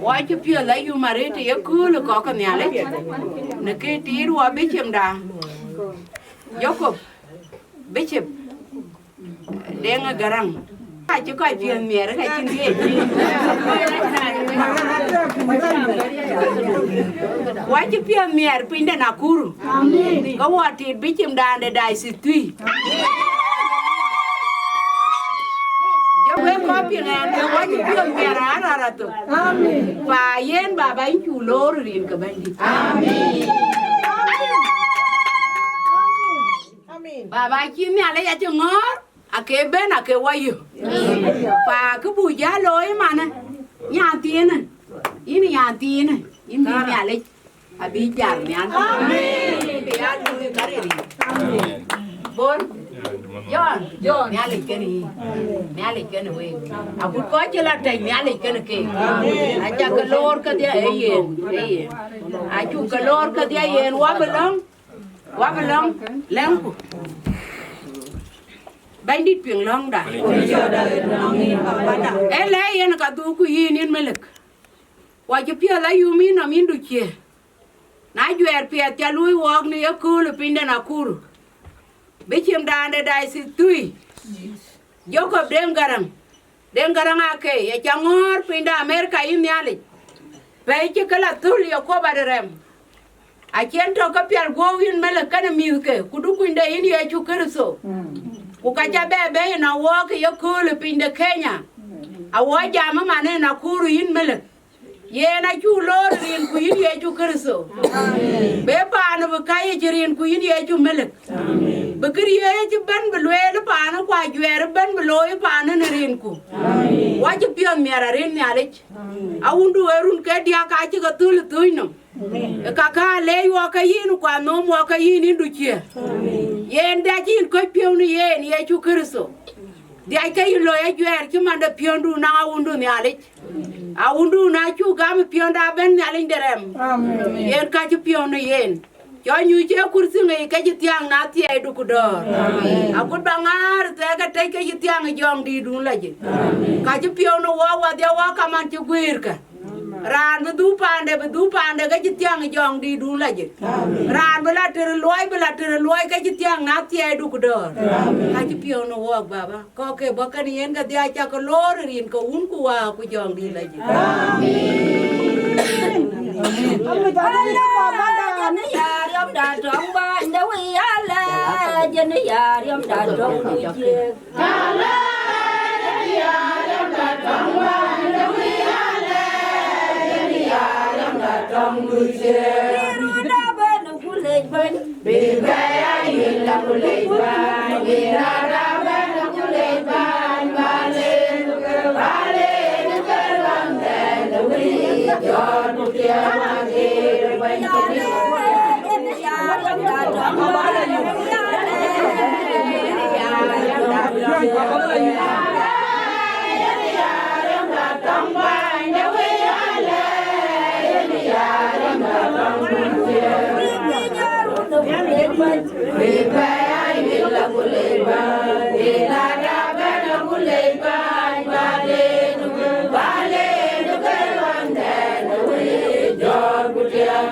Why you feel like you married a cool cock on the alley? Nakati, who are Bishop da. Jacob, Bishop, Deng Garang. I took I feel near, I can get. Why you feel near Pinda Nakuru? Go what it Bishop down the Diocese Twic. We're copying and what you feel near Ararato. Amen. Fayen Baba in you lower in Kabandi. Amen. Baba Kimi Alaya Jungor, a Keben, a Kawayu. Pa Kubuja Loy Mana, Yantin, in Yantin, in the Yale, a big Yarnian. Amen. Born. John, Nile Kenny, Nile Kenny. I would call you like Nile Kenny. I took a lord at the A. I took a lord at the A and walk along, lamp. Bandit being long that. L.A. and Kaduku in Milk. What you feel like you mean, I mean to cheer. Now you are Pierre Louis walk near cool up in the Nakuru. Bishop down the Diocese Twic. Jacob Deng Garang. Deng Garang Akech. A Changor Pinda America in the alley. Paychikala Tulio cover the rem. I can't talk up your go in Melakana milk. Could you in the India to Curso? Ukaja Bebe and I walk your cool up in the Kenya. I watch Yamaman and Nakuru in Melak. Yena you Lord in Queen to Curso. Bepa and a Kayajir in Queen to Melak. Bakri you been below the pan, why you are been below a pan and a raincoat. What you pure mirror in knowledge? I won't do a room get the Akachi to Tuino. A caca lay walk a yin, while no walk a yin into cheer. Yen that yin could pion yen, yet you curso. The Aka lawyer you are command a pion do now, I won't do knowledge. I won't do not you come pion da ben nailing the rem. Yen catch a pion yen. John, you could sing a Kajitiang, not the Edukudor. I could bang take a young young did like it. Kajipiano wa their welcome and to Guirka. Ran the Dupan, the Kajitiang young did like it. Ran the loy, Kajitiang, not the Edukudor. Kajipiano walk, Baba. Coke, Bocani, and the Achacolor in Kounkua with young did like đã trông ba đâu ya la dân ya yom đã trông đi chia ya la ya yom đã trông ba đâu ya la dân ya yom đã trông đi chia đi ra bên khu lệ bên bị về ai là khu lệ bên đi ra bên khu lệ bên ba lên cái bằng đèn đâu đi cho tôi kia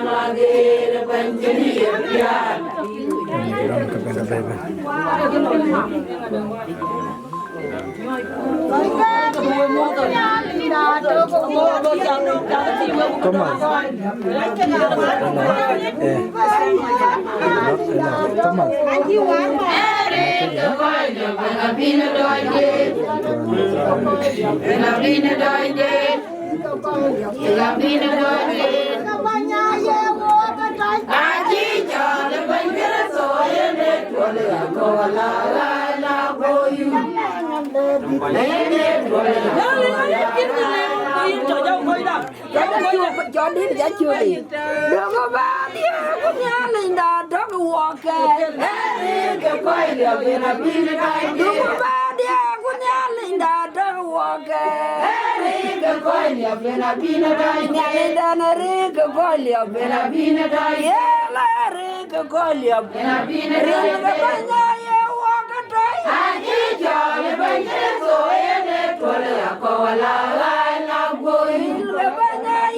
mà đi bên kia cho đến giá chưa đi được có ba tiếng cũng nhá lên đà đó có walk cái quay được về là pin đây được có ba tiếng cũng nhá lên đà đó có walk cái quay được về là pin đây nhá lên đà nó đi cái quay được về là pin đây là đi cái quay được về là pin đây cái ba nhá walk cái trái anh chỉ cho lên bên cái rồi em để thôi là có là vui cái ba nhá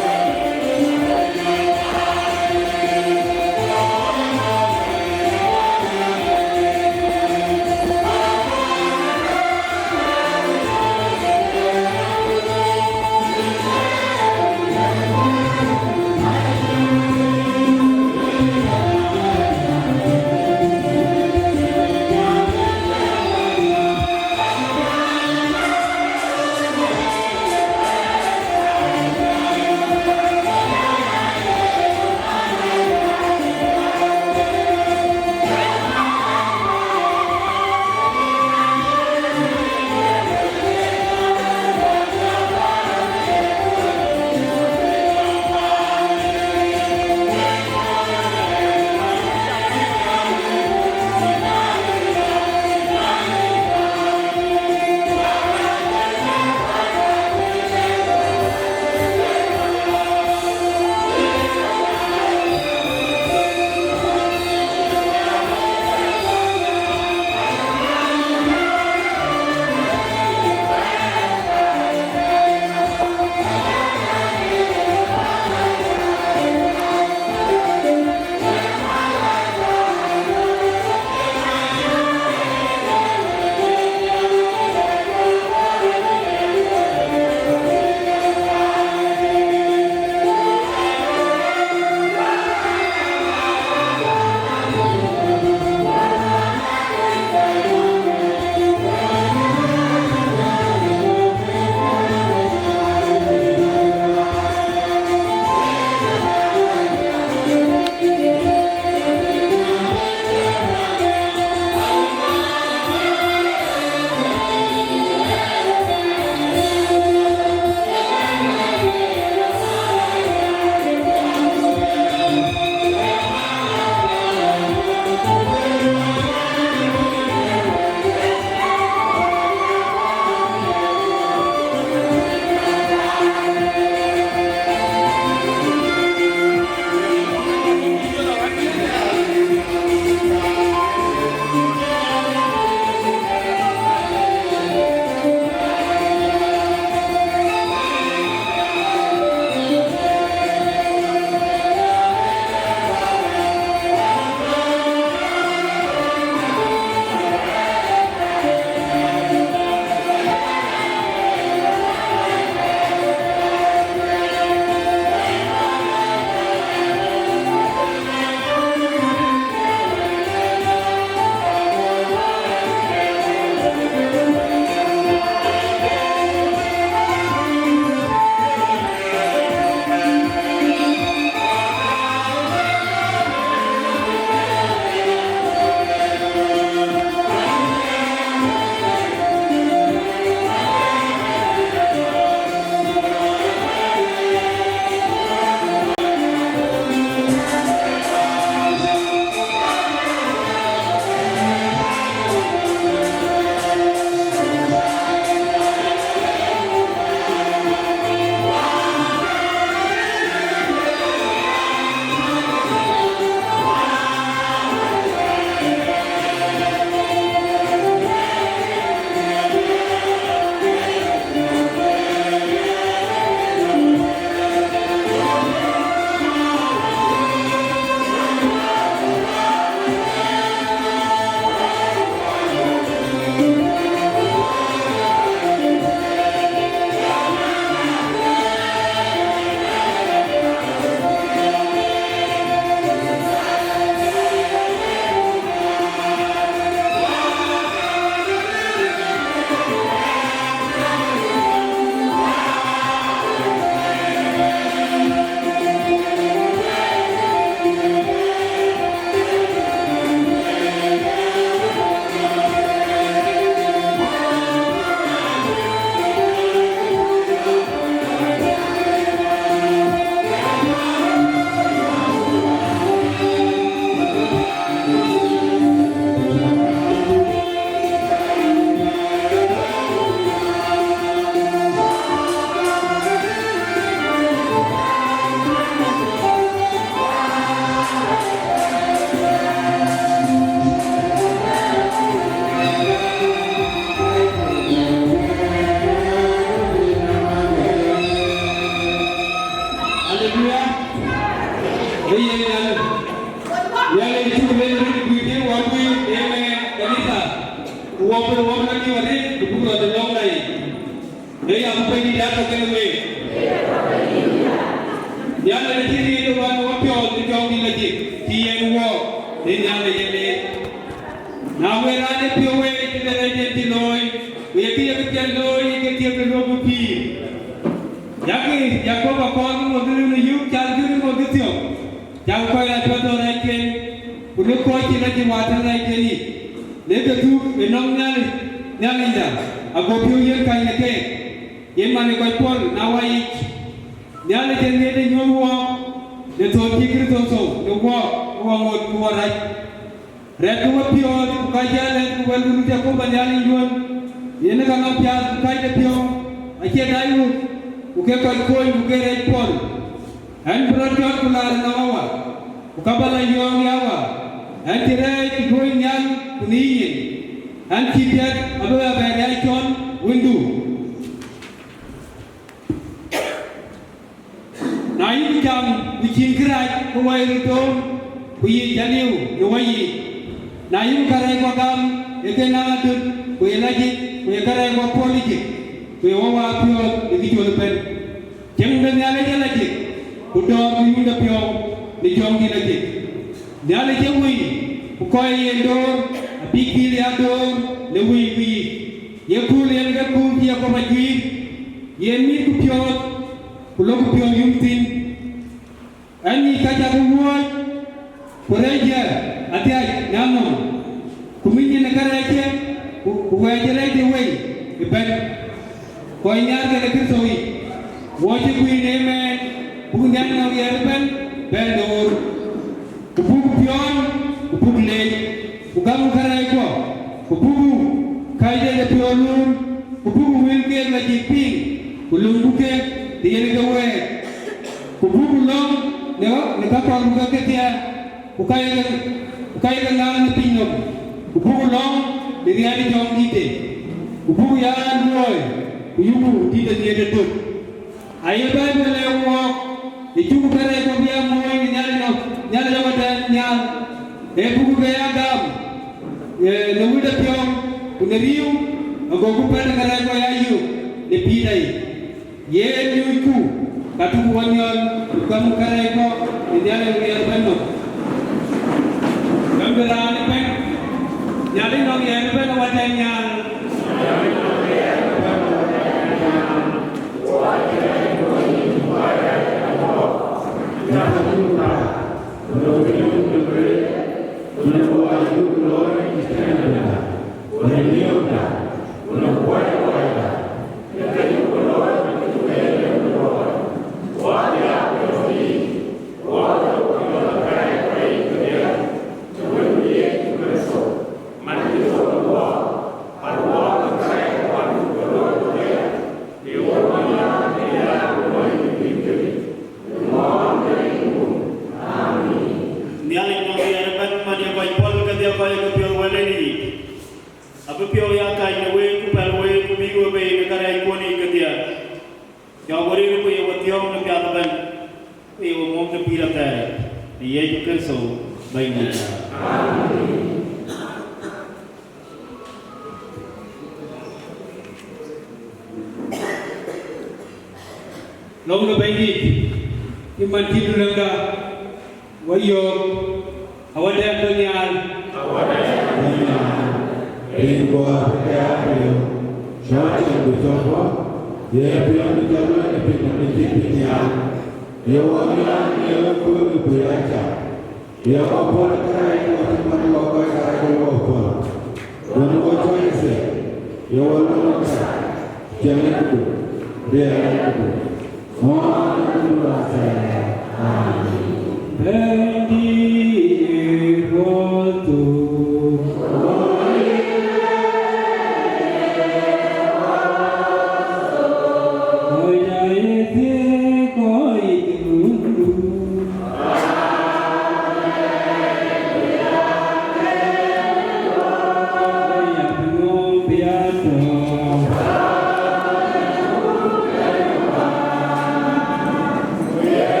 Yeah.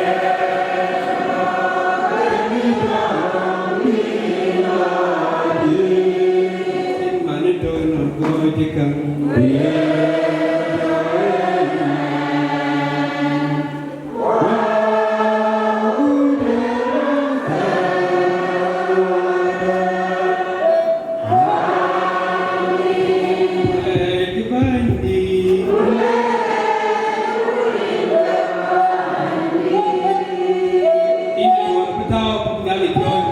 tao đã lịch rồi.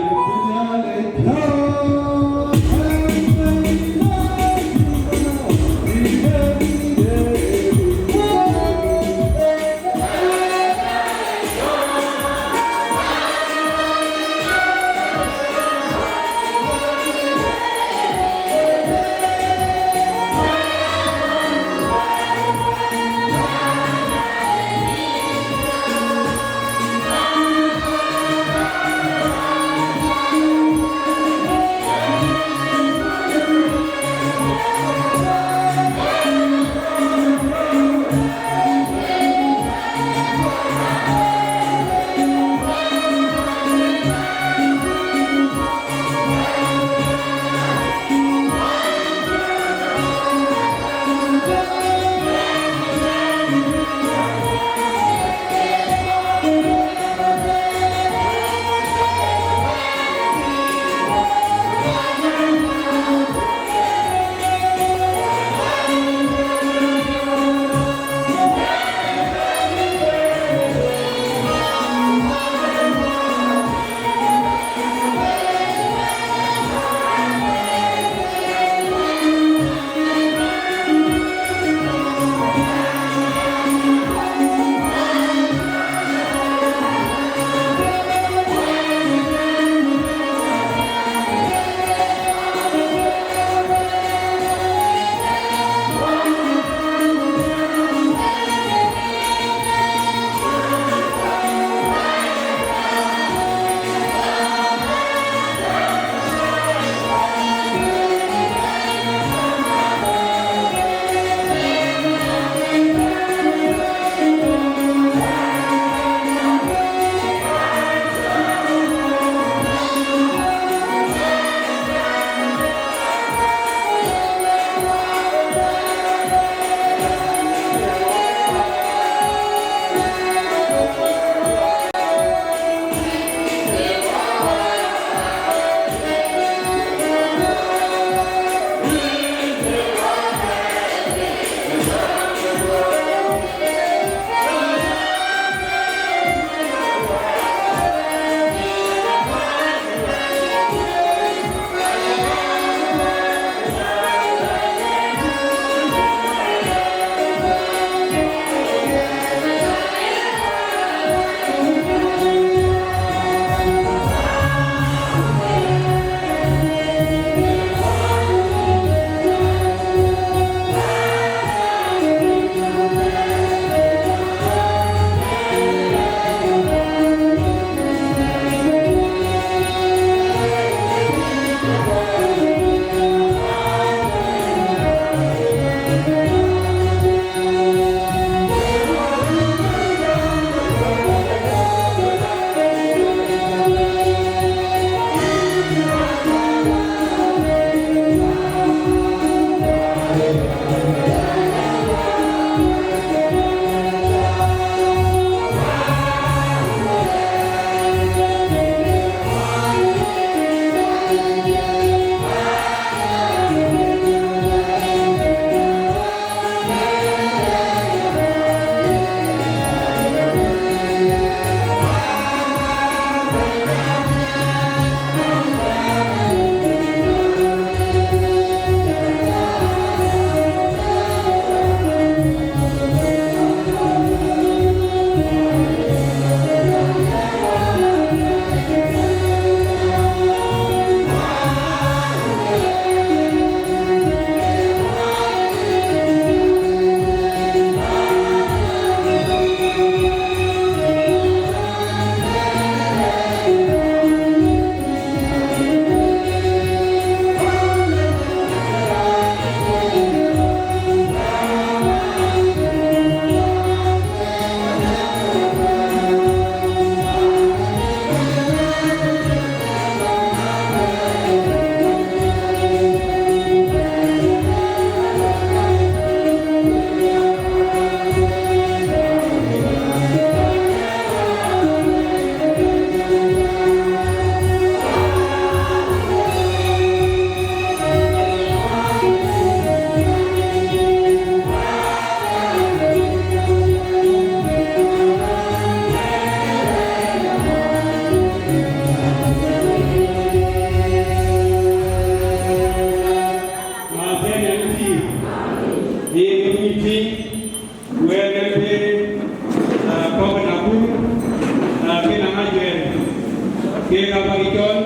Kaya kapag-iton,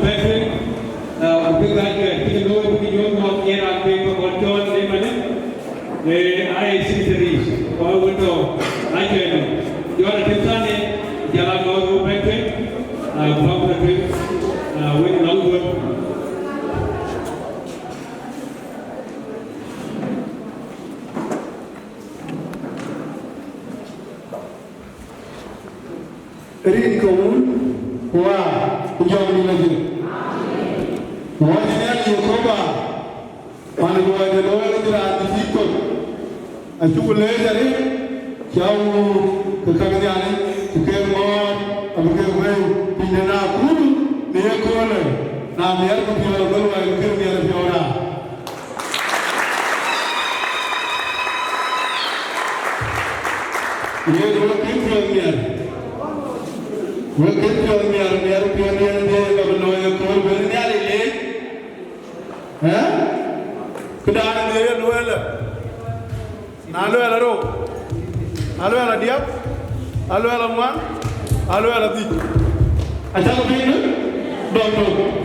Patrick, graduate, pinag-uwi po ninyo mga kaya pag-iton, ay secretaries, pag-uwi ay kayo. Yung atintan jalan mga Patrick, Patrick, with Longwood. Rin kaum, wah, ujung ni lagi. Wah ni ni Yokoba, mana gua ada loa lagi ada sikut. Acu boleh jadi, jauh kekaganya ni, kekemor, apa kekemor, pindah Nakuru, ni Nakuru. Nama dia pun jual berwa, kekemor dia jual. Ini dua kekemor dia. We're going to be able to know your code very nearly. Huh? Could I know Noel? Allo, Allo, Diap, Allo, one, Allo, the I tell you, don't know.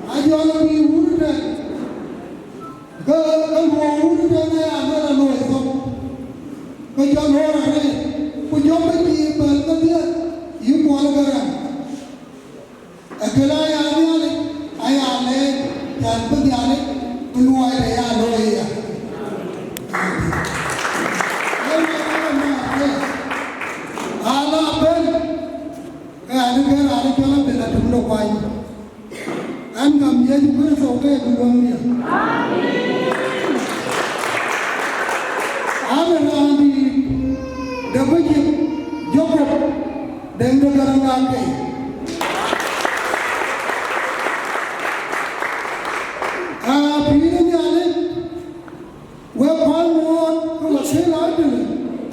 I can't Go, ko jo lo ra ne ko jo ba ki ba ka dia yu mo la Garang akela ya ne aya le ya ba dia ne lu ai le ya lo ya ala ben ani ga ra ko la be la tu lo kwai an ngam ye ko so ke ku lo mi Amen. The wicked Jacob, then the Garang. Peter Yale, where one more from a sail island.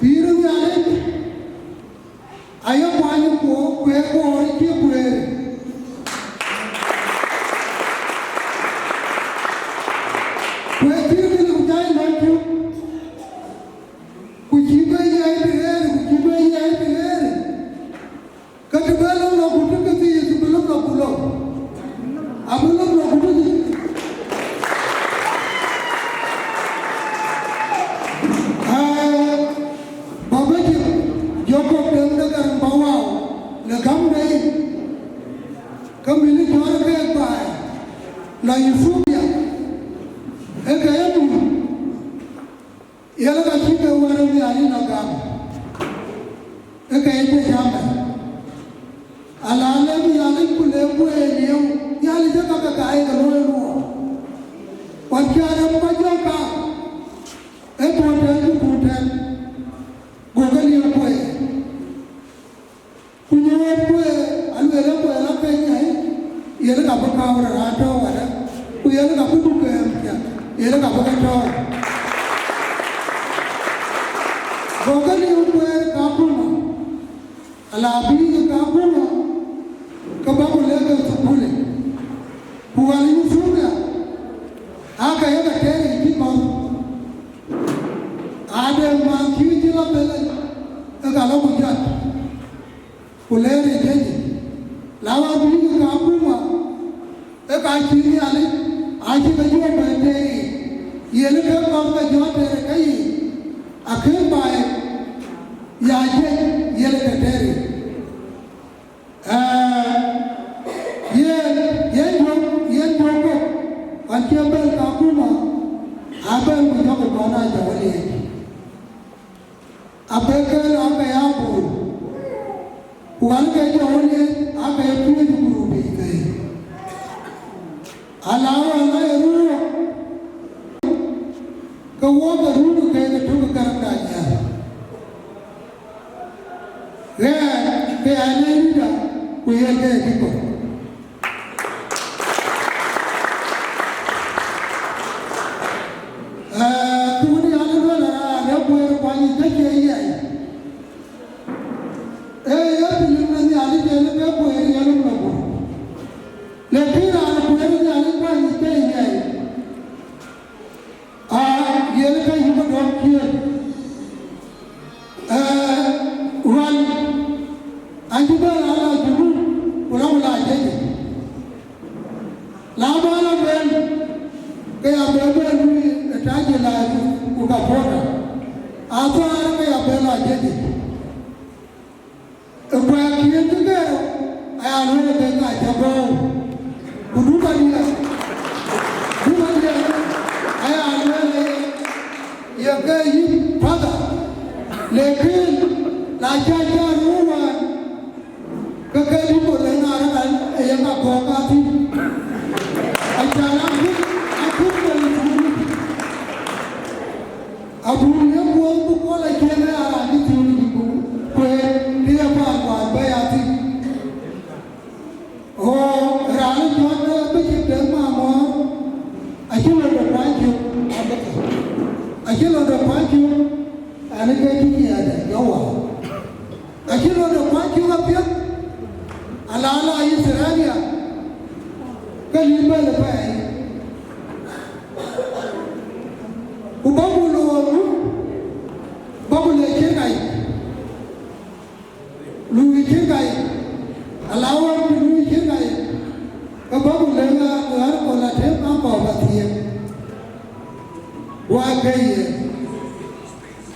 Peter Yale, I am one who where for keep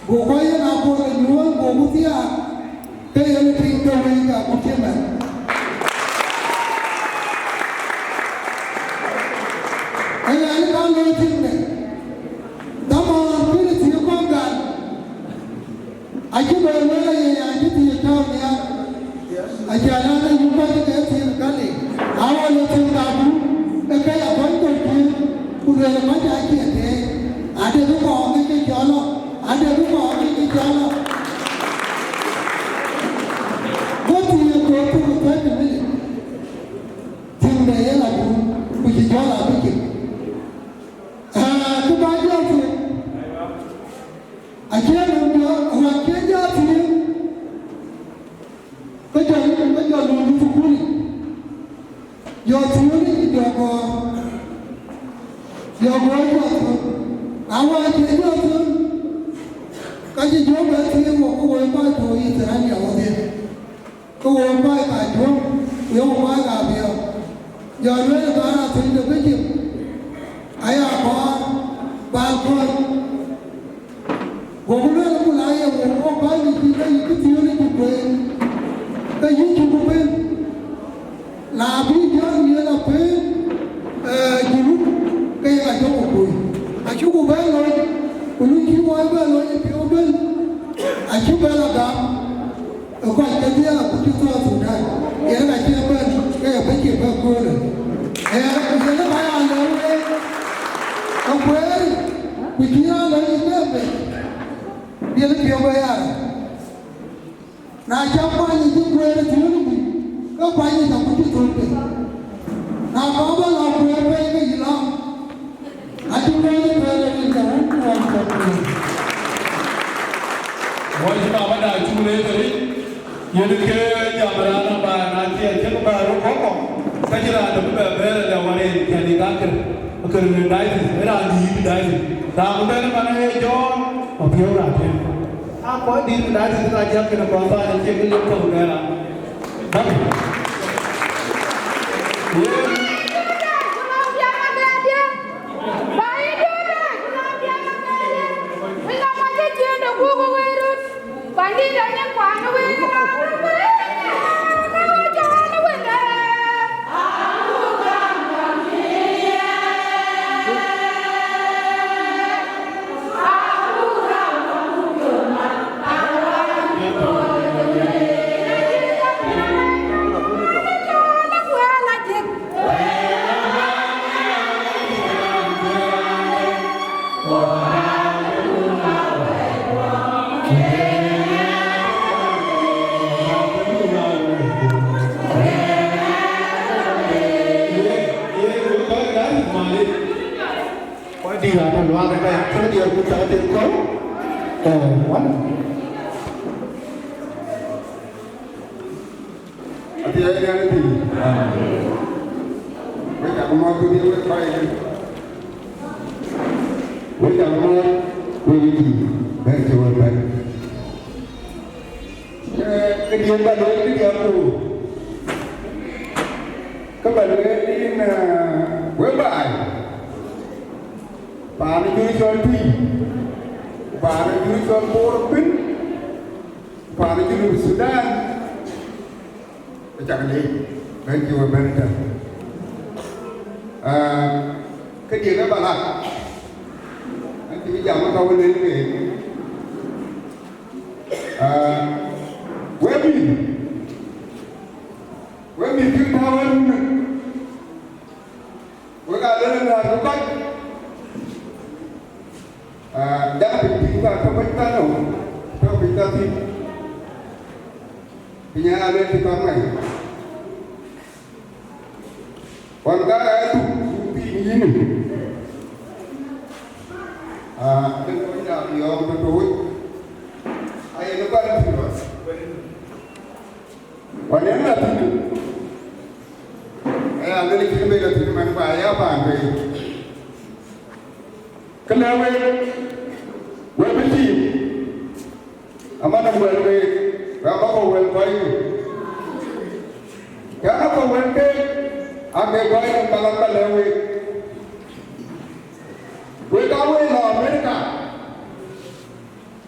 go why na ko le nyuon go mutia ke ele ting do we ka ku tema aya ni ka lo ting ne dama ku le ti ko ga aji ba le ya ji ti ka ya aja na na yu ba ke ti ka le awa le ti ka bu e ka ya ba ko ki ku le ma ja ki te ade du ko ke jalo ade du ko ke jalo what do you go to the 20 minutes tin de ya la ku ji jalo ba ki ku ba ja ti aja no wa ke ja ti ko ja no du ku ni yo ti ni do ko yo go yo àwọn ẹgbẹ́ ọ̀tún kájí jọ bá tí wọ́n kó wọ́n bá tó yìí tẹ̀lé ní àwọn ọdẹ kó wọ́n bá ìkàjọ́ yóò wá gàbí ọ yọ̀ọ̀dún ẹ̀rọ bá rà tó nílò méjì ayé àkọ́ balkọ́ òun náà ló kù láyé wọ́n bá yìí ti lẹ́yìn tó ti rí gbogbo ẹ̀ lẹ́yìn tó gbogbo ẹ̀ làbí ìjọ ìyẹn lọ pé jùlọ kẹ́yìn àjọ gbogbo yìí achuku belo uluki wa belo ipi obel achubela ga kwa kadia kututa tunda yana kile belo kaya peke ba kole yana baya alawe akweli kukia la ibebe bila kiomba yara na chapa ni kweli tuni kwa ni na kututa na baba la kweli ila Wajib apa dah cuma tadi, yang ke jamaran apa nanti aja ke baru kok, kajian ada beberapa yang mana yang dikantor, kerana Diocese, era di Diocese, tahu kan mana John, apa orang tu, apa di Diocese kita aja kena bapa yang cekul yang kau kena, tapi,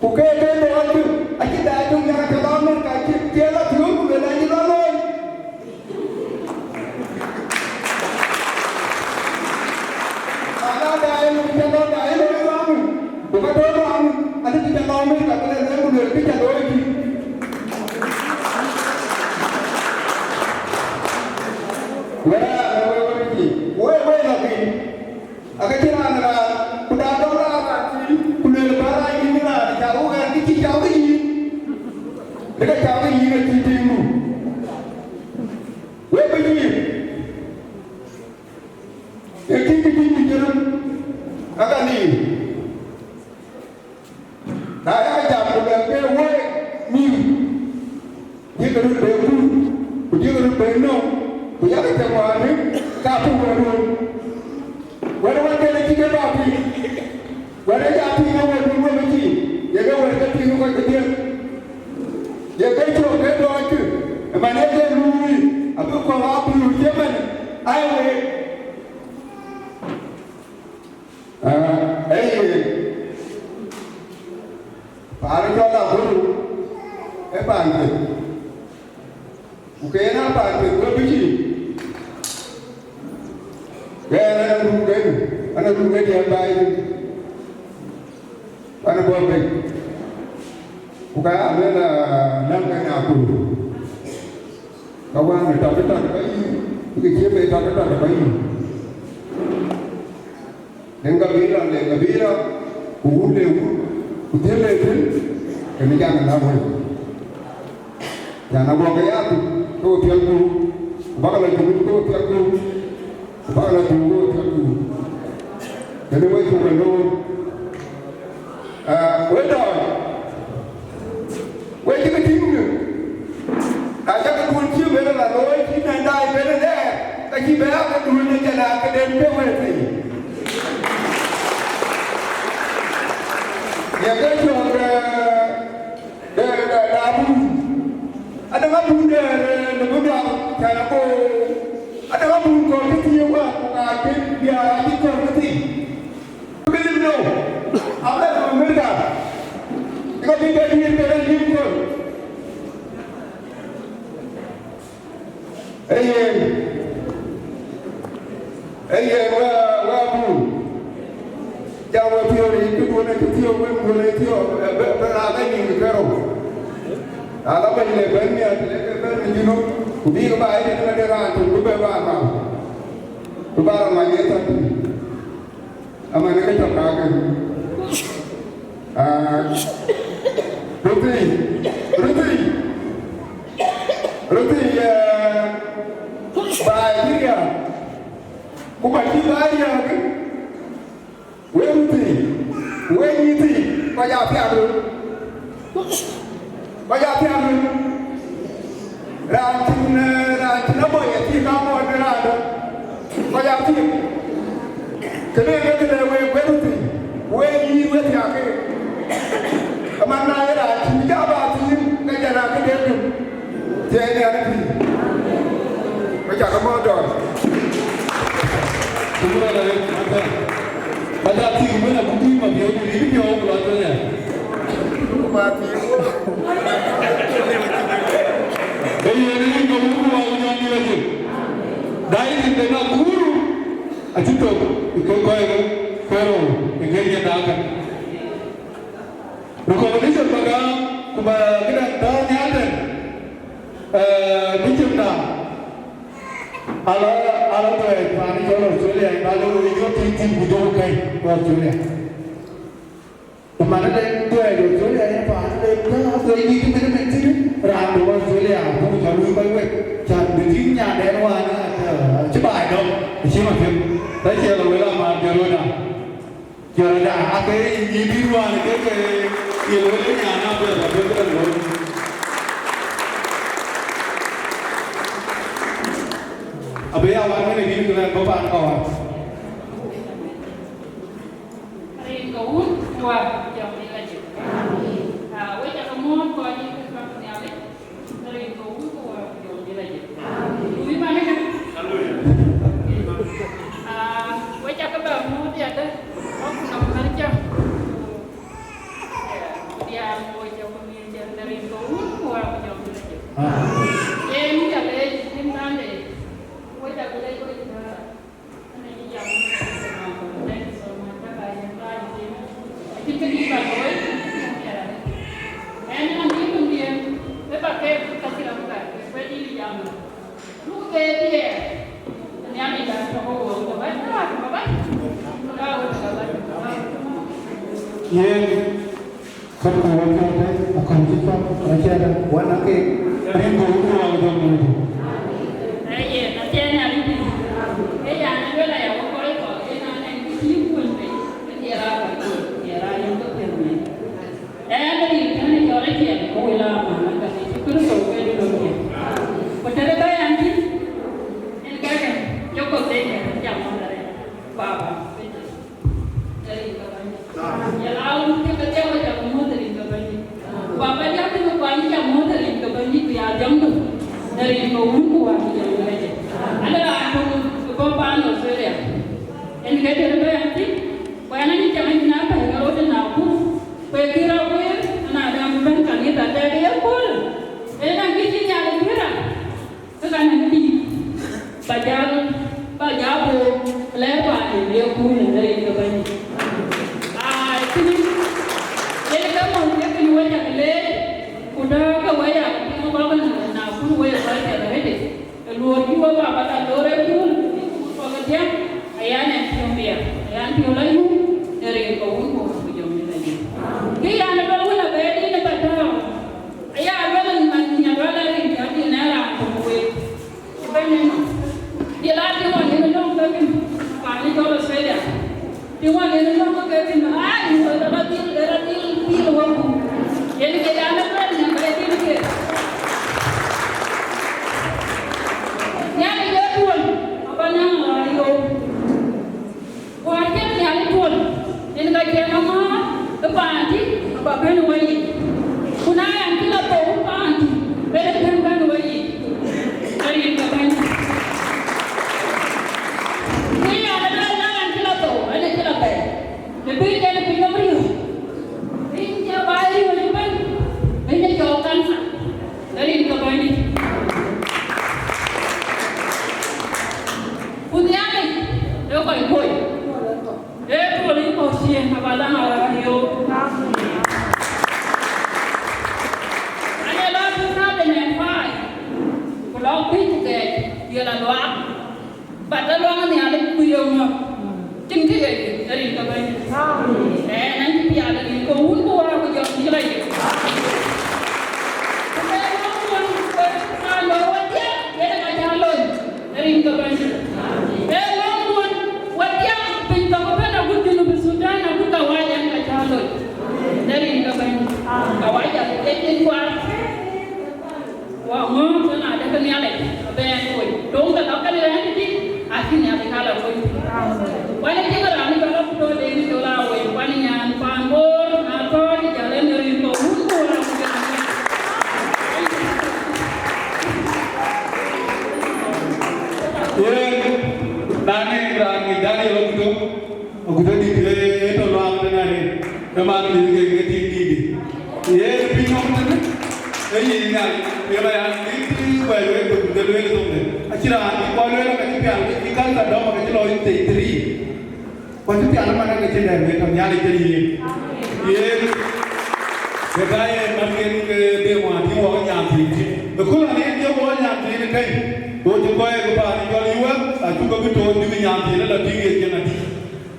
ku Oke, cái đó chứ, anh chị đại chúng nhà cái đó nên cái kia là thiếu của người này như đó thôi. Ada đại chúng nhà đó đại rồi không? Bukan đó không? Anh chị nhà đó mình cả cái này của người cái nhà đó gì? Vậy là gì? Cái chuyện này là chúng ta đâu ra là gì? Người ta ra như thế nào? Cháu cái chi cháu cái gì? Cái cháu cái gì là chi tiền luôn? Vậy bây giờ cái gì chứ? Cái gì? Đại ai chạm được cái quay nhiều như cái đường đều như cái đường bền đâu? Bây giờ cái thằng mà đấy cà phê rồi. Vậy đó cái này chỉ cái bao gì? Vậy đấy cà phê nó về đúng không chị? Vậy cái vậy cái gì nó cái tiền? Vậy cái chỗ cái đó chứ? Mà nếu cái lui, à cứ còn áp lui chứ mình ai về? Ấy phải cho là đúng. Cái bàn này, cái nào bàn này có cái gì? Cái anh đúng cái gì bài anh buồn mình cái anh là năm cái nào cũng các bạn người ta biết là cái chia về ta biết là cái gì đến cái ví đó cũng đều cũng thế lên thế cái này chẳng là thôi chẳng là buồn cái áp tôi theo tôi bác là chúng tôi theo tôi bác là chúng tôi theo tôi thế nên mới không phải đâu với rồi với cái tiếng nữa chắc cái cuốn chiếu về là nói khi này đây về đây cái chi bé cái cuốn này cho là cái đêm cái về thì nhà cái trường để đá bùn anh đang bùn để bùn làm chả là cô anh đang bùn còn cái nhiều quá cái nhà cái còn cái gì cái gì đâu ông đây là người ta có đi cái gì cái gì thôi ấy qua bùn chào mừng phiêu đi cái cuốn này cái phiêu với người này phiêu là cái gì cái đâu đó bên này bên này bên này như nó cũng đi cái bài này nó đi ra cũng cái bài vào cái bài là mấy cái thật mà nó cái chọc cả cái roti bài gì kìa cũng phải đi bài gì cái quên như thì bây giờ theo được ra nó bởi thì cao mọi người ra được bây giờ thì cái này quên thì quên như với theo cái mà này là chỉ cho bà thì cái nhà nào cái đêm được thì anh em thì bây giờ có mơ rồi chúng ta là bây giờ thì mới là cũng đi mà nhiều người biết nhiều rồi thôi nhỉ mà thì bây giờ đi có muốn vào nhau như vậy đấy thì cái nào cũ à chúng tôi coi rồi cái gì đó cả rồi còn lý do mà cái đó nhá đấy lý do nào ala to e pani cho Australia ba lo io ti budo kai ko Australia mana de to e Australia e pa de ta to ni ti me ti ra do Australia ko cha lu bai we cha de tin nhà de no na chứ bài đâu chỉ mà thêm đấy giờ là với mà giờ rồi nào giờ là cái gì đi qua cái giờ với nhà nào bây giờ là cái rồi bây giờ bạn cái này đi có bạn còn riêng cũ qua chồng đi là chịu với cho con muốn coi như cái con nhà đấy riêng cũ của chồng đi là chịu quý ba đấy với cho các bạn muốn gì đó có nằm hết chưa Kita di bawah. And I'm giving them the packet to Kasiraka, ready to jam. Look at here. And the other guys are all over. Yen satu waktu akan kita rakyat warna ke rindu uang dalam itu. Iya, nanti ada ini. Yang ada lah yang boleh kok. Yang ada yang disimpan deh. Era yang terkenal. Dari kan yang orang yang kau lama nak kasi terus kau dulu ni. Betul tak yang ini? Ini kan Joko Deng yang mana Bapa. Ya lalu kita jauh jauh modern kebanyi. Bapa jauh tu kebanyi jauh modern kebanyi tu ya jauh tu dari kaum kuat jauh aja. Ada aku kebapan Australia. Ini kita ada yang ti. Bayar ni jangan kenapa kalau ada aku. Perkira apa? Anak ada bukan kali tak ada dia pun. Nak kisi yang kira. Sekarang nanti bajar lepas dia pun dari kebanyi. Jadi kamu dia keluarจากเลudah ke waya itu bapak nak pun waya balik ada hede keluar juga bapak tak dore pun bapak dia ayahnya yang dia ayah dia lalu dari kaum hujung lagi dia anak baru nak bedi nak tahu ayah baru nak lagi jadi nara kuwe sebenarnya dia lagi mau dia nak tapi paling kalau saya dia mau dia nak tapi darah til waktu jadi kita anak kan yang berarti ni yang dia pun apa nama yo warga yang pun ini kajian nama kepanti apa pun wajib kuna yang kita tahu panti betul kan wajib dari kepanti ini ada yang kita tahu ada kita tahu lebih dari pengambil ini bayi wajib ini jawapan dari kebanyi punya ni dia koi koi boleh kosian apa dah orang yo ada lah punya dengan fai kalau pintu dia lalu pada luang ni ada kuyung tinggi dari kebanyi nanti dia ada di kaum orang kujang ni lagi dari kebanyi lawan wajah pintu kepada bukan bersudah nak buka wajah kacalon dari kebanyi wajah jadi kuat wah mau ada kenyalek apa yang kau dong tak tahu kalau yang ini akhirnya dikalah kau wajah kita ramai kalau betul ini dolar wajahnya panggur atau di jalan dari kaum orang Nane Garang Dani waktu di itu luang nane memang di tinggi ye bingung tu ini dia yang itu baru itu akhirnya di kalau nak kian ikan tak ada maka kalau itu teri waktu itu anak mana kecil dah mereka nyali jadi ye Begaya makin ke dewan di bawah nyambi. Betul ni dia bawah nyambi ni kan. Bojo kau yang kepala jual iwan, aku kau betul di nyambi ni dah tinggi je nanti.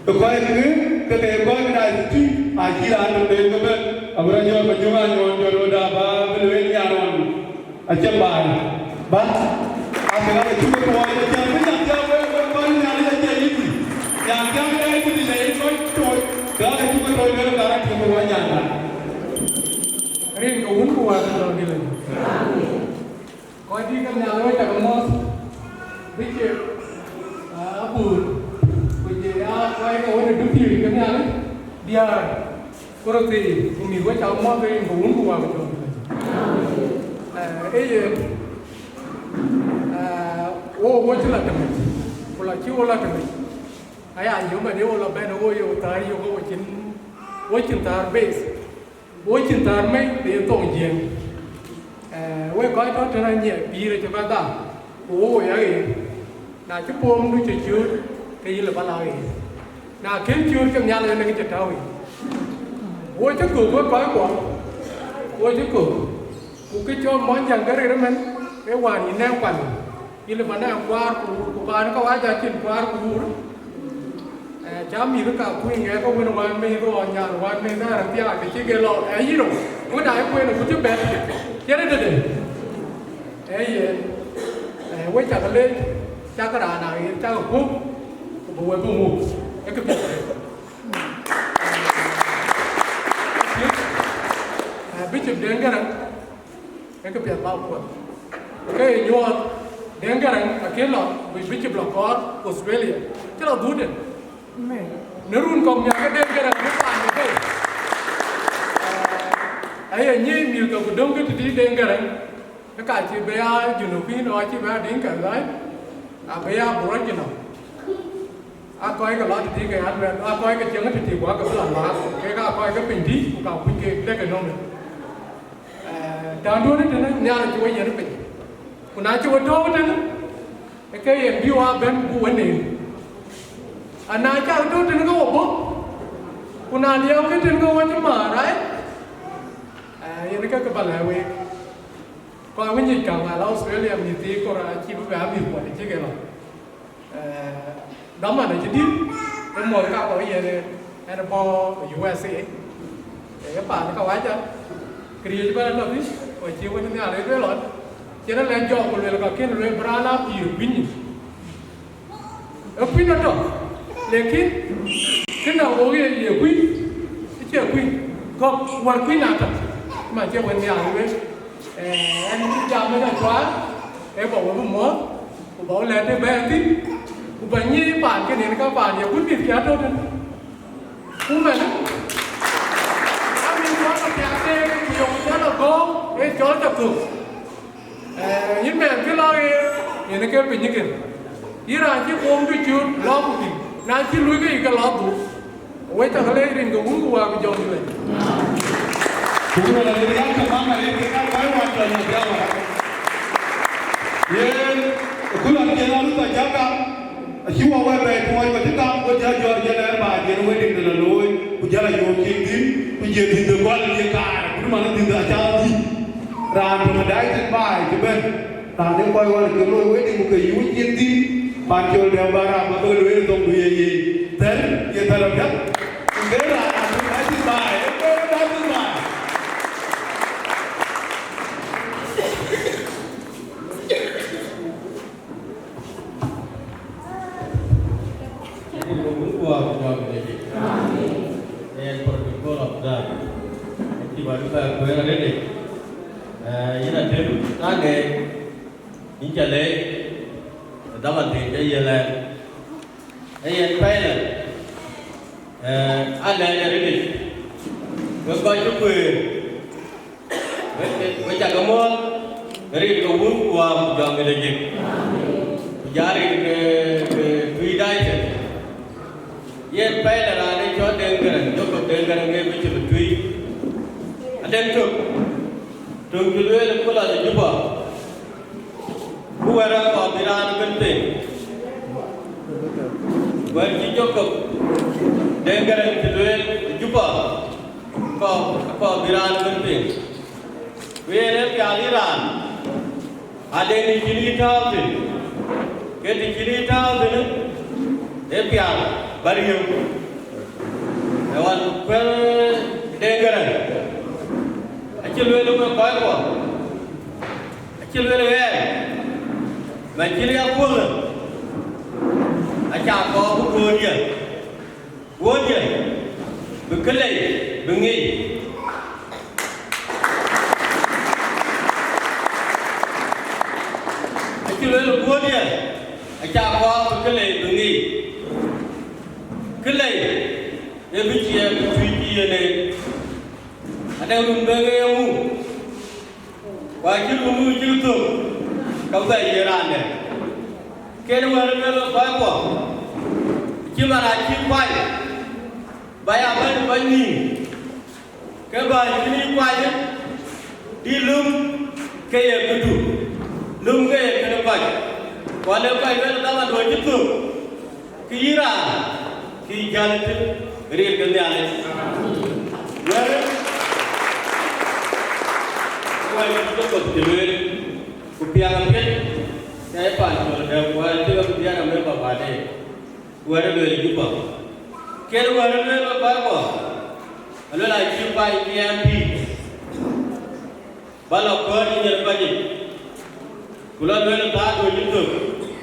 Kau yang ke kau yang dah itu, akhir anu deh kau abang jual penjualan jual roda apa beli nyaron. Acem bah, akhirnya itu kau yang nyambi kau nyambi aja ini. Yang itu di lain kau, kalau itu kau yang Garang kau bawah nyambi. Rin kau pun kuat kalau dia lagi. Kau ini kan nyaloi tak kemas, bikin apa? Bikin kau yang orang duty kan nyaloi dia korang tu bumi kau cakap mau Rin kau pun kuat betul. Oh jelas kan? Kalau cium lah kan? Ayah yo macam dia orang benda yo tari yo kau wajin tar base. Bố chính ta mấy để tổng diện, quay coi đó cho nên nhẹ bì rồi cho bạn ta, ôi vậy, na chụp bom đôi chữ cái gì là bao lâu, na kiếm chữ trong nhà là cái chữ đâu, ôi chứ cử có coi của ôi chứ cử cái cho món chẳng cái đó mình cái hoàn nhìn nam quản như là vấn đề qua của bà nó có ai ra chuyện qua của đó cha mi nó cả quên nghe có quên hoàn mình có nhà hoàn mình ra làm gì cái chỉ cái lọ ấy gì rồi cái đại quên là cũng chút bé chết đấy đấy ấy quay trả cái lên cha cái đà nào cha cái cúp của bố mù cái việc biết chụp đến cái này cái việc bao quát cái nhua đến cái này cái là biết chụp là có Australia cái là đúng đấy nếu run công nhà cái đến cái này nó phải như thế ấy như nhiều cái đông cái gì đến cái này cái cái chỉ bây giờ you know pin nói chỉ bây giờ đến cái đấy bây giờ bữa giờ nào coi cái lọ thì cái ăn rồi coi cái chương thì quá cái là lạ cái coi cái bình tí của cậu bình cái nông này đàn đua đấy nó nhà là chui giờ nó bình còn ai chui đó đấy cái em view à bên của vấn đề anh ai chơi đó thì nó có bộ còn ai đi cái trên có cái mà đấy vậy cái bạn lại về coi cái gì cả là Australia mình thì có là chỉ có vẻ mình quản chứ cái là đó mà này chỉ đi em mời các bạn về này anh bỏ USA để các bạn các bạn cho cái gì bạn làm đi rồi chiều bên nhà lấy cái lợn cho nên là cho con người là cái người brana piu pin ở pin đó लेकिन कितना हो गया ये कोई क्या कोई कब work कोई ना था mà chưa quen nhà rồi anh chăm nó quá em bảo với mỏ bảo là cái bé tí của bạn như bạn cái này các bạn nhiều quyết định kia thôi cũng vậy đó anh mình nói là nhà đây nhiều giá là có cái chó chập thường những mẹ cái lo thì nó kêu mình như kiểu Iran chỉ ôm cái chuyện lo một chuyện na chỉ lui cái lo đủ vậy ta cái này riêng cái uống qua cái dòng này cũng là cái ăn cái mắm này cái cái hoàn toàn là theo mà ye cũng là cái nào lúc ta chắc khi mà quay về thì mọi người thích làm có giờ là bà giờ nó quyết định là lối cũng giờ là dùng kinh tím cũng giờ thì từ quan liền cả cũng mà nó từ từ cha gì ra mà đái trên bài thì bên ta nếu quay qua cái lối quyết định một cái yếu kinh tím bạn cho đeo ba ra mà tôi luyện công việc gì thế giờ ta làm nhất thế là tôi nói thứ bài tôi nói thứ bài and protocol of that thì bạn phải quên là đấy như là thêm ta để những trả lệ đó là tiền cái gì là anh phải là anh này là đấy rồi coi chút quyền với chả có món cái có uống qua một dòng người đại dịch giá thì cái tùy đại chứ yên phải là đây cho Deng Garang cho cậu Deng Garang nghe với chữ tùy anh đem trường chủ yếu là có là giúp bảoผู้ว่าราชการบิดาเป็นเต็มวันที่จบกับเด้งกันจะด้วยจุบก็บิดาเป็นเต็มเวรพิอาลีรานอาเดนิจินิท้าวสิเกติจินิท้าวสินึกเอพิอาบาริยมแต่วันเพื่อเด้งกันไอ้เจ้าเรือลูกมันก้อยกว่าไอ้เจ้าเรือเลยmà chỉ là quân rồi, anh chàng có quân gì, mình cứ lấy, mình nghĩ, anh chỉ lấy là quân gì, anh chàng có mình cứ lấy, mình nghĩ, cứ lấy, để mình chia suy chia này, anh đang dùng cái ông, và chứ không chưa tưởng. Kau tak Iran ni, kedua orang kau apa? Cuma lagi kuai, bayar banyak, kebanyakan ini kuai di lum kaya betul, lum kaya kena kuai. Kalau kuai itu dalam dua juta, ke Iran, ke jalan itu real kenyataan. Well, tôi có thể luyện của piano biết cái bản của đều qua chưa có piano mới vào bài này qua đây luyện giúp bảo cái đó qua đây luyện vào bài của luyện lại chim bay PMP bao lâu qua đi nhận bài gì Kula luyện ta đôi giúp được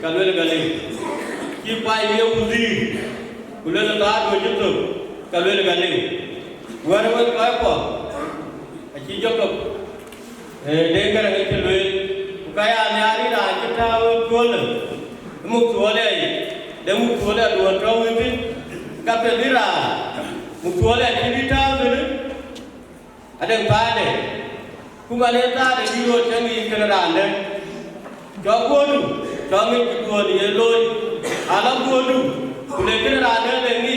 cả luyện cái này chim bay nhiều gì Kula luyện ta đôi giúp được cả luyện cái này qua đây luyện bài của chỉ giúp được Deng Garang itu luen, kaya nyari dah kita jual, muk jual leh, dah muk jual leh 2 tahun itu, kapan dira, muk jual leh 3 tahun itu, ada yang pada, kumane tada di luar jangan kendaraan deh, jauh bodu, jangan jual dia loi, alam bodu, boleh kendaraan deh ni,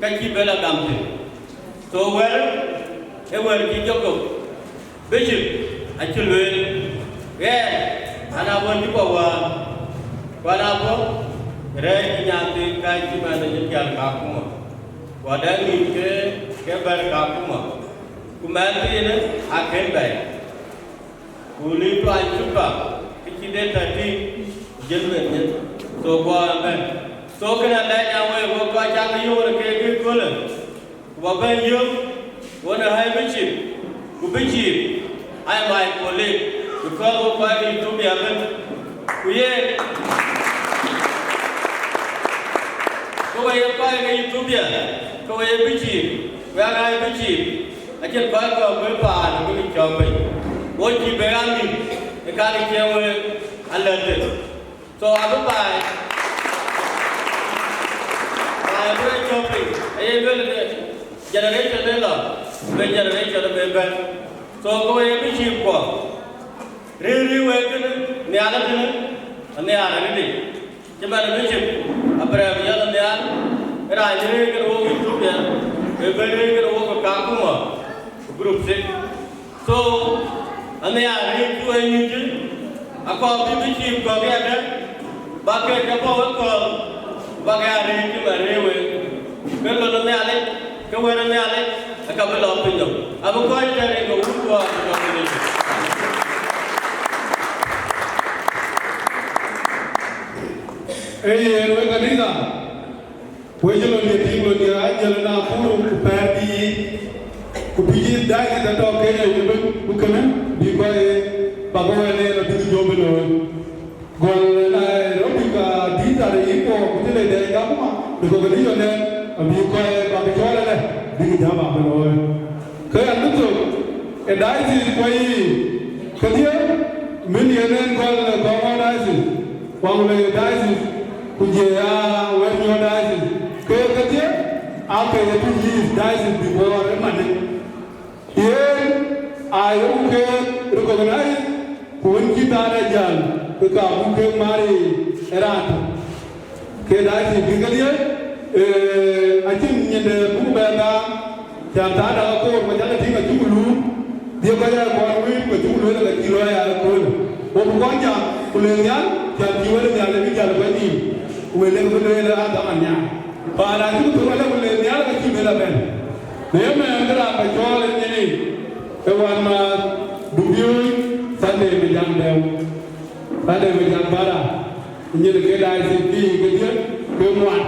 kaki bela dampe, so well kita Bishop, actually, yeah, and I want to go on. What happened? Red Yanti Kaiman and Yan Kakuma. What I mean, Keber Kakuma. Kumantin, I came back. Who live to Anchuka, Kitty 13, gentlemen, so go on. So can I let away what I tell you and get good color? What when you want a high bishop? Kubichi, I my colleague, because of my to be a man. We go away by to be a go away bichi, where I bichi. I can buy a good part of the job. What you began me, the carry away and let it. So I will buy. I am very shopping. I will generation when generation of event. So go away with you for really waken the other and the other day. Japan Bishop, a brave young man, and I didn't get over to them, a very good over Kakuma, group 6. So, and they are ready to a new a copy which you go get bucket of our call, bucket to a railway. Go to the alley, go where the alley. A couple of them. I'm going to go to the combination. Hey, Reganida, where you know the people in the Angela Nakuru, Paddy, who begin dying at the dog, who can be by Bagoan and the Jobino. Go, these are the equal, the Gama, the Governion, and you call Babicola. Đi ra bảo rồi, cái anh lúc rồi, cái đáy gì quay, cái gì, mình hiện lên con có đáy gì, còn về đáy gì, cũng gì à, quen nhau đáy gì, cái gì, áo cái gì đáy gì bị bỏ rồi mà đi, yên, ai cũng cái, rồi còn cái này, cuốn kita đã dàn, cái cả cũng cái mari, erat, cái đáy gì bị cái gì. I think in the Bubana, Jantana, Majalatin, a Julu, the other one week with Julu and the Kiloya Code. Obuanja, Pulian, Janjuan and Jalabani, will never do Adamania. But I think to level in the other Kimelaban. The man that I call in the name, the one Dubu, Sunday with Jandel, Sunday with Jambara, and you get ICP, good one.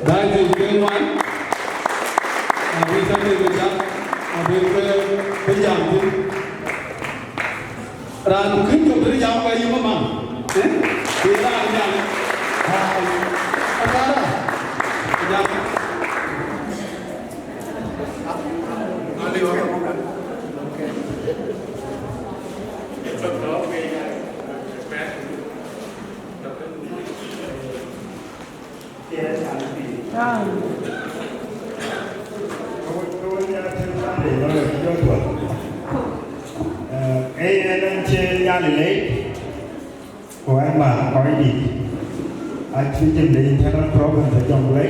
That is good one. We something with that. We young. Ran couldn't go to the young by your mom. We are young. Anh chơi ra lấy của anh mà nói gì anh chỉ chừng đi theo nó problem phải trong lấy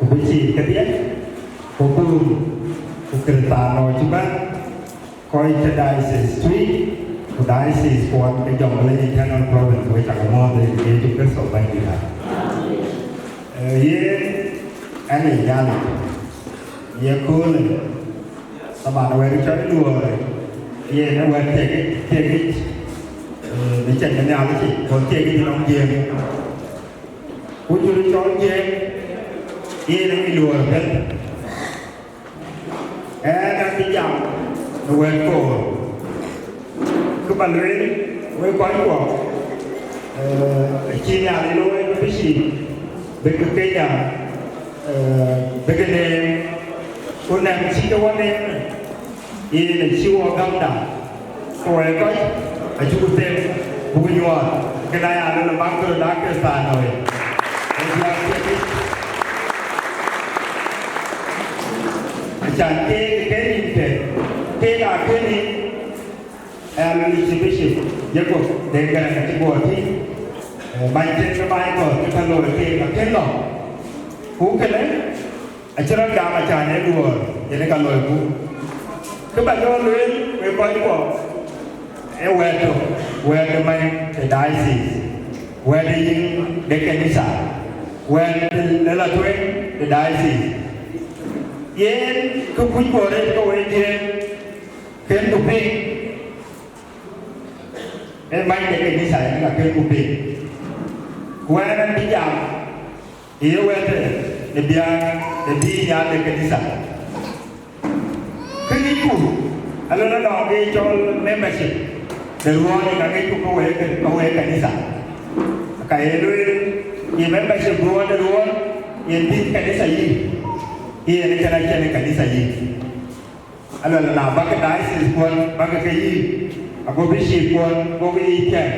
của cái gì cái biết của cái ta nói chứ bác coi cái Diocese street của Diocese của cái dòng lấy theo nó problem với chẳng mò thì cái chúng cái sổ bay gì cả. Anh này ra này ye cool sama na we cho đùa ye na we take để chạy cái nào đấy chị còn chạy cái lòng gì cũng như cho ye ye nó đi đùa đấy đang đi dạo we cổ cứ bàn lưới we quán của chi nhà đi lối cái gì bên cái nhà bên cái này con em chỉ có one em ye là siêu gam đà rồi coi ở chỗ tem bukan jual kedai ada lembang tu dah ke sana we macam ke dah ke ni exhibition je ko dengan cái buat ni mai trên cái ko kita lo ke nak ke lo bukan acara dah macam ni dua jadi kalau ibu kebanyakan luar we where the man the diocese, where the Canisa, where the Twic the diocese. Yen cứ quý bộ đến câu ấy kén tụ pin, em mang cái Canisa là kén tụ pin. Where anh đi làm, here where the bia nhà the Canisa. Cứ đi cụ, anh nó nói cái cho membership. Dari ruang yang kami tu kau kanisa. Kaya lu yang membership ruang dari ruang yang di kanisa ini, ini cara kanisa ini. Alah lah, bagi diocese pun, bagi kaya, aku bishop pun, aku ikan.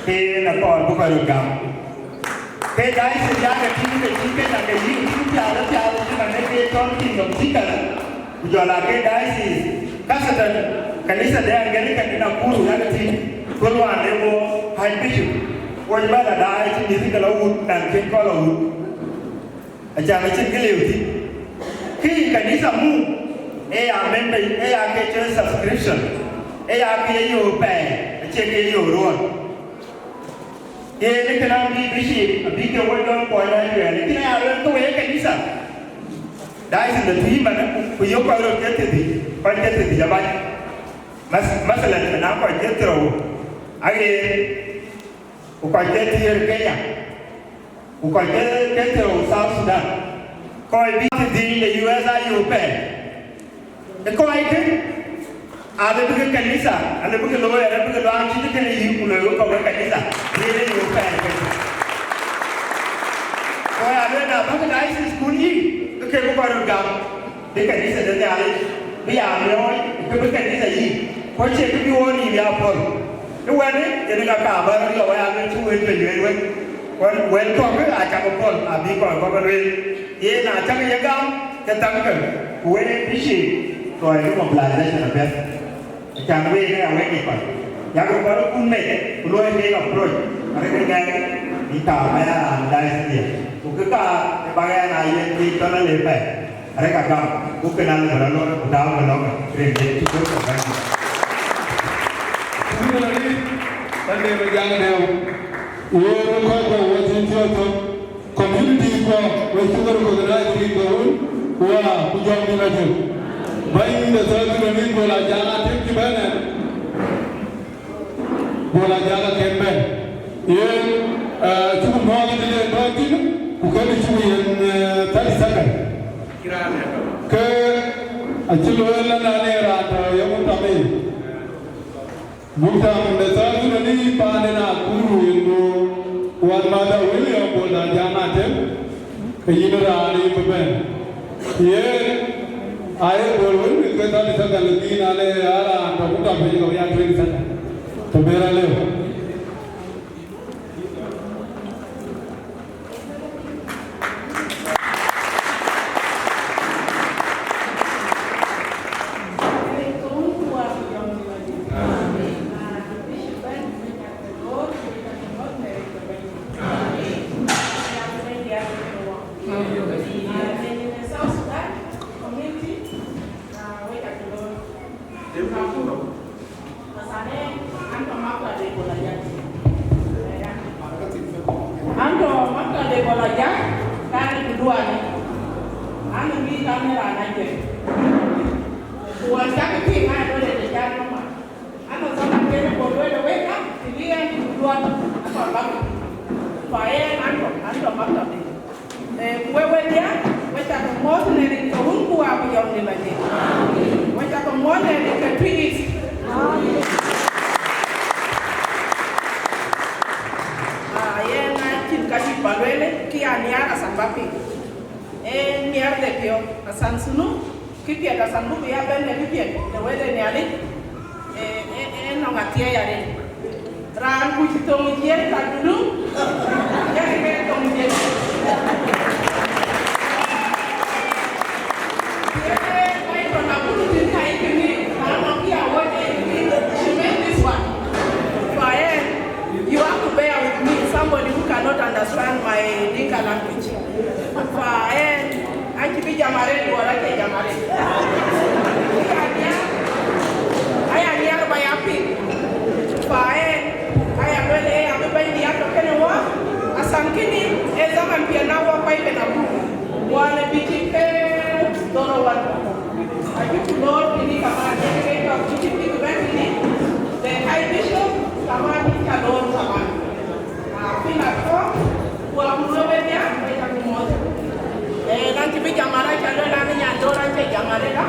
Kaya nak kau bukan orang. Kaya diocese yang kita nak kaya ini, tiada cuma nak kaya contoh kita. Jualan kaya diocese, kasatan. Kanisa dia anggali kan Nakuru nanti keluar demo high bishop. Wajib ada itu di kalau dan kalau aja macam geliu ti. Khi kanisa mu member Akech subscription Akech yo pay check yo ruan. Ni kena di bishop di ke wajib poin ni kena ada tu kanisa. Dah itu tu mana puyo kalau kita di jabat. Masalah kenapa dia terus bukan dia Kenya, bukan dia terus South Sudan. Kau itu di US UP, kau itu ada bukan kanisa, ada bukan lawyer, ada bukan orang kita kena lawyer kau bukan kanisa, dia UP. Kau ada nak bukan diocese kuni, kau bukan orang di kanisa dia ada, biar lawyer kau bukan kanisa ini. Kau cakap ni orang ni apa? Tuan ni jadi nak kabar dia orang yang cuci penjual. Kau kau ke acak pun, abi kau beri. Ye nak acak yang gam, ketangkan. Kau ni bisi, kau itu mau belajar macam apa? Jangan ni awak ni kau. Yang kau baru pun kau ni approach. Mereka ni kita mana dari sini. Kau kita bagian ayat di tanah lepas. Mereka gam, kau kenal berlalu, kerja cukup banyak. Sunday began now. We are watching community we sugar organize people who are joining us. Buying the third community bola jana take the banner. Bola jana campaign. Ye cukup mau kita berarti bukan cuma yang tadi sakan. Ke aculah lana rata yang utama. Bukan dasar tu ni pada Nakuru itu wan mada William bola jangan tem keinginan ini beban. Ye ayat boleh kita ni sekarang lagi nale ara anda bukan beri kau yang beri sana. Terberal le. Masalahnya, kan pemakai ada bola ana mi kamera na je wa ta ki ma do de ja no ma ana sama ke ko do de we ka ti ye do an ko ba fa e an do ma ta wewe dia wacha ko mo ne ni ko hun ku wa yo ni ba je wacha ko mo ne ni ka Twic na tin ka ti balwele ki aniara sambapi niar de pio asan sunu ki pia da sanbu ya ben ne pia de wede ne ali no ngatia ya re ran ku ti to mi ye ta dulu ya ke to mi ye you have to bear with me, somebody who cannot understand my Dinka language. I keep Jamare, or I take Jamare. I am here by a pig. I am really everybody the African war. A Sankini, a Zaman Piana, pipe and a book. One a big don't know what. I keep to Lord in the command, the High Bishop, Samani Kalon Saman. Pinako, Wamurobedia, Metamoto. Nanti be Jamara Kalona and Dora Jamarela.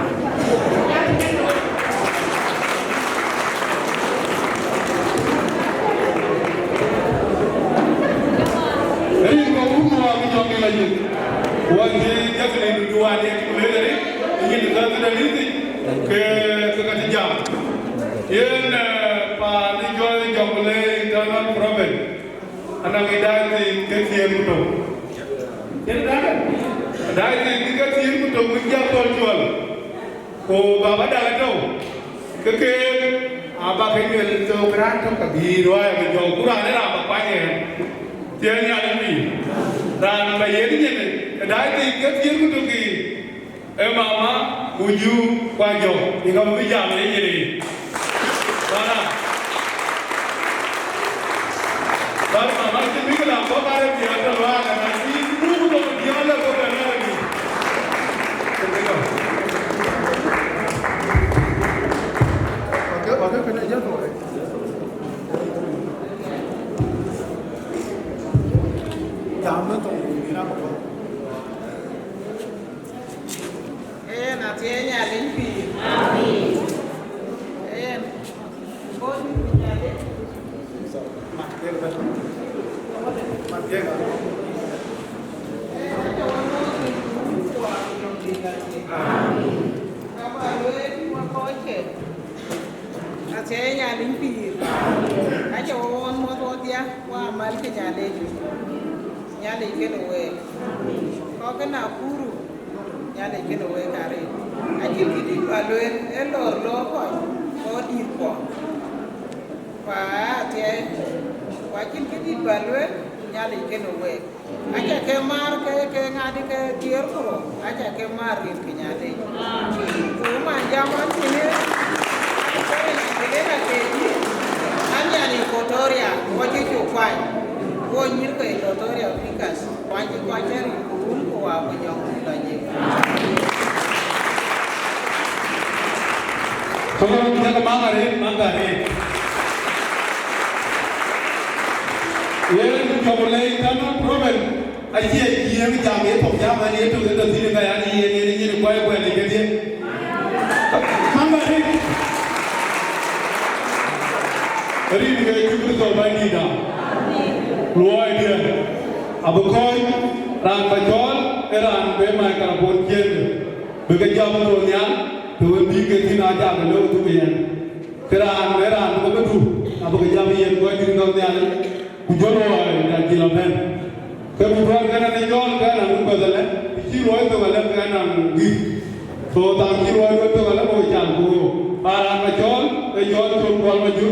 Anang idai ke tiang muto. Jadi dah. Dai ke tiang muto menjadi jual. Ko bapa dah tahu. Ke apa kini tu kerana tu kebiri doa yang jual kurang ni lah bapa ni. Tiangnya ada ni. Dan bayar ni ni. Dai ke tiang muto ki. Mama uju kuajo. Tinggal bijak ni. Mana? Baru mama kita mikir apa kare dia terluar kan? Ini dulu tu dia lah kau kenal ni. Okey, kena jatuh. Jangan tu ni nak apa? Nantinya limpi. Amin. Kau ni ada. Nhà lính pì, anh cho ông mua thôi dia, qua mal cái nhà đây cái đồ về, có cái nào Nakuru, nhà đây cái đồ về cả đấy, anh chỉ đi vào luôn, em lo coi, có đi qua, và thì qua chính cái đi vào luôn, nhà đây cái đồ về, anh chỉ cái mar cái ngã đi cái tier pro, anh chỉ cái mar đi cái nhà đây, cuma mà zaman sini. Hanya di Kotoria, wajib cukai. Wajib ke Kotoria, pikas. Wajib wajar pun kuah penyong lagi. Kalau kita mangare. Ye kawalai tanah problem. Aje yang jamai pokja mani itu kita sini kaya ni kuai ni kerja. Mangare. Hari ni kita cuba bagi dah. Luar dia. Abukoi, ran bajol, ran bemai karapon jen. Bekerja menolnya, tuan di ketina aja kalau tu biar. Ran tu betul. Abukerja biar kau di dalam ni. Kujol luar dan jilamen. Kemudian kerana ni jol kerana lupa jalan. Isi luar tu jalan kerana gi. So tangki luar tu jalan boleh jalan. Ran bajol, jol tu luar maju.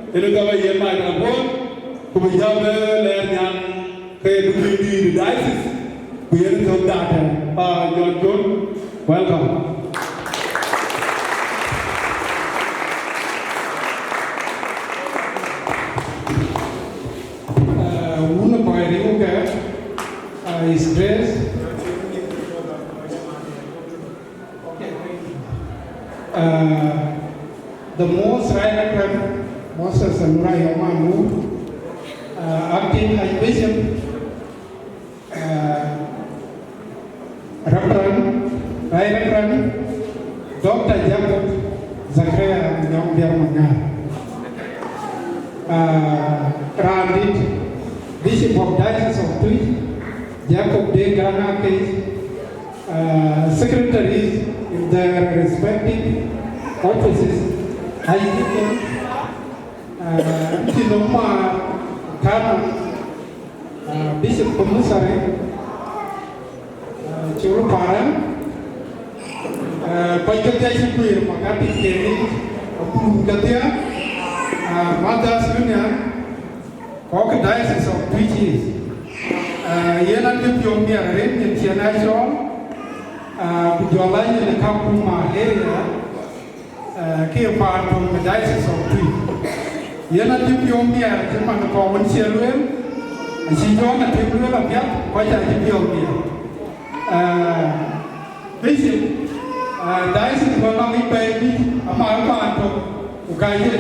Ini kalau ia mai karapon, kemudian yang ke di Diocese, biar itu datang. Pak John, welcome. Una poema que is grace. the most right Reverend Moses and Rayamamu, acting Archbishop, Reverend Dr. Jacob Zachariah Nyongbiamanga, Randit, Bishop of Diocese of Twic, Jacob Deng, Garang, Akech, secretaries in their respective offices, Tinoma Kama, Bishop Pumusare, Churupara, Paikatashi Queer, Makati Keri, Gatia, Mothers Union, Diocese of Twic, Yena Dipyomia, International, Kujolai in the Kapuma area, came part from the Diocese of Twic. Yena Dipyomia, German Common Children, and she joined a table of Yap, quite a Dipyomia. Bishop, Diocese will not be baby, a Marco, Ukaya,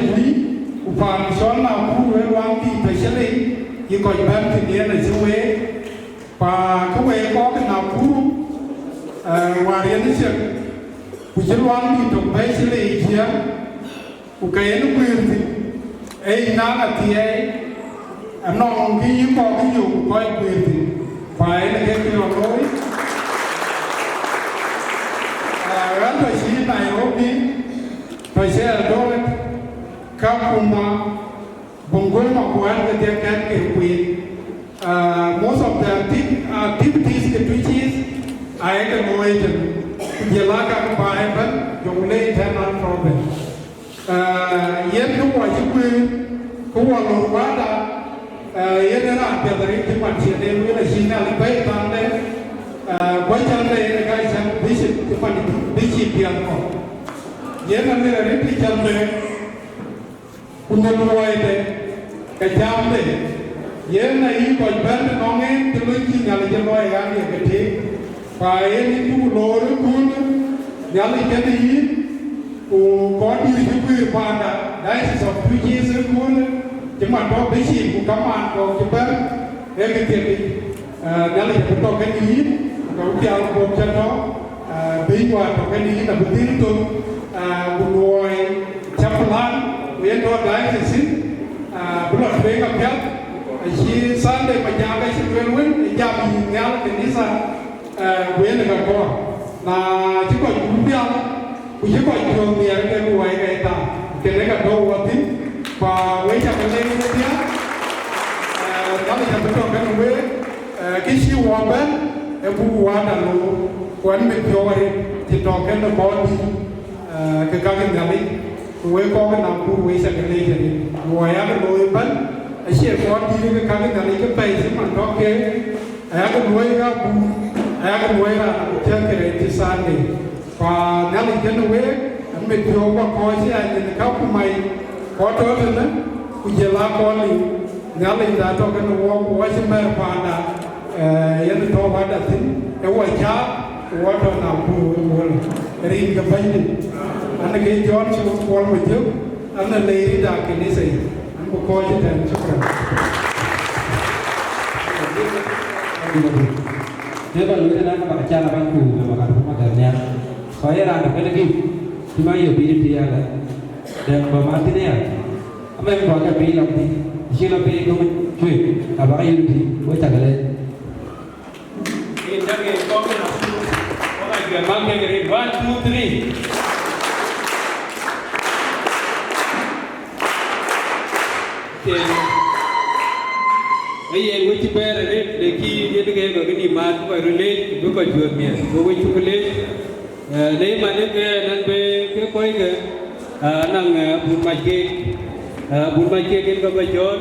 Upan, Sona, who will want to especially, you got back to the end of the way, Pakaway, walking up, Warianisha, which is one to basically here, Ukayan with a Nana TA, and not only you talking you quite with it. By the game of Roy, Randa Shi Nairobi, Pasha Dolet, Kapuma, Bongoma, Kuan, the cat with most of the activities the Twitches. I can wait and Yelaka Bible, you lay 10 problem. Yet, who are you with? Who are Lorwada? Yet, there are the much they will see now the bay down there. What are they, the guys and Bishop to find Bishop Bianco? Yet, there are really children who know why they get down there. Yet, I got better long end to looking at the boy and the tea. By any two Lord, Yali Kennedy, who got you to be Panda, Diocese of Twic, Jamato Bishop, who come on for Japan, everything. Yali Kennedy, Gautia Bokano, being one of any of the Tinto, Buloy, Chaplain, we had no diocese, Blood Bang of Help, and she Sunday, Majaga, she will win, Yami, Yal, and Nisa. When the go now, you got Yubian, you got your near the way, can they go what in? For wait up a lady here, nothing have to talk anyway. Kiss you woman, a boo one and one with your to talk in the body, Kakagan Gully, who will call an apple ways at the lady. Who I have a lawyer, but I see a body in the Kakagan Gully can pay him and talk here. I have a lawyer. I have a way to take it Sunday. For Nelly get away and make your work cozy and in the cup of my water, which you laugh only. Nelly that talking to walk, watching my father, in the top of that thing, and what job, water now, will read the painting. And again, John should fall with you, and the lady dark in his eye, and we'll call it and children. Nếu bạn luyện năng các cha là ban chủ mà các bạn có thể có thể làm được cái này thì mai giờ bị đi ra để mà mang thế này anh em gọi cái bị làm gì chỉ là bị không chuyện à bạn yêu thì mới chẳng cái lên in that game có cái nào có ai gần mang cái này 1, 2, 3 Bây giờ với chị bé là để khi những cái cái gì mà phải relate với cái chuyện miền với chú relate để mà những cái năng về cái coi cái năng buôn mai kia cái cái chốn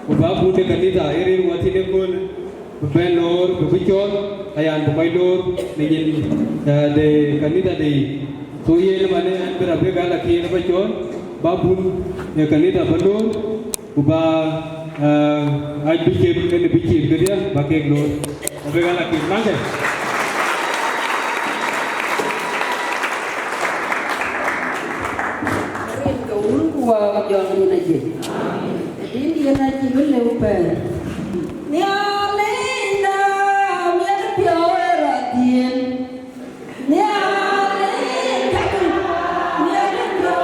của bà buôn cái cái gì đấy riêng mà thì cái buôn bên lor cái chốn ayam bukai lor nên để cái gì đấy tôi ये mà nên anh bây giờ cái là kia cái chốn bà buôn cái gì đó bên lor của bà आज बिचेप मैंने बिचेप कर दिया बाकी एक लोग अबे गाला किस मांग है wa jong ni na ji din dia na ji le upe ni ale na me pio era dien ni ale ka ni ale pio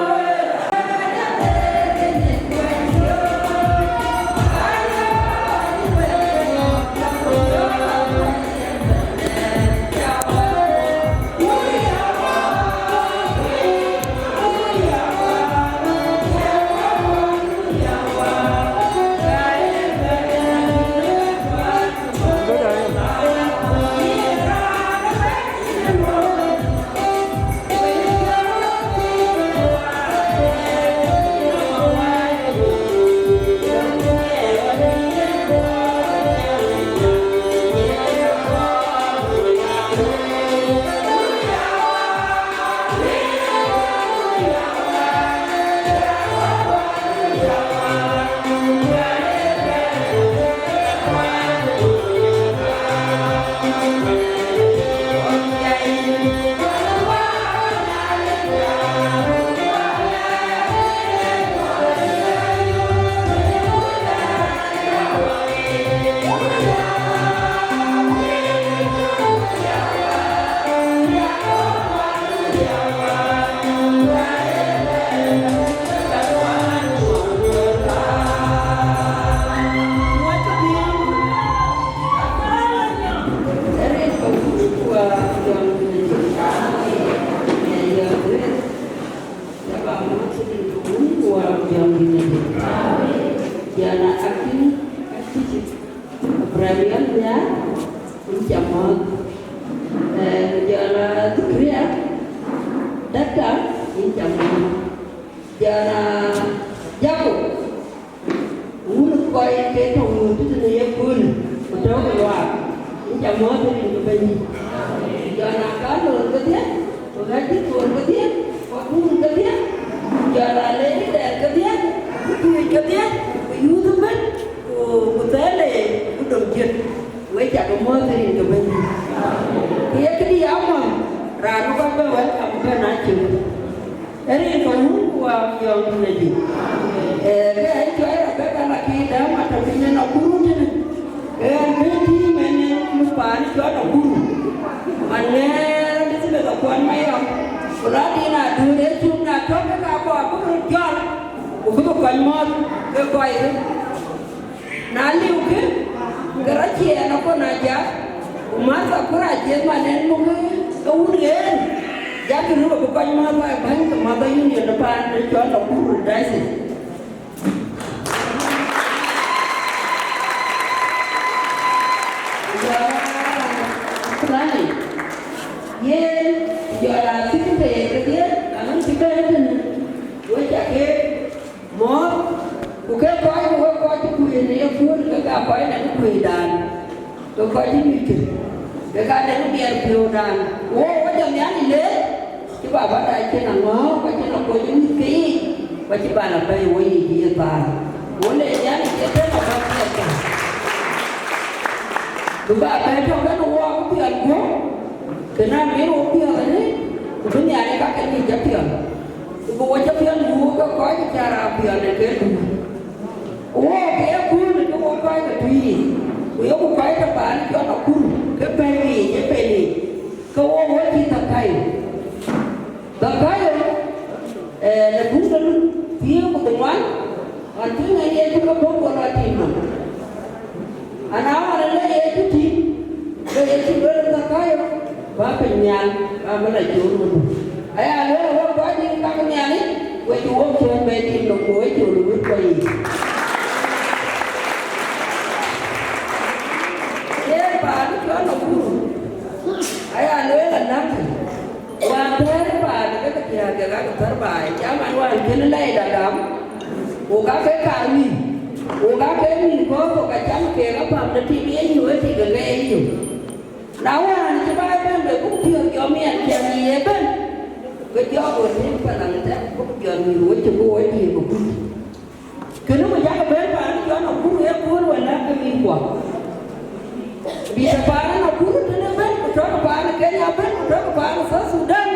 Bisa para Nakuru tena ben kutoka para Kenya ben kutoka para South Sudan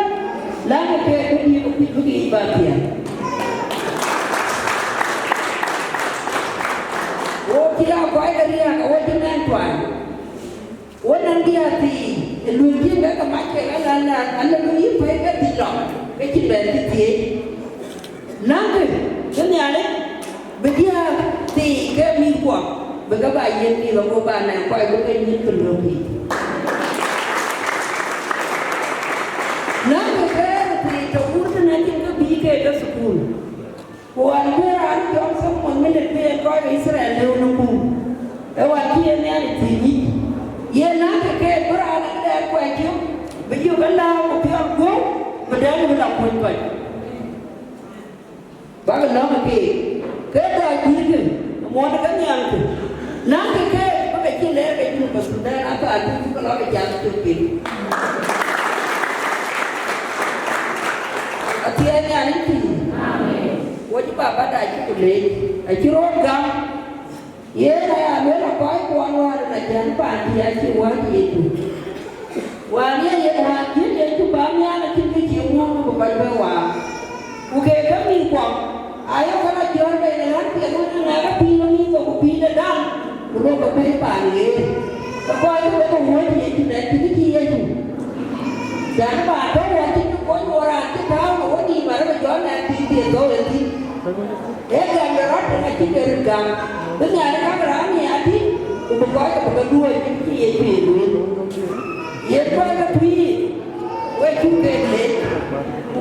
lana ke kuni ibadia O kira koi kariya ka o jinan tuan. O nang dia ti lu ti ga ka ma ke ga la an lu yi pe ga ti lo. Ke ti ben ti ti. Nang ke ni ale be dia ti ke mi kwa be ga ba yen ni lo ko ba na koi be ke ni tu lo pi. Nang ke ti to ur na ti ga bi ke ga school. Wan ke an jom sam mon me le pe ko Israel le no ku e wa ki ne ali ti ni ye na ke bra na de ko ju be ju ga la ko pe go be da ni la ko ko ba ga na ke da ji ke mo na ga nyang ke na ke ba ke ti le ke ju ba su da na ta ti ko la ke ja tu pe ati ani ani ti Wajib apa dah itu leh, itu rogam. Ye saya ambil apa itu luar najan pandi aja wajib itu. Wajib ye wajib itu banyak nak kita cium bukan bawa. Oke kami kuam. Ayo kalau jual dengan tiada nak pilih ni kau pilih dah. Belum kau pilih pandi. Kau itu betul wajib itu nanti kita itu. Jangan pada wajib itu kau orang kita tahu wajib mana jual nanti dia tahu nanti. Ega merot dengan kita regam. Dengan kamera ni adi, ubah ubah dua ini itu. Ia pada tui, wajib kene,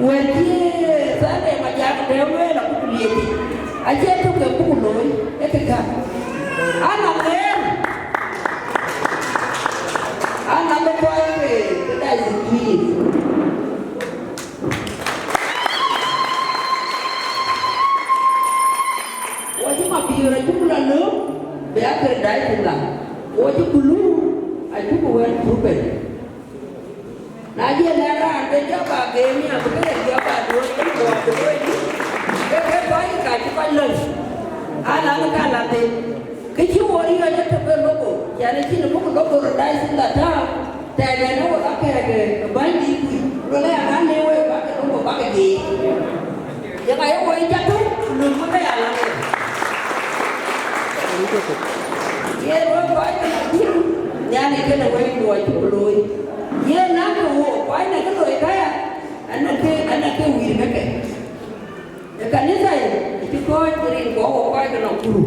wajib sana macam dewa lah kuliah. Aja tu kepuloi, etika. Anak berkuah kita ini. Orang itu bulan lu, biar kedai pulang. Orang itu dulu, itu bukan super. Naji nara, dia jawab gamenya, bukan dia jawab dua ini. Dia baik kaji paling. Anak nanti, kecil orang aja terpelupa. Jadi sini bukan logo kedai sila dah. Tapi orang apa banyak itu. Boleh akan lewe pakai logo pakai di. Yang ayah orang jatuh, belum pakai alam. Ye ro bai na ti nya ni ke na wai lo tu lo ye na ko bai na ke lo ka ya anake wi me ke e kanisa ye ti ko ri ko bai na Nakuru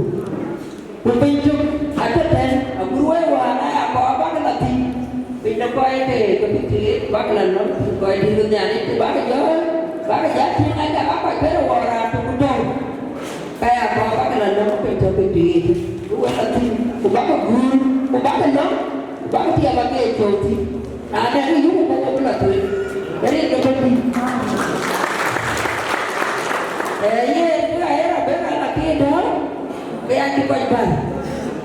ko bai ju ata ten aguru wai wa na ya ko ba ka na ti bi na ko ke ko ti ba ka na no ko di nya ni ti ba ka jo ba ka ja ti na ka ba ka ke ro ra tu ku do kaya ba ka na no ko ti ti Wakati ubaka guru, ubaka no, ubaka tiap lagi jauhi. Ada ni you bawa pula tu. Dari doktor. Ye tu era beka lagi dah. Kaya kita ban.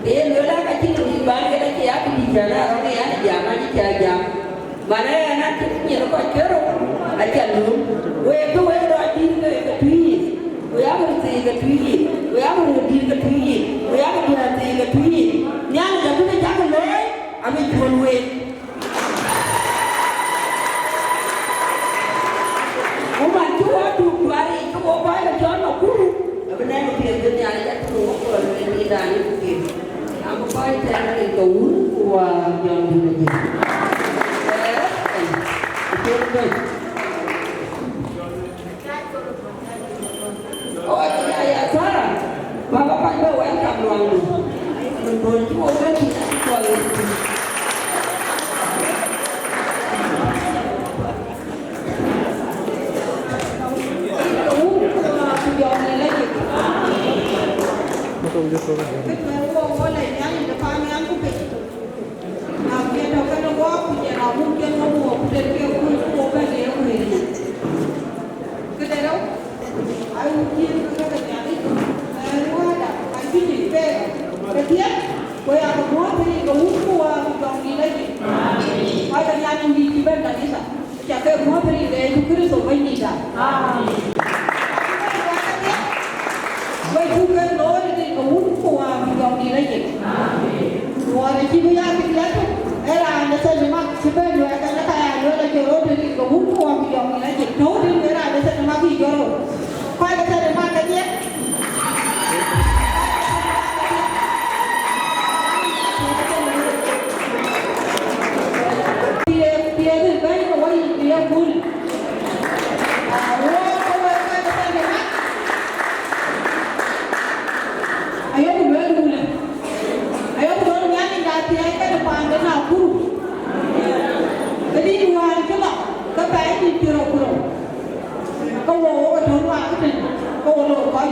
Lola kacil ni ban kita siap di jalan orang ni ada jam ni jaga. Mana anak kita ni lepas kerja, aja lu. Tu dah di ke Twic. Yang mesti ke Twic, yang mesti ke Twic, yang mesti ke Twic. Ni ada jadi kita jangan leh, kami jual wet. Umat jual tu hari itu apa yang jual Nakuru. Benar mungkin dia ada jadi tu orang ini dah ni mungkin. Aku pakai cara itu wah yang ini. Itu oh ya Sarah, bapak pada welcome luang lu. Menurut tu orang kita jual itu.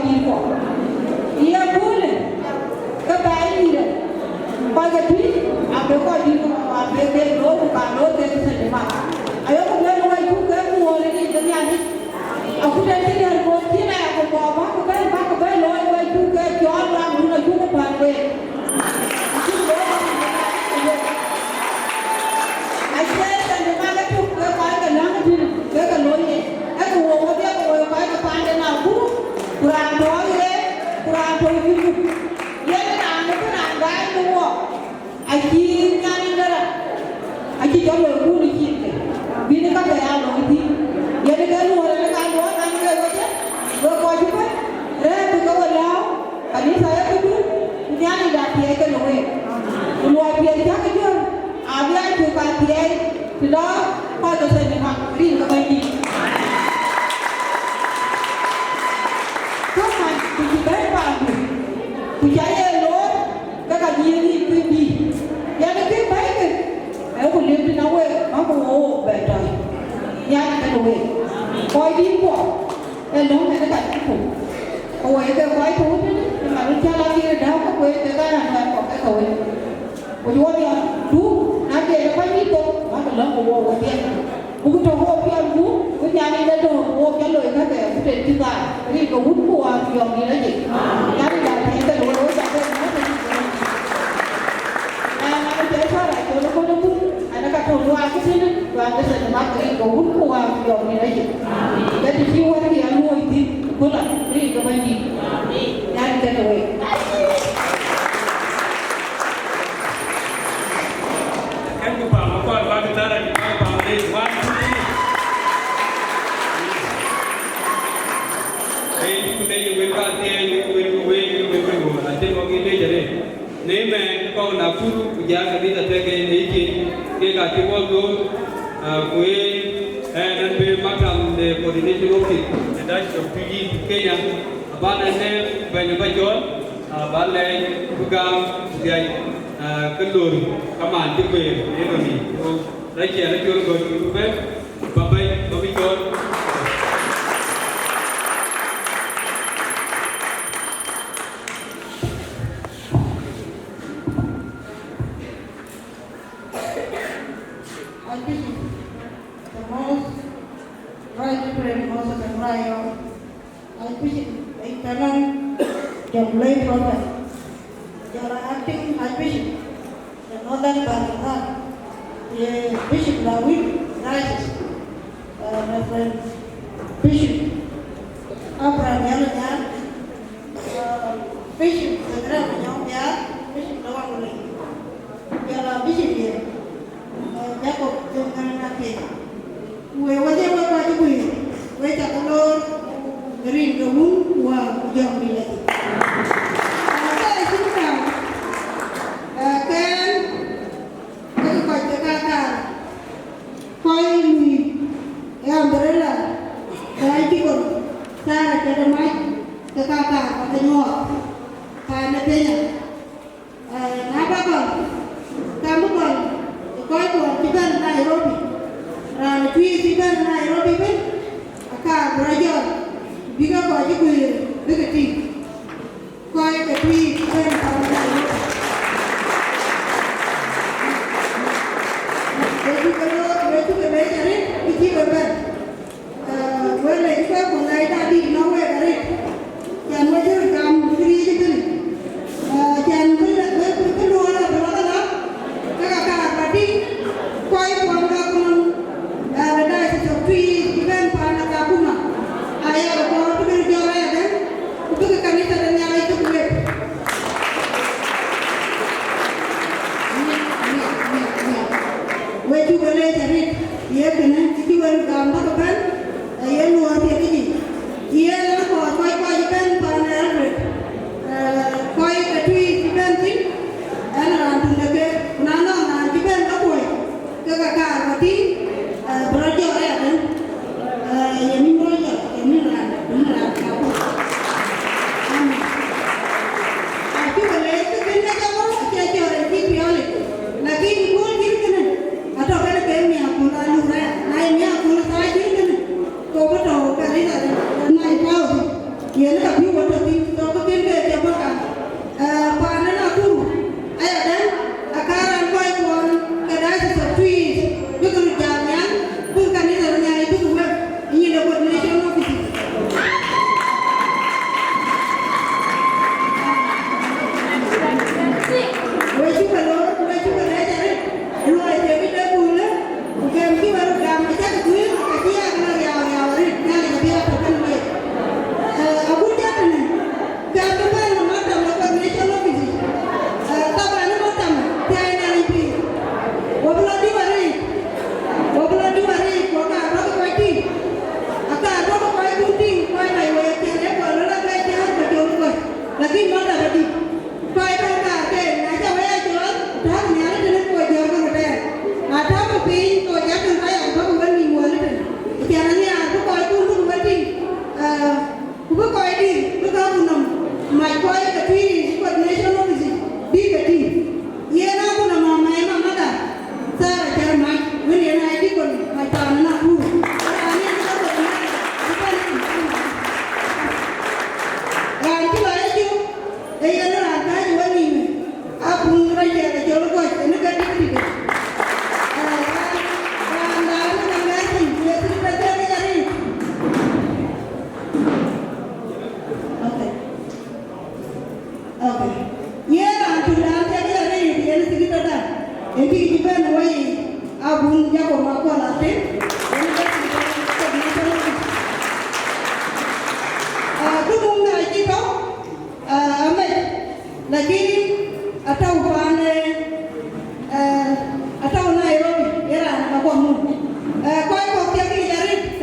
đi qua ia bule ka bai ni de pa ga ti a be ko di ko a be be lo ko ba lo te se de ma ayo ko be lo ku ka mo le ni de ya ni a ku de ti de ko ti na ko ba ko be lo ku ka jo la mu na ku ko ba be I said that the mother took the fire and now to get a lawyer. I go over there or find a find an apple. Quran told you. Yet I'm never dying to walk. I keep running there. I keep on the good kid. We never get out of it. Yet again, what I want, I'm going to go for you. Ready to go now. And this I have to do. Yanni that taken away. You want to be a jacket. Abia tu pakai sudah pada saya nak ring kembali. Kapan pergi berapa? Pujaya lo, kakak dia ni pergi. Yang ni baik. Aku lihat di nawe, aku betul. Yang kedua, kau di buat, lo nak tak tu. Kau itu kau itu ni, kalau jalan dia dah kau itu kan nak kau itu. Kau jual dia tu. Nanti ada apa ni tu? Maka lembu wawa dia. Bukan tu wawa dia tu. Bukan ni dah tu wawa dia loh kan dia. Bukan juga. Ini kau buku yang yang ni lagi. Yang dah kita loh dah tu. Nama dia siapa? Kalau kau tu, anak kau tu aku sini. Kau ada sesuatu ini kau buku yang ni lagi. Jadi siapa dia loh itu? Bukan. Ini kau bagi. Yang kita loh. Kau Nakuru jangan kita terkait ini kita tiba tu kue dan bermakam the coordination office dan pergi Kenya abang banyak bajon balai pegang dia kelur kaman tipe ini lagi orang tu babai jon. Bishop David Diocese, Reverend Bishop Abraham Yalayan, Bishop Garang Yalayan, Bishop Lawanguli, Yala Bishop here, Jacob Jonganake. We were there with we take a Lord, green the moon, while young Millet. Umbrella, Raikon, Sarah Kedamai, Kakaka, Patanor, Panatena, Nabakon, Kamukon, the Koikon, Tiban, Nairobi, Twic, Tiban, Nairobi, Aka, Brajon, Bigger Body, Bigger Tea, Quite a Twic, Tiban, Nairobi. They took a measure, we keep a bed. When I said when I did nowhere, can measure come 3 degrees. Can we let the water Kakaka, quite one government, the diocese of 3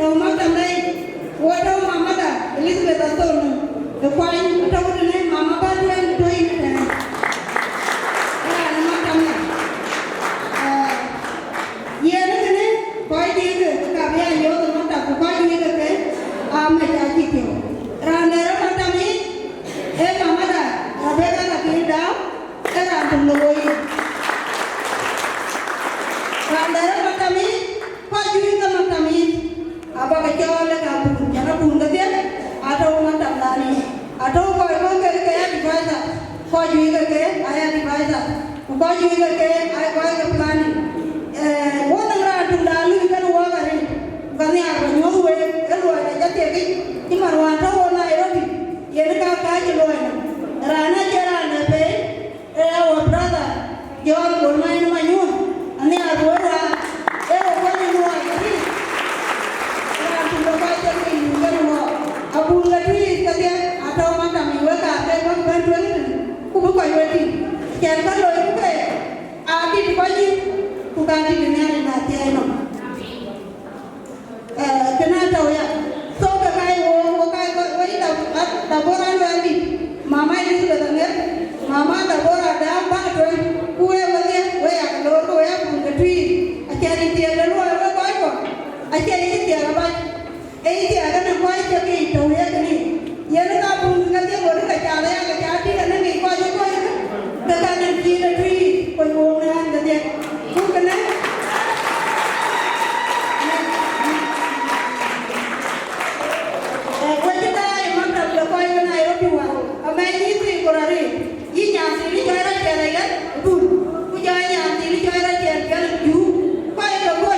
to matamai wato mamada Elizabeth Atonu the quine to the name Mama Badwen to it matamai yene quite the Kabia yo the mata quite the Amajaki Randera Matami Mamada Abega la Pinda era to Loy Randera Matami Pajuika Matami Abagajola Kapu, Janapunda, Ato Matamani, Ato Kaya advisor, Pajuika, I advisor, Pajuika, I buy the planning. One around to Dalu, you can walk in Gania, no way, everyone, just take it. Timarwanta, Nairobi, Yerika Kajiloan, Rana Jaran, our brother, John Goldman Manu, and they are Gora, they were running away. Abu Lati kaya atau macam ini mereka ada bantuan kubu kayu jangan kalau itu adi dipaji bukan di dunia ini nanti ayo kena tahu ya so kayak woi daboran lagi mama ini sudah dengar mama daboran ada bantuan kue lagi woi aku lor woi aku ngetui acara dia lalu apa kau acara dia apa Ini ada nak buat jadi tahu ya ni. Yang nak pun kerja boleh kerja ada yang kerja di mana ni buat je buat. Dekat nanti nanti pengurusan kerja. Bukan eh? Buat kita memang tak boleh kau nak Eropa buat. Amai ni tu korari. Ini yang sini cara cara kan? Betul. Punya yang sini cara cara kan? You. Kau yang kau.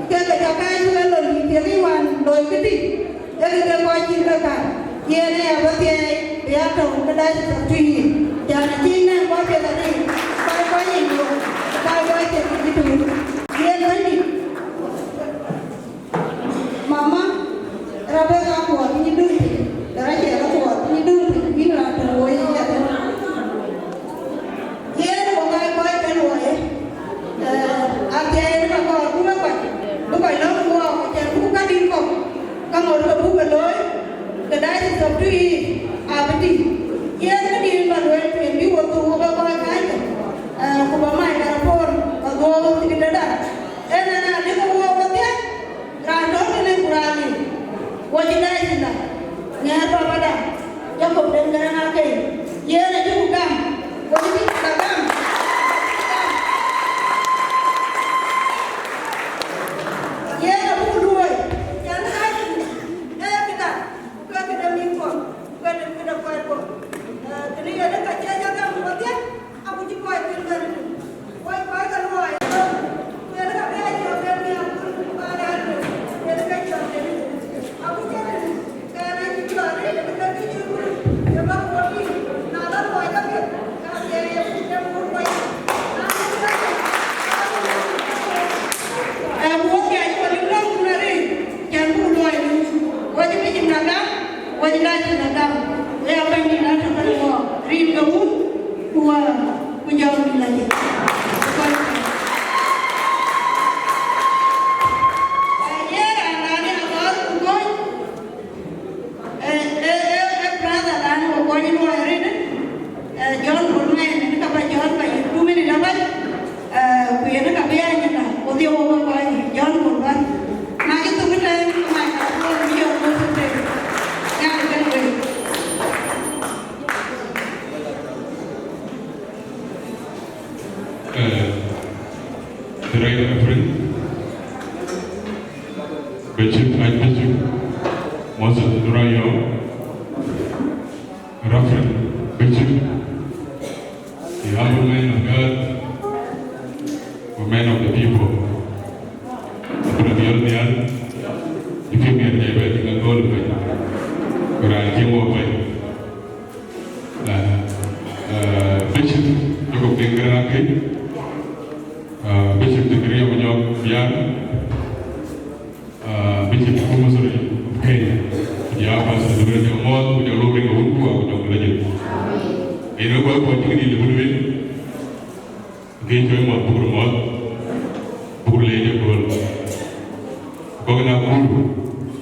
Kerja kau juga lori. Jadi wan. Doi kiti, jadi kalau cinta kan, ia ni apa dia, dia tahu kedai seperti ini. Jangan cina buat dia tadi, kau ini, kau jadi itu. Dia ni, mama, rabe aku ini dulu, raja aku ini dulu, ini lah terwoi ya. Ia ni bukan terwoi, artinya kau bukan lalu bukan dikom, kamu orang bukan loy, kedai seperti abadi. Ia kan di mana loy, di waktu bukan kaya, bukan main karapon, kalau tidak ada. Nana di bawah waktu, random ini kurang. Wajib dah sila, ni apa pada, jauh dengan Akech. Ia ni juga, wajib dagang.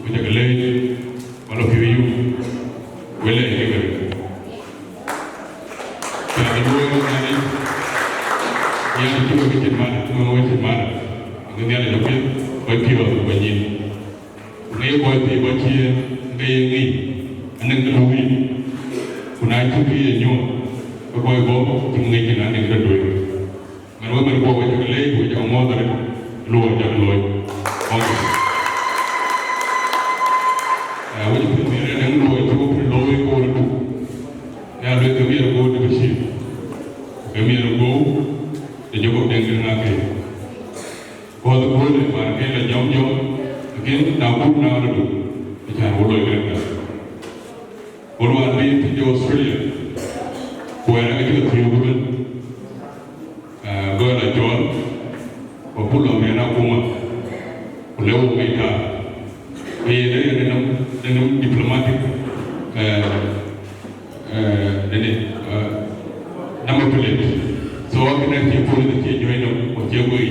which are late, all of you, well, the yang itu bikin mana, mengawasi mana, ini ada lebih berpihak begini. Ini buat baca, ini anak kelui, punai tu dia nyu, berbuat bawa, tinggal kita anak kita dua. Mereka berbuat baca kelai, baca umur dari luar jangan luar. Wajib kita yang luar itu luar kau itu, yang luar kami ada kau itu bersih, kami ada kau. Dia juga dengan Akech. Kalau boleh, maka kita jauh-jauh, mungkin dapat nak ada tu, kita boleh kerana. Kalau ada di Australia, kau ada kita terhubung, kau ada John, kau pulau mana kuma, pulau kita, ini dengan diplomatik, ini nama pelik. So I can actually put it in join them with your way.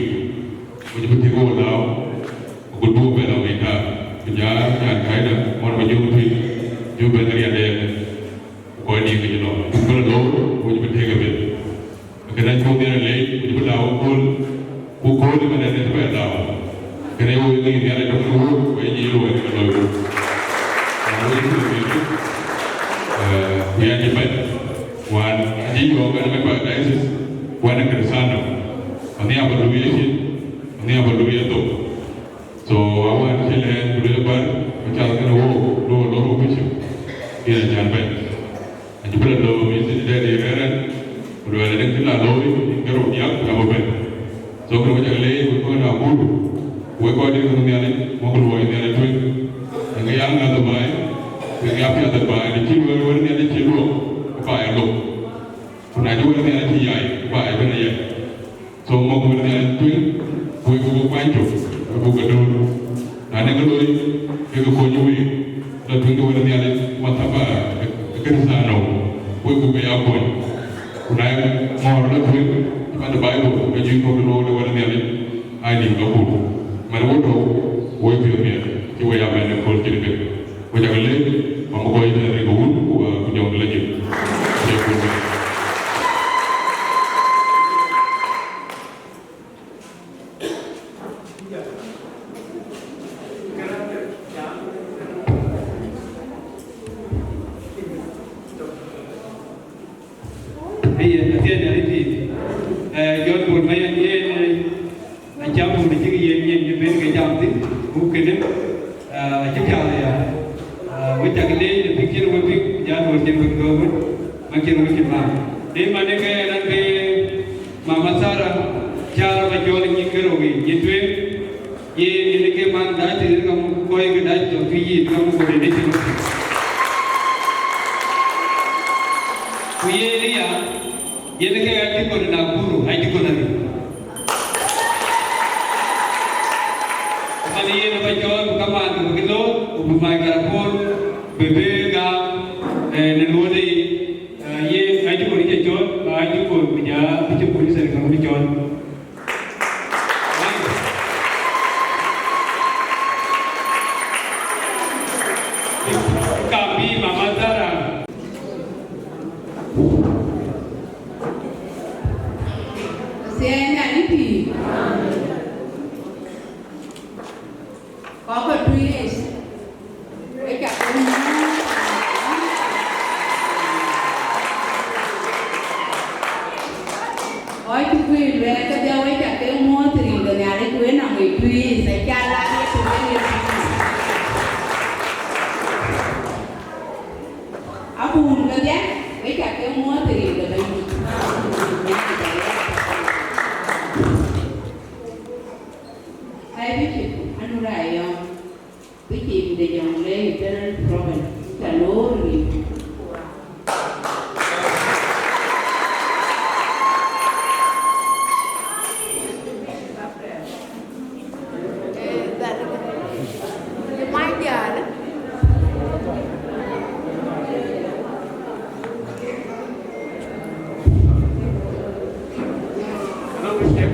Which would take over now, good move and away now. Punya and kind of one of you better than going in, you know. To put a load, which would take a bit. Can I go there late, which would allow who called him and then it's better now. Can I go in the other room when you know it? We are different. One, I think you're going to make a diocese. One Crescendo, and the evaluation, and the evaluator. So I want to tell you to the bar, which I can walk, low bishop, here in Janban. And you put a low visit there, the errand, who are a little low in Garonia, government. So, we are late, we go in our mood, we got it on the other, Mokulu in the other twin, and the young other by, the happy other by, the children were in the other children, by a low. When I do anything, I see by a year. So, more than that, we go find you, we go do. I never know it, we go for you, that we go in the other, Mataba, the Crescendo, we go be up one. When I am more or less about the Bible, when you go to the road over the other, I need no food. My water, we feel here, you way up and the cold kitchen. Which I will live, I'm going to go to young legend.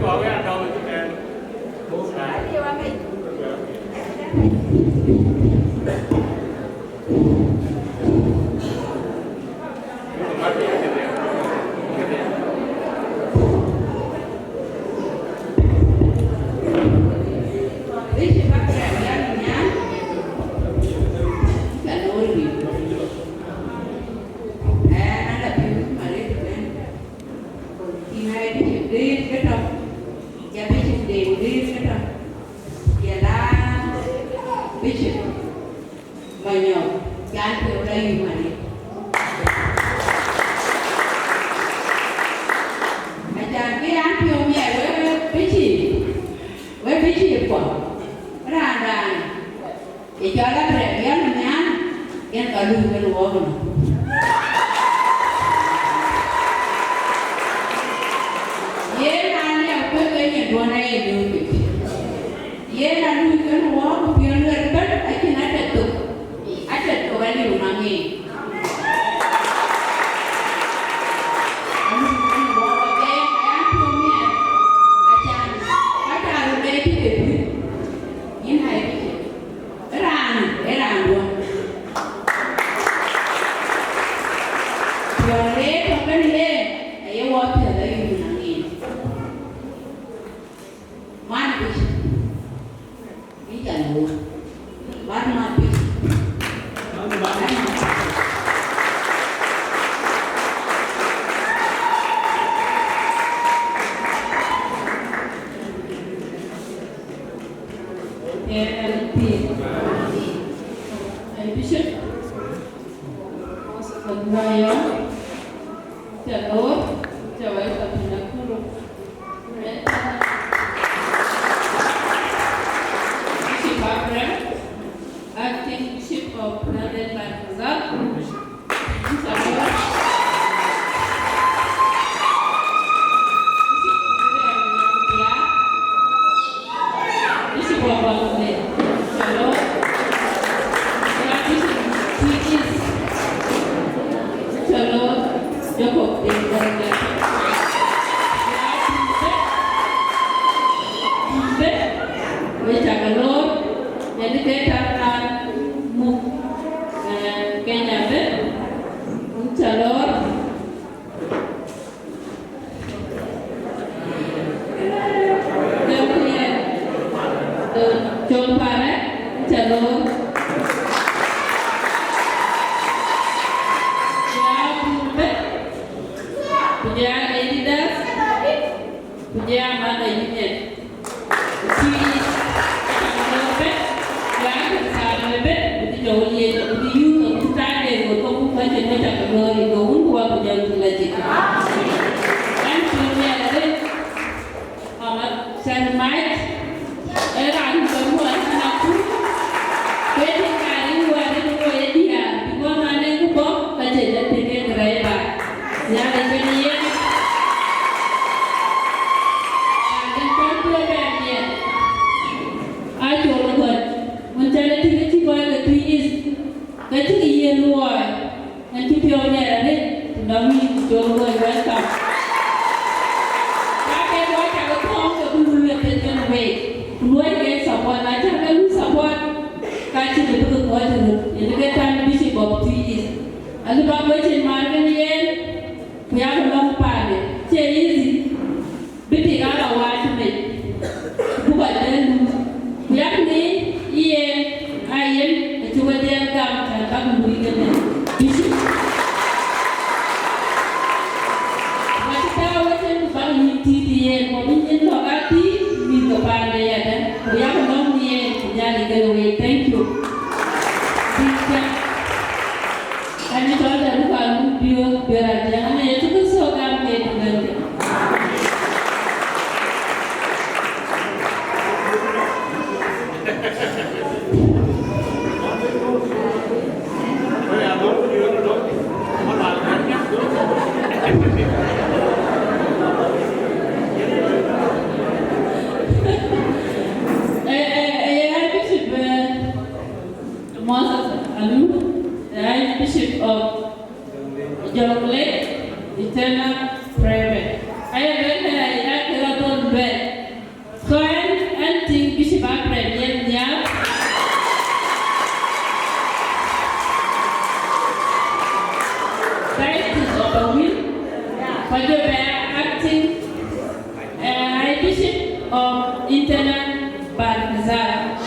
Có cái ăn đâu thì em bố cái acting Bishop of Internal Balthazar.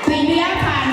Pindia pan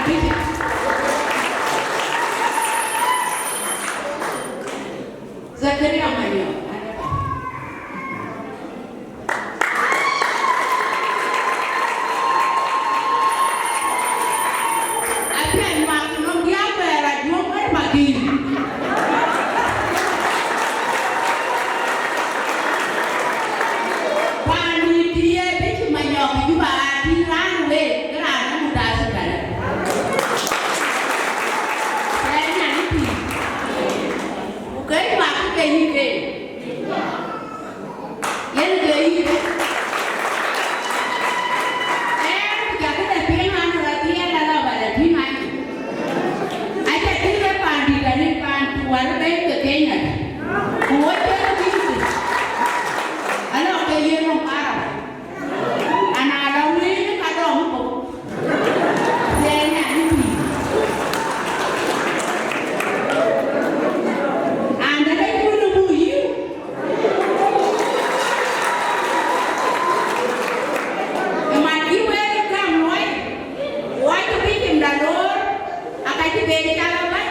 về cha nó bắt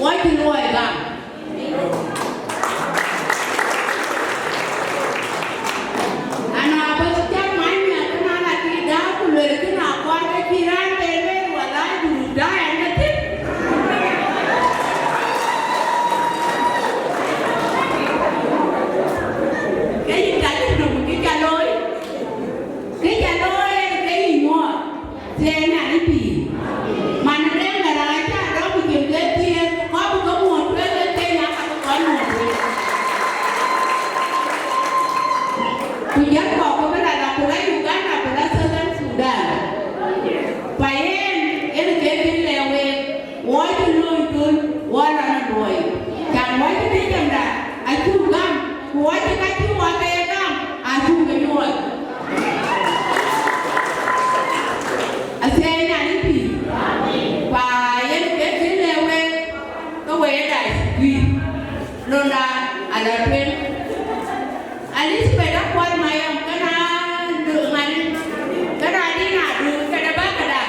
quay thì nuôi làm anh nào bây giờ chắc máy mẹ cái nào là cái đá của người cái nào qua cái kia ra về về và lại đủ đá anh nó thích cái gì cả cái dùng cái trà lôi cái gì mua thế này đi mà nó đem là lại cha đó bị kiểm kế kia có một cái nhà có một tôi nhớ có cái là của lấy Uganda của lấy Southern Sudan phải em cái lèo về quay cái lưỡi cơn quay là nó đuổi chẳng quay cái gì chẳng đã ai chụp gam quay cái chụp quay cái gam ai chụp cái đuổi thế này đi và em cái lèo về cái về đại quy luôn là anh đã quên anh đi về đó quay mày ông cái nào đường này cái này đi nào đường cái đó bắt cái đó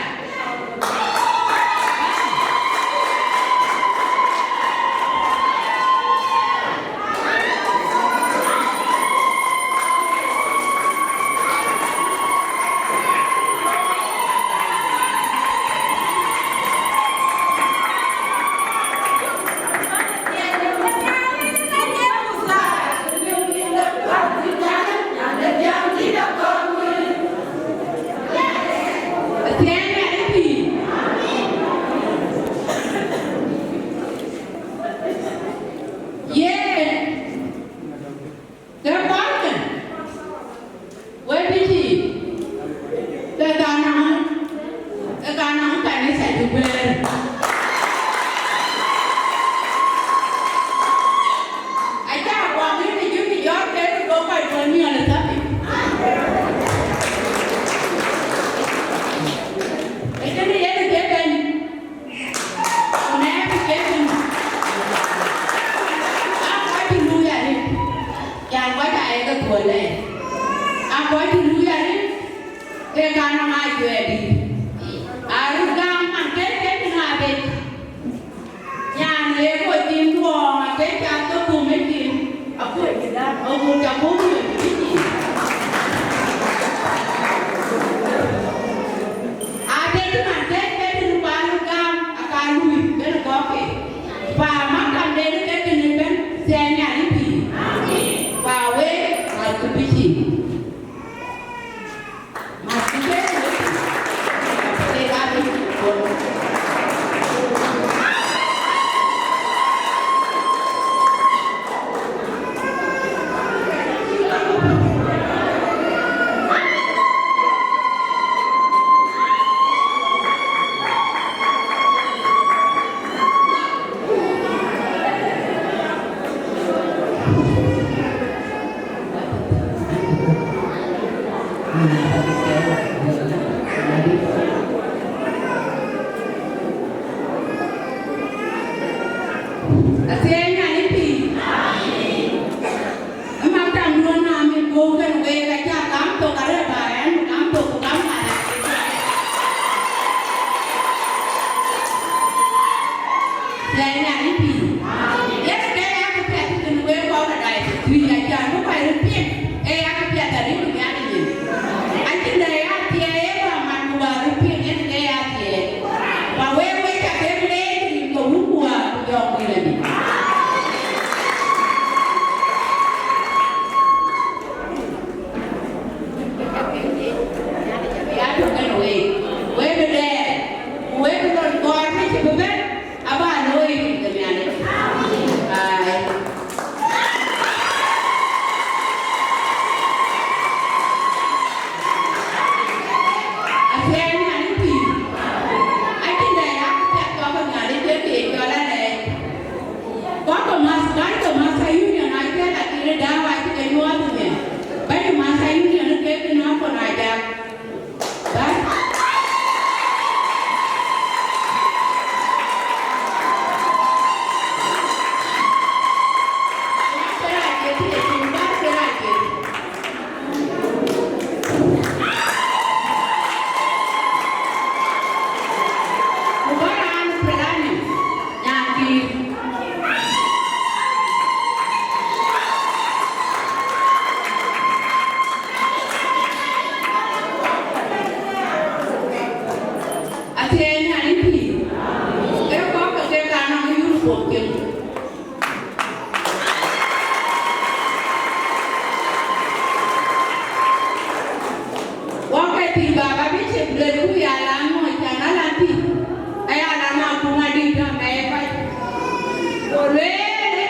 walking. Wakati baba biche bledu ya lamu jana lanti aya lama kumadi kama epa kole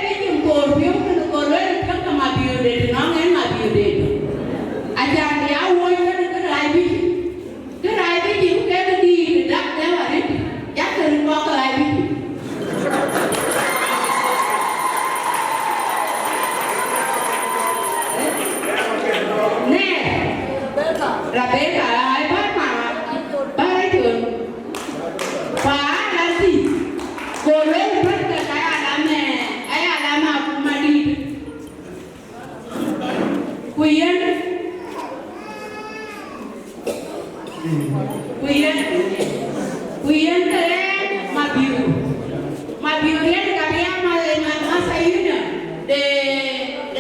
biche mkorbiyo kole kama mabiude nangen mabiude aja dia wonga ke raibi ke di dak dewa ni ya ke rimba ke raibi là bé cả ai bắt mà ba ấy thường phá là gì cô lấy bắt cái làm nè ai làm mà cũng mà đi quyền thế mà biểu hiện cả bé mà say nữa để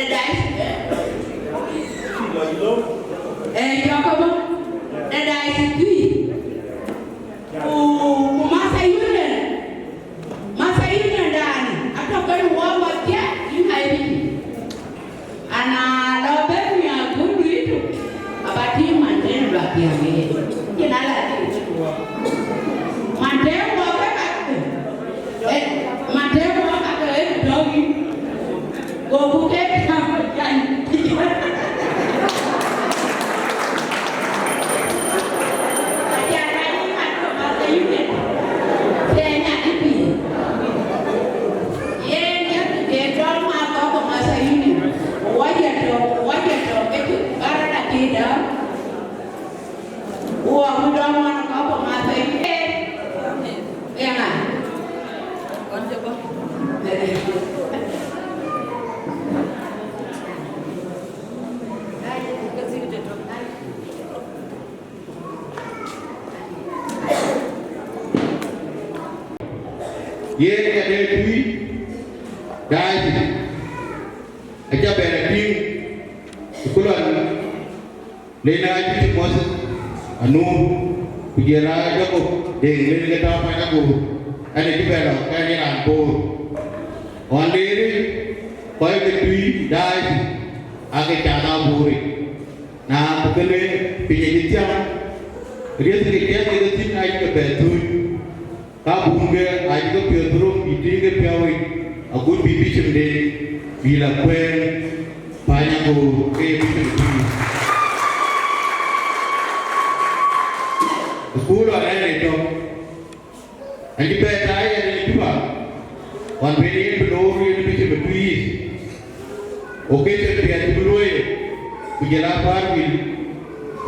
đại cho các bạn để đại Twic masa yun ndani hata kwa wao wakia inaibi ana lobe ya gundu itu abati maneno la kiame kina la maneno wakaka dogi gobuke kama jani ye ya de tui dai aja bere ting kulan le na ji mos anu kujera joko Deng le ke ta pa na ko ane ji bere ka ni ran ko on de ri pai ke tui dai age cha na buri na pukele pinye ji tia riya ke ke tin ai ke be tui kabunge aja Pedro itu ke piawai aku bibi cemde bila kuen banyak ko ke bibi sepuluh ada itu nanti betai ada di dua wan beri belum ini bisa bertulis oke sekian dulu penjelasan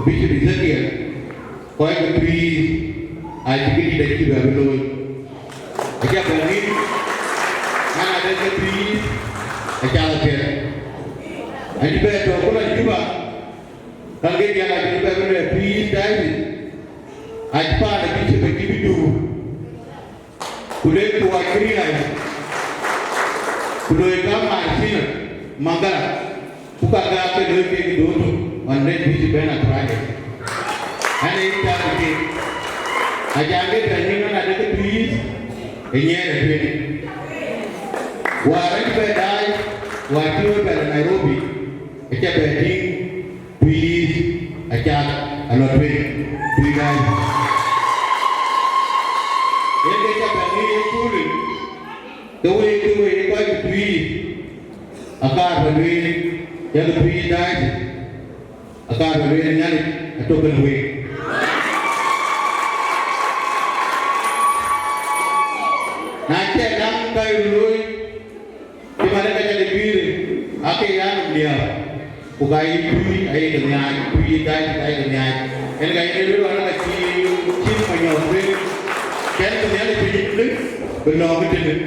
bisa dia kau yang bertulis aja kita tidak juga belum. Aja berani, mana ada lebih, aja lebih. Aja berdoa pula juga. Kalau dia lagi berdoa please David, aja pada bisa begitu dulu. Kulit tua kiri lagi, kulit kamar sini, mangga, bukan apa dulu ke dulu, anda bisa benar terakhir. Ane ini aja training ada ke Twic ini ada training waran bedai waktu pada Nairobi aja beding Twic aja alo training Twic ini aja beding kulit dewe kau Twic akar beding yang Twic dai akar beding nyali atau benwe nanti dalam kayu lui di mana kerja di kiri, aku yang dia, bukai Twic, ayah kenyang, Twic ayah kenyang, ini kayak ini dulu orang kecil, ciri penyokong, kan kenyang di sini, benar betul,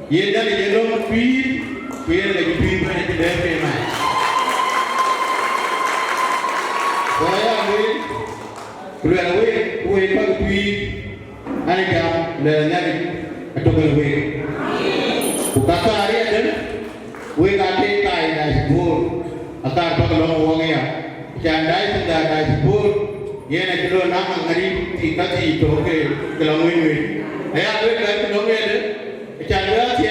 ia dari jalur Twic, Twic lagi Twic mana tidak pernah, saya ambil, keluar kue pakai Twic, anak jam, lelaki atau belwe, bukan hari ada, we kate kai dah sebur, akar pakalong uangnya, candai sudah dah sebur, ye nak kilo nama ngari tiga itu ke kelamui, ayah we kai kelongnya ada, candai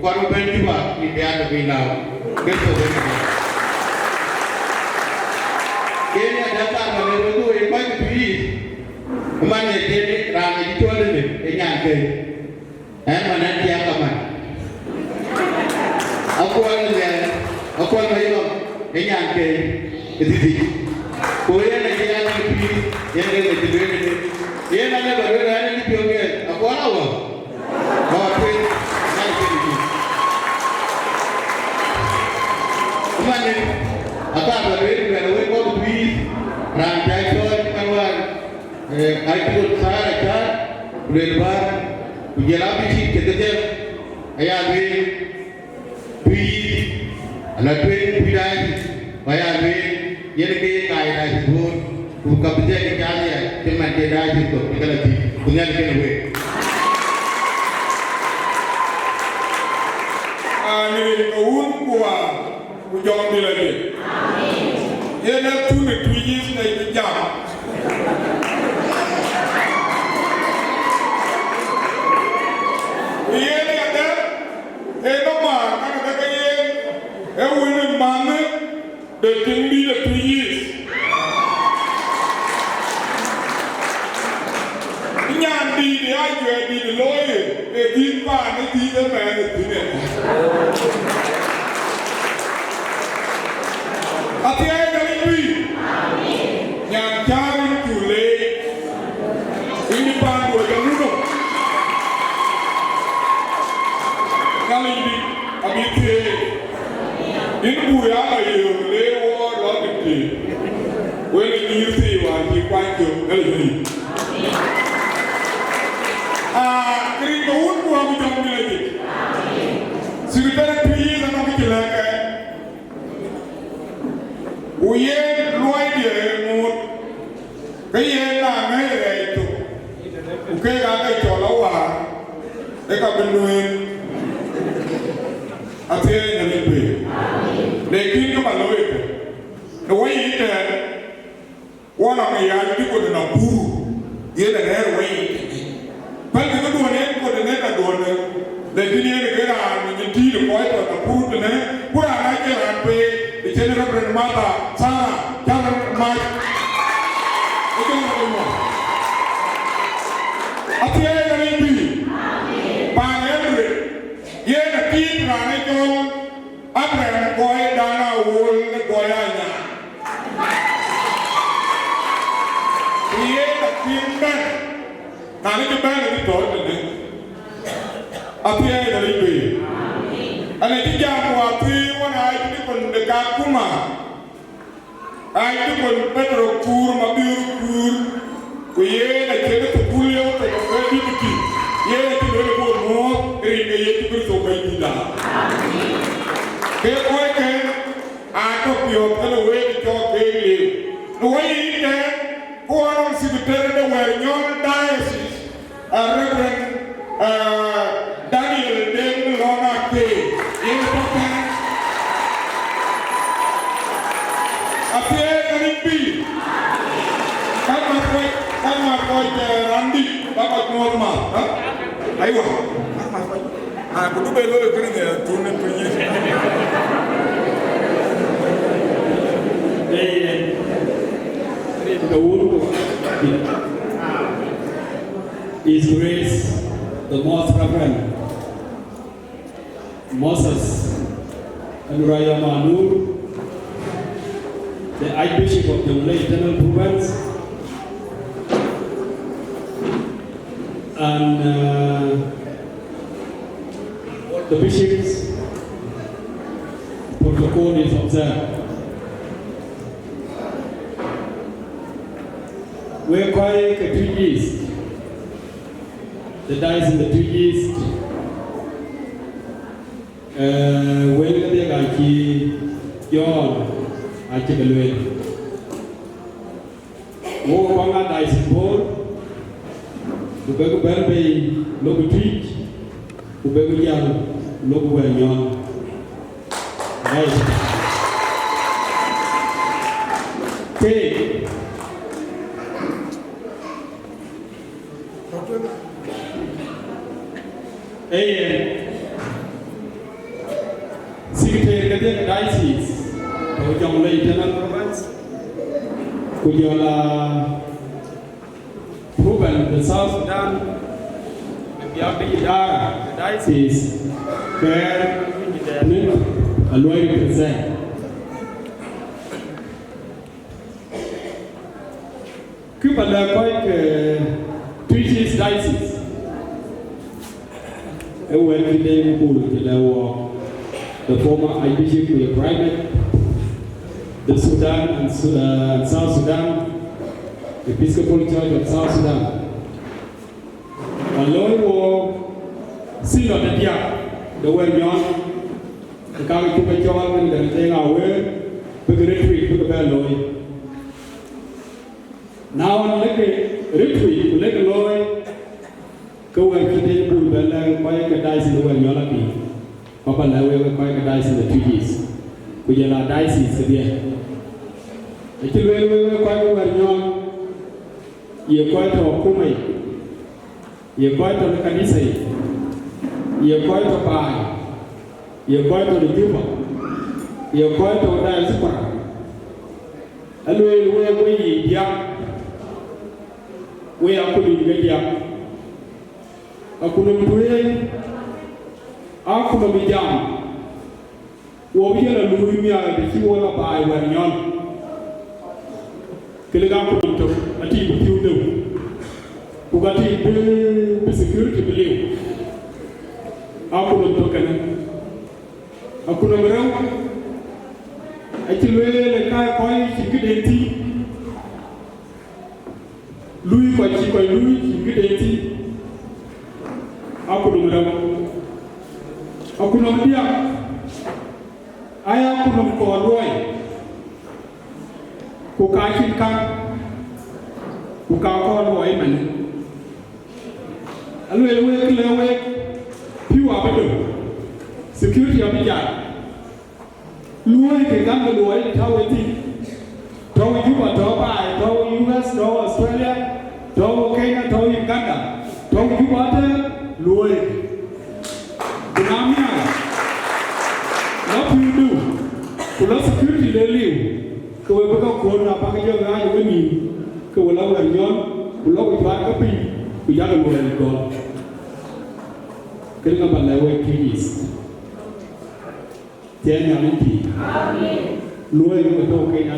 Bukan open juga di biar bilau. Betul betul. Ini ada tak boleh betul. Ibu itu mana jadi ramai dijual ni, ini angke. Mana dia kaman? Aku ada ini angke. Itu. Kau yang dia ada di, yang dia ada di. Ia mana baru ada di pionir. Aku ada apa? Bawa pun nanti di. Mana? Apa baru ini baru kau di rantai kau kawan. Aku saya kan lebar, ujian biji kita ayah ni, anak pidai, ayah ni, yang ni kaya itu, bukan biji kita ni, cuma dia itu kita lagi punya kita ni. Ani kawan kuah, ujung ni lagi. Ia nak tu ni tujuh ni jam. Ia ni ada, nama kan ada kaya, ini mana tinggi the 3 years. Ini dia juga di lawyer, di mana di mana di mana. Hati-hati dari ini, yang cari tule, ini pandu yang muda. Kali ini, kami ini buaya ayo lewa lagi. Weli ni siwa di panjang kali ini. Kerana tahun buah macam ni lagi. Secretary and Offices Uye luai dia mut, kaya na ngay itu, ukay kagay cholawa, eka benuin, ati nalipi, lekin ka maloy ko, luai ite, wala kaya di ko na Nakuru, ye na ngay luai ite, pag ito doon yan ko na na doon, lekin ye na kaya ang tilo ko ito Nakuru na, kura na kaya pe. General Mata, Sana, Garang, Mike. Itu semua. Apa yang ini? Panel, ia nak kita ni jom apa yang koi dana wul koianya. Ia nak kita, nanti kita ni tahu ni. Apa yang ini? Ane tiga waktu mana itu pun dekat rumah, itu pun petro kur, mabir kur, kuye nak jadi tu kuliah tu kerja bukti, ye nak jadi pun mau, kerja ye tu bersokai tidak. Kekoi kan, aku piot kalau we dijawab beli, luai ini, orang Secretary and Diocese, Reverend Deng Ini bukan apa yang ini? Kan makoi Randi, bapak normal, ayo, aku tu belum kerja, tulen punya. The world is Grace, the most reverend Moses and Raya Manur, the Archbishop of the Internal Province, and the bishops. Protocol is observed. We're quite a Twic East. The dice in the Twic East. When they are John, I take a look. More Panga dice in board. The Bego Belbay, Logo Twic, the Bego Young, Logo Well. Okay. Secretary and Diocese, Ojong Lieutenant Province, Kujola proven the South Sudan, the Abiyar, the Diocese, where a lawyer represent. Kubala quite Twic Diocese. A well-being the former Archbishop with a private, the Sudan and South Sudan, Episcopal Church of South Sudan. A lawyer seal of the Dia, the word young, the Kami Kupachon, and the thing aware, the retreat to the bell. Now, on the retreat, let the lawyer go and continue to the land, quiet a dice in the way you're lucky. Papa, I will quiet a dice in the treaties. We are dices again. The children will quite over young. You're quite a Kume. You're quite a Kanisa. You're quite a pie. You're quite a Juba. You're quite a diaspora. And we young. We are putting media. A Kunum, Akuma Bijam, Wobia Lumia, the Kiwana by Wanion. Kilakum, a team of you, who got the security believe. Akuma token. Akuna, actually, the car point, you could Louis Pachico, Louis, Gideti, Akunum, Akunumbia, I am Kunum Cordoy, Kukakin, Kukakon women. I will wake, Pew Abbott, security of the yard. Louis, the Gamma Louis, how it is. Told you what I told US, told Australia, told Kenya, told Uganda, told you what Louis. Kunamia, what you do? Kula security they live. Kuweka kuona pakaja gani wemi. Kuwala wanyon, kula wajaka pi, kujaka Louis God. Kila balawe kidis. Tiada nanti. Amen. Louis itu Kenya.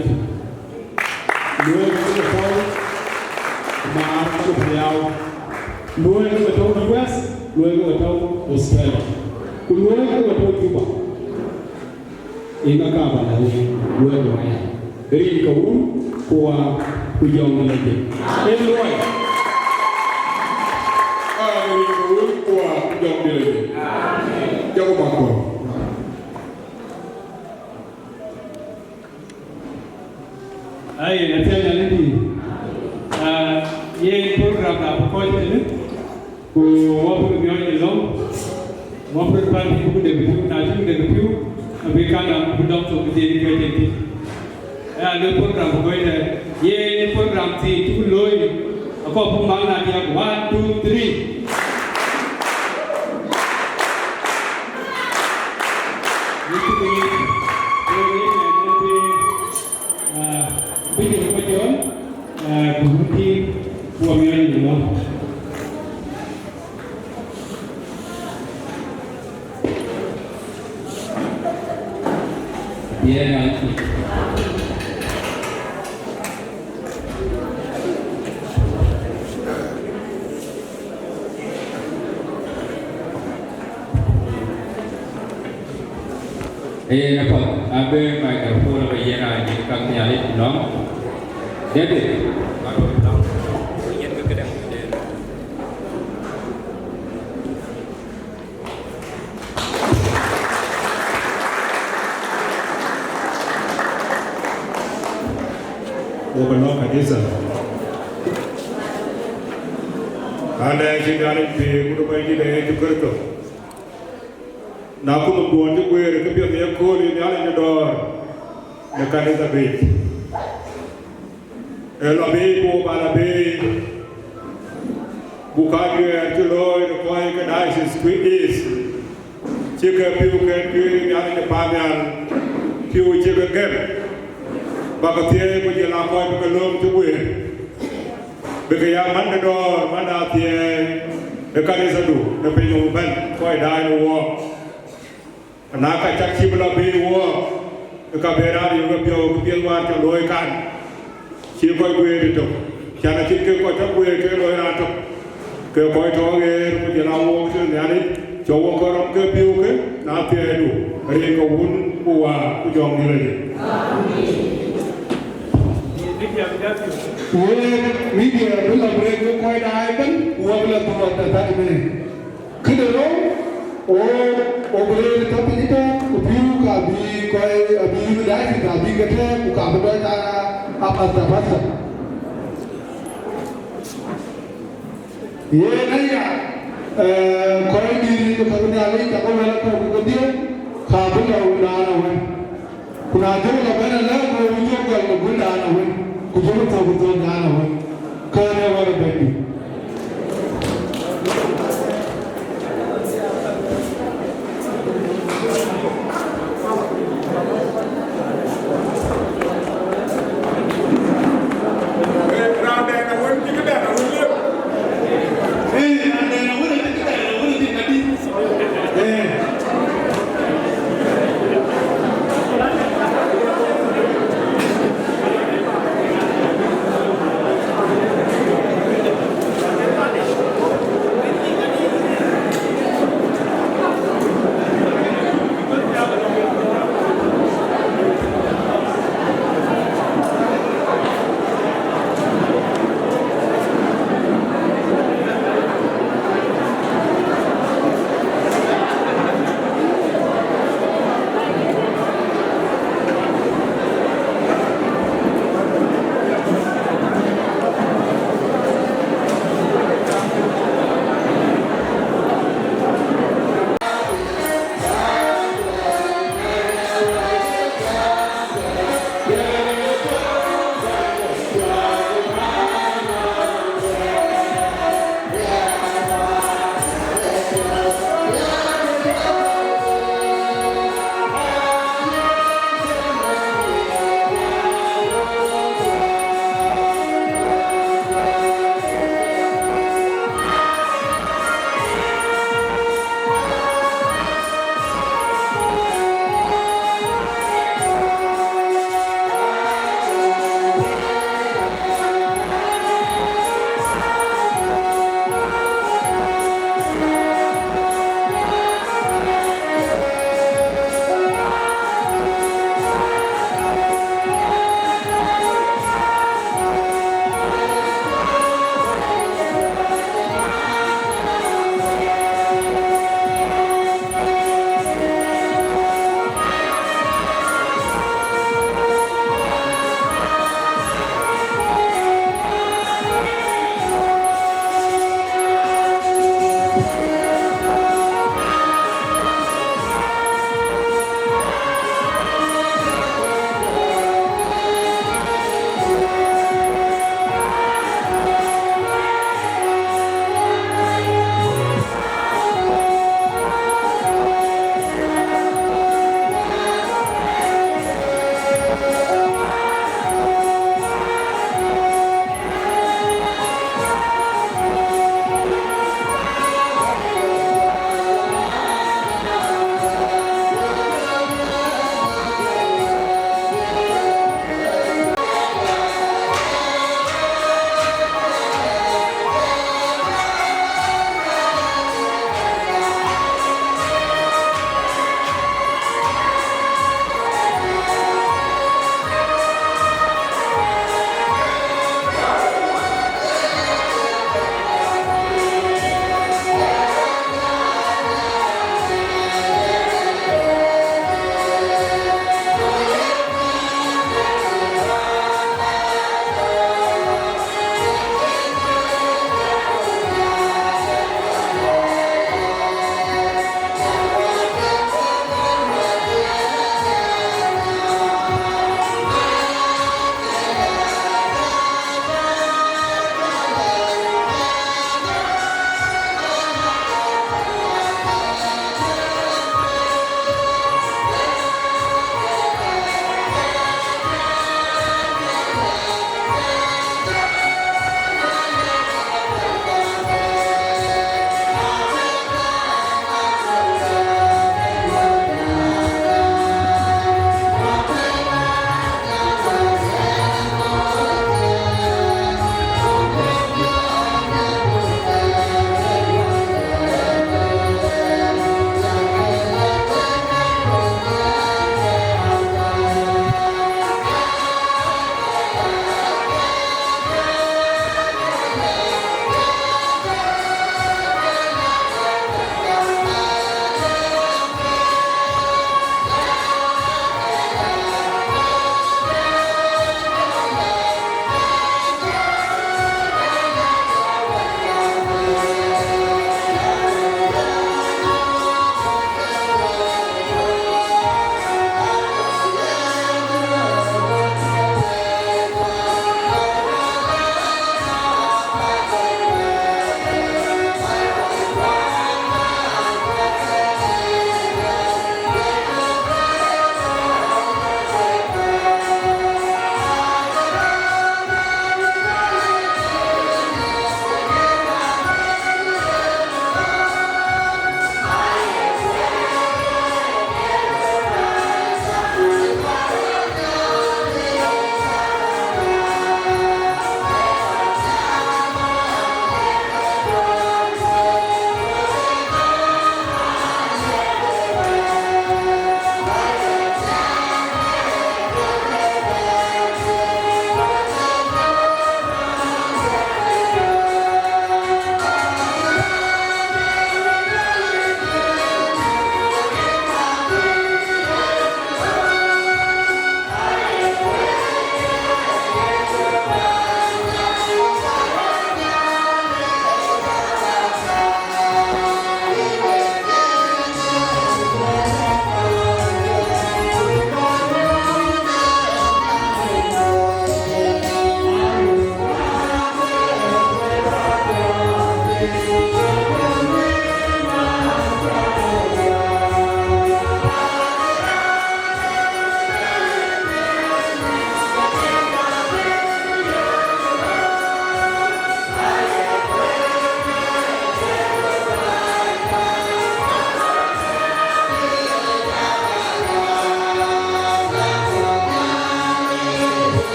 Louis ke Paul, Mar ke Payau, Louis ke Tau US, Louis ke Tau Australia, Louis ke Tau Cuba. Ini apa lagi? Louis ke mana? Dari kau kuah kujang lagi. Louis. Dari kau kuah kujang lagi. Jangan bangkok. Ay, nanti nanti, ye program apa kau ini? Ku wapun biar elong, wapun pagi ku debu, nanti debu, mereka nak budak tu jadi kerja. Ada program kau ini, ye program si tu loy, aku pemang nanti aku 1, 2, 3. Itu ni. Bây giờ có nhớ của thi của người gì không? Yeah. Apa? Abe microphone apa yang ada di kaki nyali dong? Jadi, kalau dong, ingin ke kedai. Open up kanisa. Anda yang jadi pe guru bayi ni juga tu. Naku membuat juga kebiasaan yang kau ni ada di dor, dekat desa bait. Elabe bo balabe, bukan dia celoi dekai kedai sesuatu is. chiếc piu cái nhà này ba nhà piu chiếc cái game bà cái thiê bây giờ làm coi cái lông chú quỷ bây giờ mình cái đó mình đã thiê cái này sao đủ nó phải dùng bên coi đai nó vô nãy cái chắc chip là bị vô cái bề ra thì cái piu qua cho lôi can chỉ coi quỷ đi thôi cho nên chỉ cái coi chắc quỷ cái lôi ra thôi cái coi cho cái bây giờ làm vô cái nhà này cho vô cái rong cái piu cái nãy thiê đủ cái cái vốn của cái dòng như này media bila mereka kau dah kan, bila tuan datang ini, kedua, boleh tapi kita view kabi kau abi dah kita abi kita buka benda apa apa. Ye ni ya, kau ini tu kalau ni ada tak kau malah kau dia, kabi kau dah lawan. Kuna jauh lawan lah, kau hujung kau dah lawan. Kujumu tahu nana wan, kerana wala beti.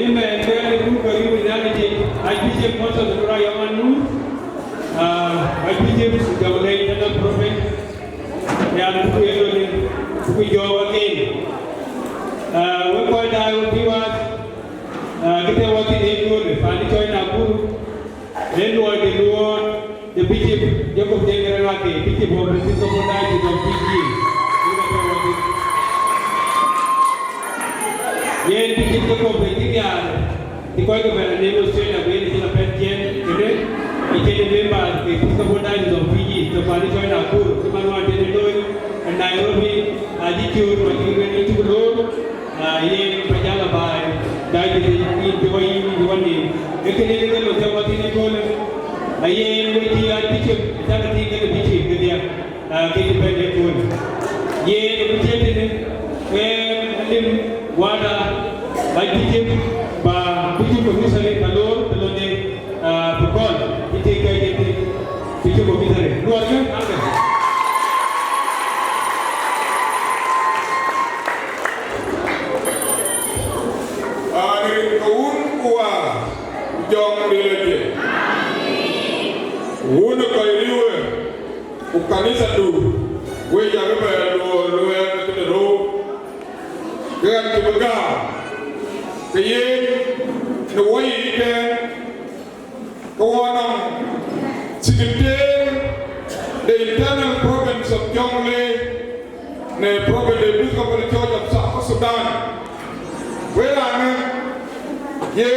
Amen. Very good for you reality. I bishop most of the Rayamanu. I bishop the Delegates prophet. And we go again. We're going to be what kita working in good. Fani join Nakuru. Then what the bishop Jacob Deng bishop of the Episcopal Diocese of PG. Yen bishop Jacob Virginia. The court of the name of Australia where is a pension today. It is a member of the Episcopal Diocese of PG. The Fani join Nakuru. The man wanted to know and Nairobi. Attitude what you went into the road. Yen Pajala by Diocese in the one name. The Canadian was what in the corner. I am waiting at Bishop, Saturday, the Bishop, the independent one. Yea, the Bishop, where Lim, Wada, by Bishop, by Bishop of Israel, the Lord, the Lord, the God, he take Bishop of Israel. No other, Wuna kairiwe ukanisa tu weja rebe lo kete ro gan kibaga keye no way ite kawana sigite the internal province of Jonglei ne province the Episcopal Church of South Sudan where ana ye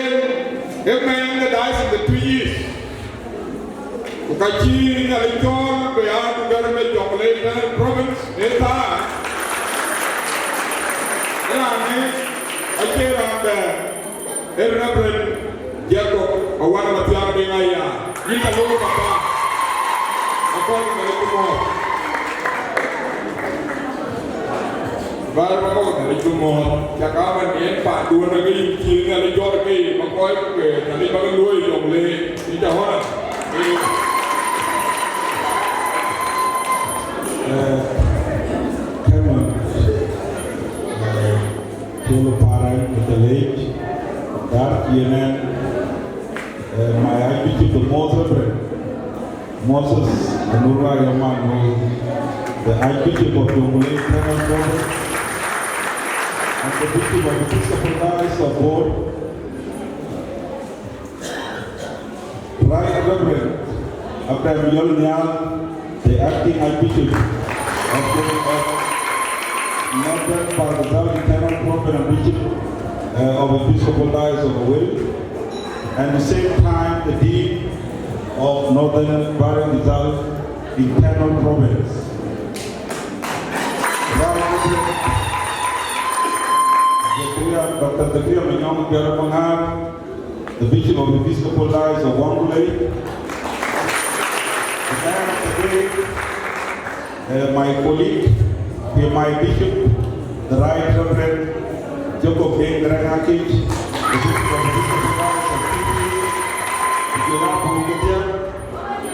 amen the diocese the 2 years Ukachi na lijon beyond government Jonglei province eta yani akira the Reverend Jacob awana matiang bengaya kita lo papa akon melikumo bar pako melikumo jakaman en pa dua lagi kini lijon lagi makoi ke kali bagai luai Jonglei kita hona Tulu Parai, the late, that Yemen, my Archbishop of Moses, Anura Yamano, the Archbishop of Jonglei, and the Bishop of the Episcopal Diocese of Board, Right Reverend Abraham Yolnyal, the acting Archbishop of Northern Parvazal, Lieutenant Prophet and Bishop of Episcopal Diocese of Will, and at the same time the Dean of Northern Parvazal, Internal Province. Dr. Zakria Manyong Garang, the Bishop of Episcopal Diocese of Wangulay, the man of the day, my colleague, my Bishop, the Right Reverend Jacob Deng, Garang, Akech, the Bishop of Episcopal Diocese of Twic,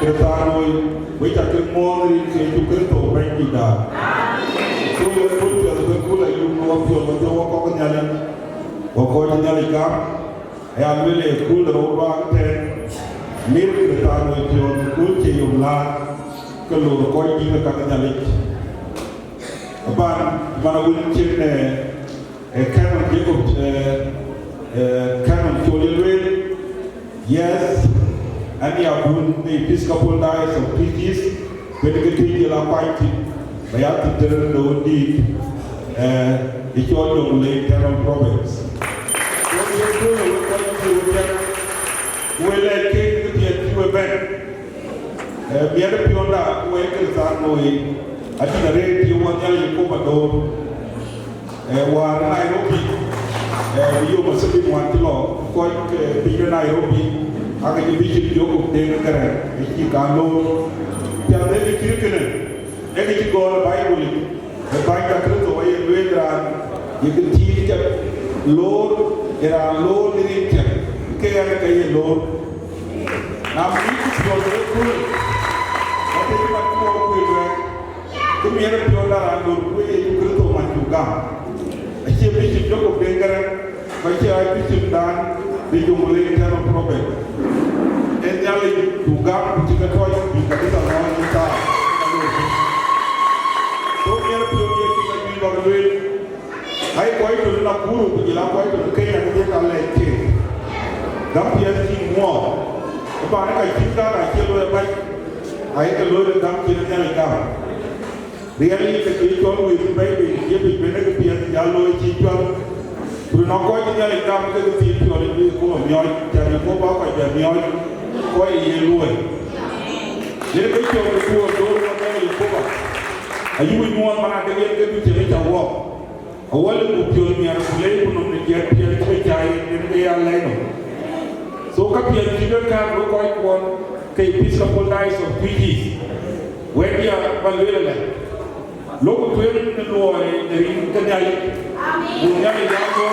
Ketanoi, which are good morning to Krito, Brandida. So you put your Kula, you know of your walk on Yalan, or Gordon Yalikam. I am really a cool road 10 milk the time with your good tea of land, Kulu, Koi, the Kakanyalik. But I will check a canon Jacob, canon Cholial. Yes, and you have the Episcopal Diocese of Twic, when you get your appointed, I have to tell the deed, the Church of Lake Terran Province. Well, I came to the event. We had a pionda who enters our way. I think a rate you want to come at all. Nairobi, you must have been one to law, quite bigger Nairobi. I can be Bishop Jacob Deng, if you can know. Tell them the curriculum. Then you go to the Bible. The Bible away and later you can teach them. Lord, there are Lord in it. Okay, Lord. Now, we need to go to the school. What is it about to me? And Lord, we you go to Mantuga. I see Bishop Jacob Deng, Baca Bishop Dan di Jumlah Internal Problem. Enyali juga jika tuan di kita lawan kita. Tuan pionir kita di Bangladesh. Hai kau itu Nakuru, berjalan kau itu Kenya dia tak leci. Gampian semua. Apa nak kita nak cakap apa? Hai kalau orang kita ni kau. Really kita itu itu baik dia benar kepian jalur cipta. Bruno kau itu ni kau kita cipta orang ni kau mian jadi kau bawa kau jadi mian kau ini luar. Jadi kita itu orang ni kau. Ayu imuan mana dia kita jadi jawab. Awal ujian ni aku leh pun nak dia percaya dia lain. So kapian juga kan kau ikut ke Episcopal Diocese of Twic. When dia balik lah. Logo tuan luar dari kenyai. Kenyai yang kau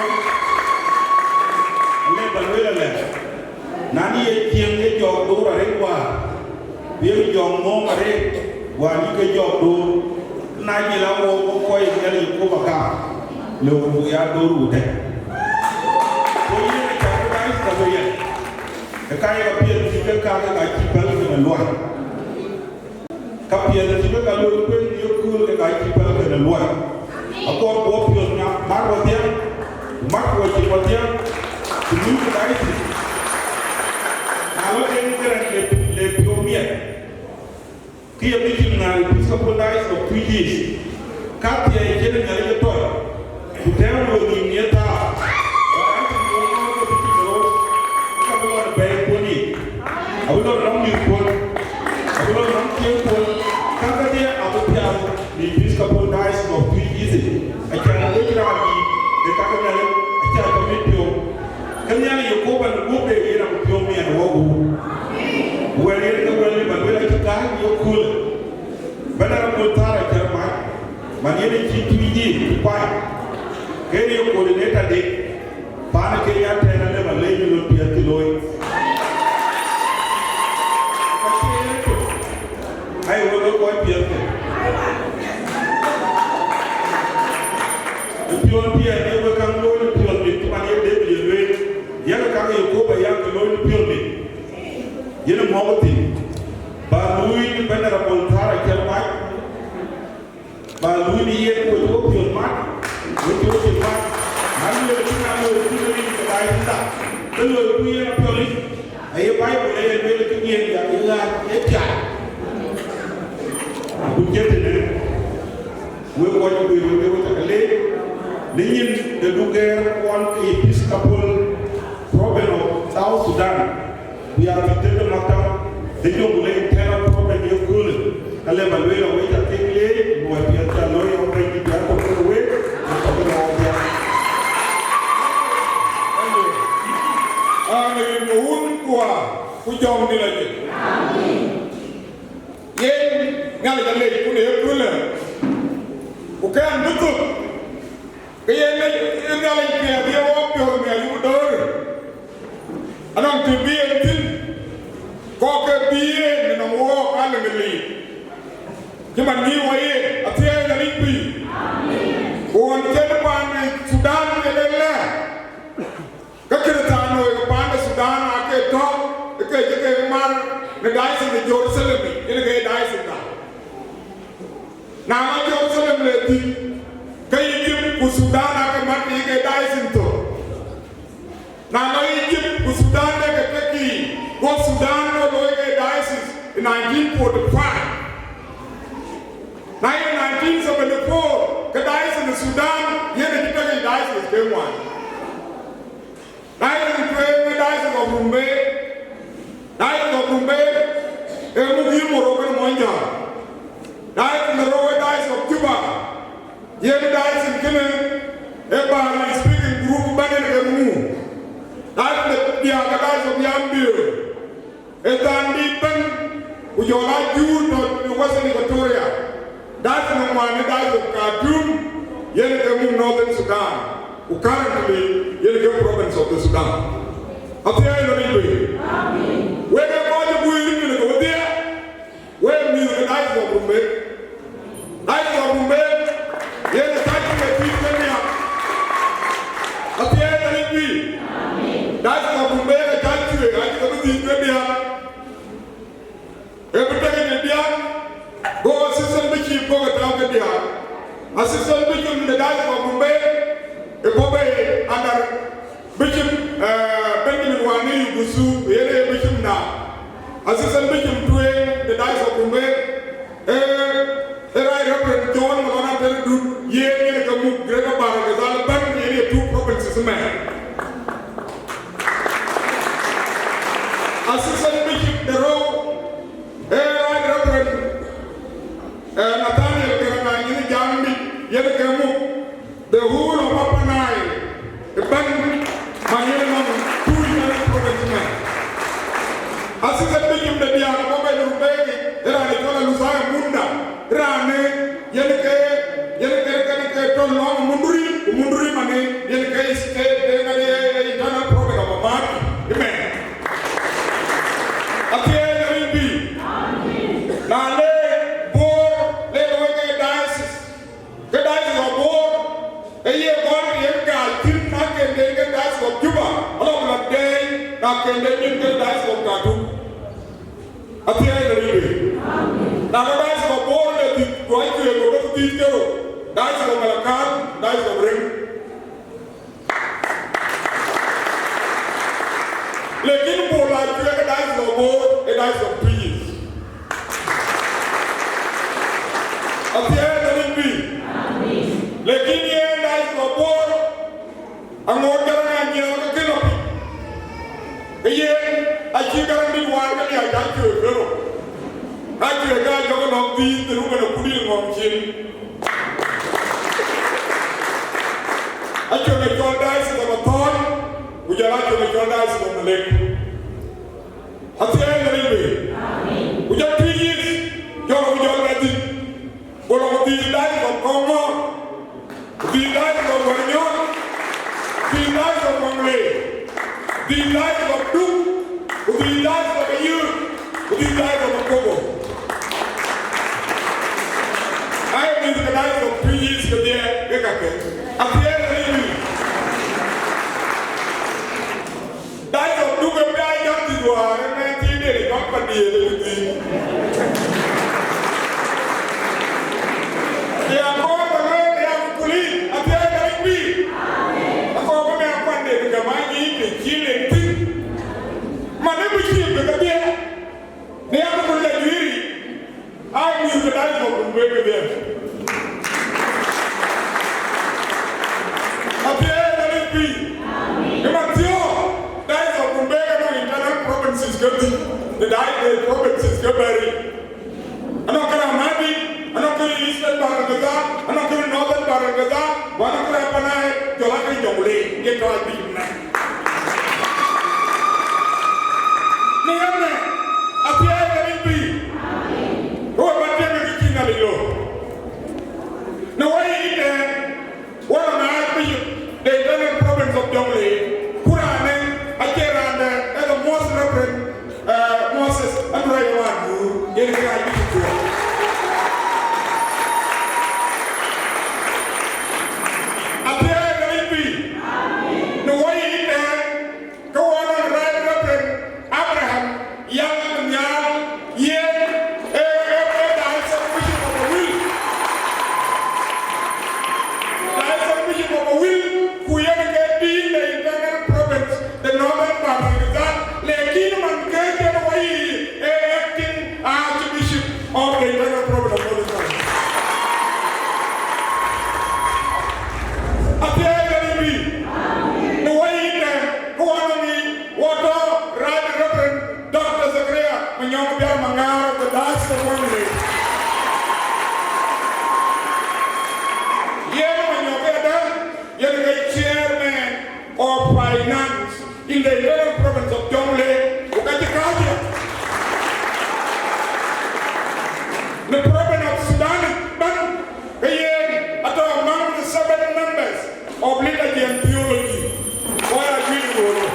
le balik lah. Nani yang dia jauh dua rekwa. Dia jauh ngom ada. Wani ke jauh dua. Nani lah kau yang jadi kau bakal. Lalu ya dulu deh. Kau ini macam apa sih kau ya? Kaya kapian juga kaya kaji balik dengan luar. Kapian juga kalau pun dia kul kaji balik dengan luar. Aku buat pion marwatian, marwatian, dulu kita itu. Kalau ini kan lepiomian. Kia bikin nari Episcopal Diocese of Twic. Kapian ini jadi nari betul. Kita mau ini tak. Aku dah ramai pun, aku dah ramai pun. Kata dia aku tiap di Episcopal Diocese of Twic ini. Ajar lagi, dia kata dia ajar kami pion. Kenyang yang kau ban buat dia nak pion ni ada wagu. Wali kita wali balik kita yang cool. Benar pun tara Jerman, mana ni Twic ini, pai. Kaya yang koordinator dek, pan kaya trainer le balik jual pion tiloi. Hai orang kau pion ke? Pion dia bukan lori pion itu mana dia beli. Yang kami ikut bayar ke lori pion ni. Yang mau ti, baru ini benar boltar kermat. Baru ini yang kau pion mat, kau pion mat. Hari ini kita kita. Kalau pion pion ni, ayah baik boleh boleh kian yang enggak. Bukan ni, we want to kali. Ni the lugar one Episcopal problem of South Sudan. We are betul macam dia boleh internal problem yang cool. Kalau baloi awak tak tinggal, buat dia calon yang pergi dia tak perlu. Amin. Mohon kuah, kujong ni lagi. Amin. Ngali kali pun dia pula. Bukan betul. Kaya ngali dia wapio ni ayu dor. Anang tibian tin. Kau kebian nang wak alang ngali. Cuma ni wae atiai ngali pi. Amin. Bukan depan Sudan ni adalah. Kekerjaan orang pada Sudan Akech top. Akech mar negara di Jerusalem ini gaya Diocese dah. Nama Jerusalem lagi, Egypt ku Sudan akan mati gaya Diocese tu. Nama Egypt ku Sudan akan pergi, ku Sudan lalu gaya Diocese in 1945. Nah in 1974, ke Diocese di Sudan, ia nak kita gaya Diocese kemuan. Nah in the Diocese of Mumbai. Naik ke Mumbai, mungkin Morocco manja. Naik ke Diocese of Cuba, yang Diocese kene, bahari speaking group bagian kemu. Naik ke Diocese of Yambio, tadi pen ujola June di Western Equatoria. Diocese of mana Diocese of Khartoum, yang kemu Northern Sudan. Currently, yang kemu province of the Sudan. Apa yang ini? Amin. Where are the building in the Godia? Where is the Diocese of Mumbai? Diocese of Mumbai, yes, the Diocese of Mumbai. Apa yang ini? Assistant Bishop the Diocese of Bombay, a Bombay under Bishop Benjamin Wani Gusu, the Bishop now. Assistant Bishop Twic, the Diocese of Bombay, Right Reverend John Malona Teredu, Ye Kamu, Greater Barakazal, Ban, 2 provinces, man. Assistant Bishop the Row, Right Reverend Nathaniel Garang, Jambi, Yelakamu, the whole of Upper Nile, the Ban, Mayelam, 2 different provinces. Assistant Bishop the Diana, Mobile Rubeki, Rani Luzaya Munda, Rane, Yelaka, Long Munduri Mane, Yelaka State, the internal program of a market. Amen. Nile, board, let Diocese. The Diocese of board, a year one, young guy, Tim Nakan, the Diocese of Cuba, along the day, Nakan, the Diocese of Katu. A theater. Now, the Diocese of board, the right to go to the Diocese of Malakan, Diocese of Ring. Lekin board, like the Diocese of board, the Diocese of Twic. At the end of the week, Lekin ye Diocese of board, and more Garang and Canopy. Again, I keep Garang one, I got you a girl. I keep a guy going on the room and putting on chin. I can make your Diocese of a thorn, which I like to make your Diocese of the lake. At the end of the week, we just 3 years, you're ready. One of these Diocese of Congo, the Diocese of Warrior, the Diocese of Mongley, the Diocese of Duke, the Diocese of the Youth, the Diocese of Congo. I have been the Diocese of 3 years to the end. At the end of the week, Diocese of Duke, I got to do and 19 days, not for the they are called the way they have police at the end of the week. I call them out one day because I need to kill and think. My neighbor chief, because they have to put that jury. I knew the Diocese of Bombay there. At the end of the week, you must know Diocese of Bombay and internal provinces go to the Diocese provinces go bury. I'm not going to marry. I'm not going to Eastern Barangada, I'm not going to Northern Barangada, I'm not going to Panay, Jolaki Jomule, get right beaten. Niame, Apia Garibi, who are Batem King Alilo. No way in there, one of my Archbishop, the internal province of Jomule, Purane, Akeranda, and the most reverend Moses, and Raywan, in the Archbishop. In the Nile province of Jongle, the province of Sudan, among the 7 members of liturgy and theology, why are we going?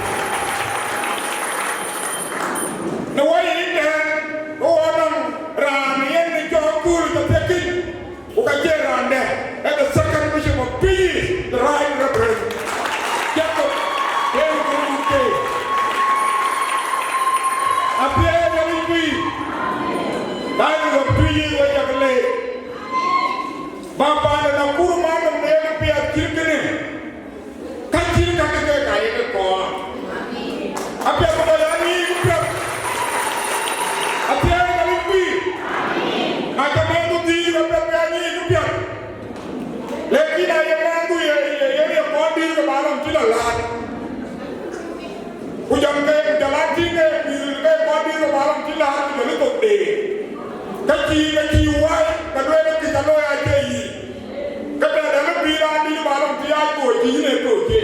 The way in there, go on, Rani and the Jokul, the Twic, who can get around there, and the second bishop of peace, the right reverend. Diocese of Twic, Nakuru Kaki wai kadwe kita lo ya kei. Kada dalam bira ni balam tiap ko kini ko ke.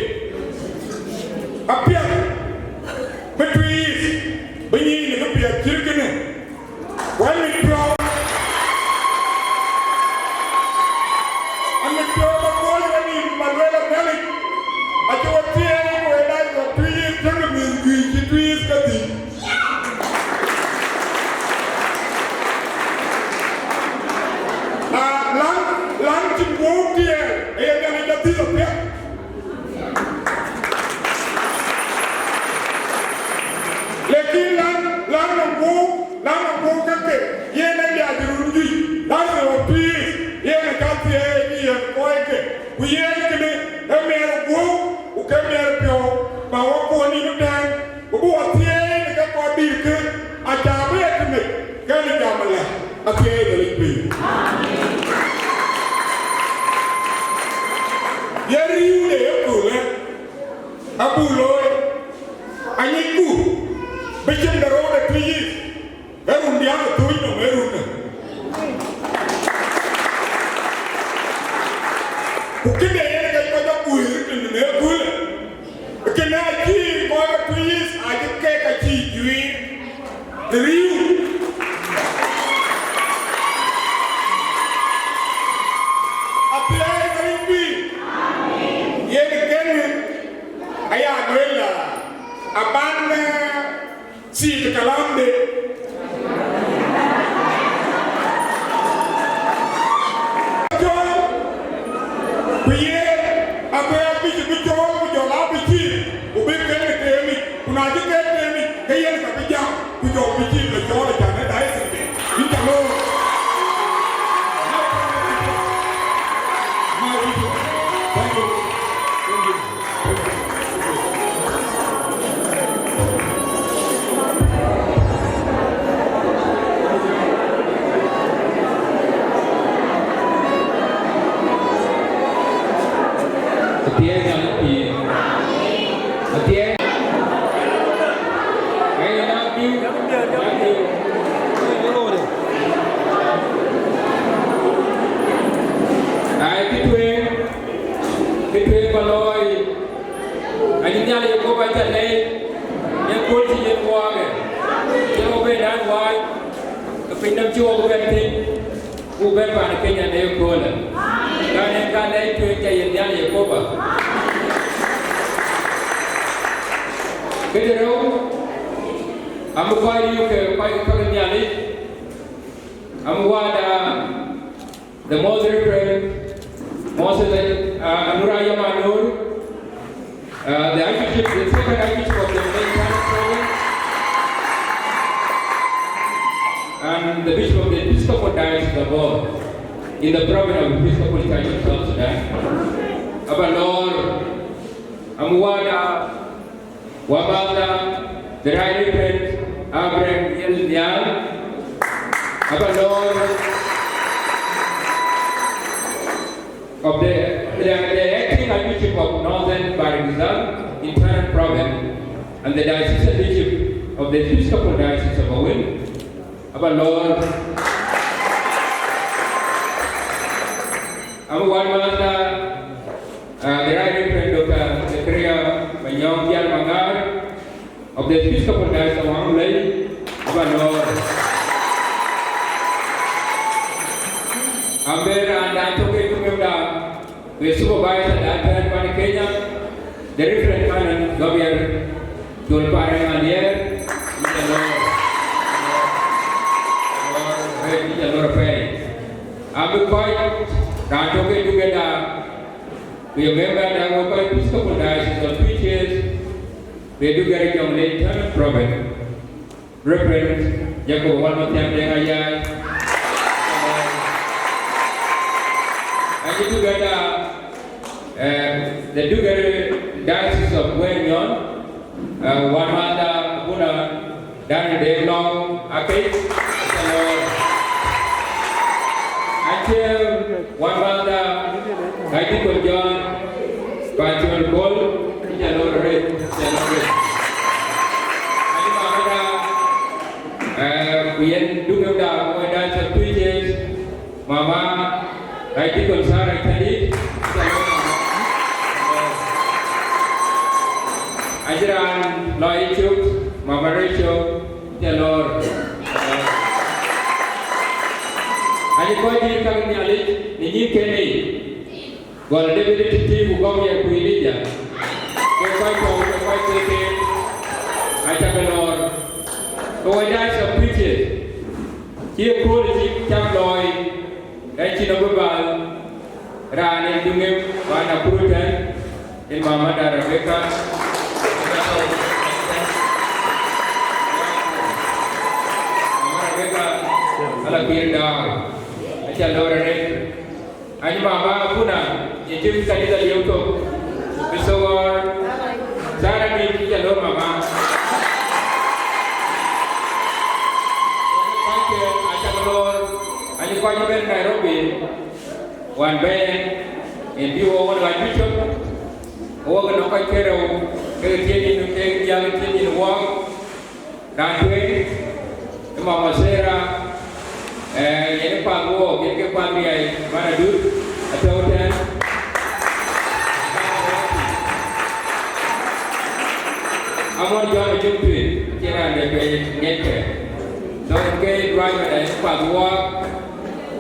Apia betui benyi ni apia kirkene. Wali pro. Ame pro ko ni manuela beli. Ajo tiye ko edai ko tui jangan minggu tui sekali. Lan timbo dia, yang jadi apa? Lekin lan nunggu keke, yang dia dirundi, lan seperti yang kata yang kau ke, yang kene, emer gua, bukan emer pio, bawa kau ni nudang, buat tiang dekat kau dirke, ajar apa kene, kene jamalah, apa yang lebih. Yari udah ya boleh, abu loy, anyiku, macam darah ada tujuh, baru dia ada tujuh baru na. Bukan dia yang kita pada buih itu ni boleh, bukan aji kau ada tujuh, aji kek aji jual, teriu. Apa yang kalian ayah bela, abang si kekalam de, jual, kuye, apa yang biji jual apa biji, ubi kene kene, punaji kene, kaya ni tapi jam, jual biji jual jangan dah sendiri, ini kalau. The most reverend Moses Anuraya Manur, the Archbishop, the second Archbishop of the Nile province, and the Bishop of the Episcopal Diocese of God in the province of Episcopal Church of South Sudan. Abanor, Amuwada, Wabata, the Right Reverend Abraham Yeldian, Abanor, of the acting Archbishop of Northern Baringzal, Internal Province, and the Diocesan Bishop of the Episcopal Diocese of Owen, our Lord, our one master, the Right Reverend Dr. Secretary Manyong Yan Mangar of the Episcopal Diocese of Amlay, our Lord. Amber and Antoke Kumunda, we supervise at Advent Kenya, the Reverend Canon Gabriel Tulpare Manier, the Lord Faye. I'm quite Antoke together. We remember that our Episcopal Diocese of Twic, we do get a later Province. Reverend Jacob one more time, Ayai. The Dugare Diocese of Wenyon, one mother, Buna, Dan Deng, Akech, until one mother, Michael John, Patrick Paul, we end Rachel, the Lord. Ani ko di ka ni ali ni ni keni. Gol de bi ti bu ko ya ku ni ja. Ke ko ke aja the Lord. Ko ya sa preacher. Ki ko ni cham loy. Ai chi no ba ra ni dunge wa na prutan in mama da Rebecca. Mama Rebecca ala kirda. Lorane, ani mama puna yejim kanisa liyoko bisawar zara ni jalo mama pake achakalor ani kwa ben Nairobi wan ben en biwo wan wa bishop o ga no ka kero ke tieni no ke ya tieni no wa dan mama Sera yang pago, yang pagi ay mana dulu atau dan amor jual jumpa, kira ada ngeke, donc ke driver ay pago,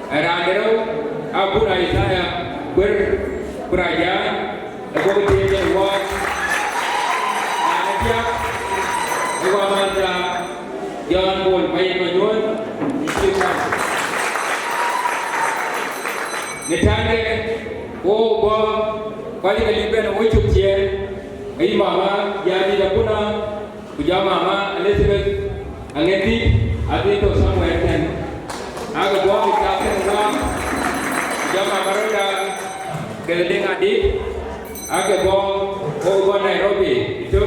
randero, abu ay saya beraja, aku dia walk, aja, juga mana jalan bol, main majuan. Nitande o bo kwani kalibe na wichu tie ai mama ya ni da kuna kuja mama Elizabeth angeti ati to somewhere ten aga bo ni ka na kuja mama roda keling adi aga bo o Nairobi itu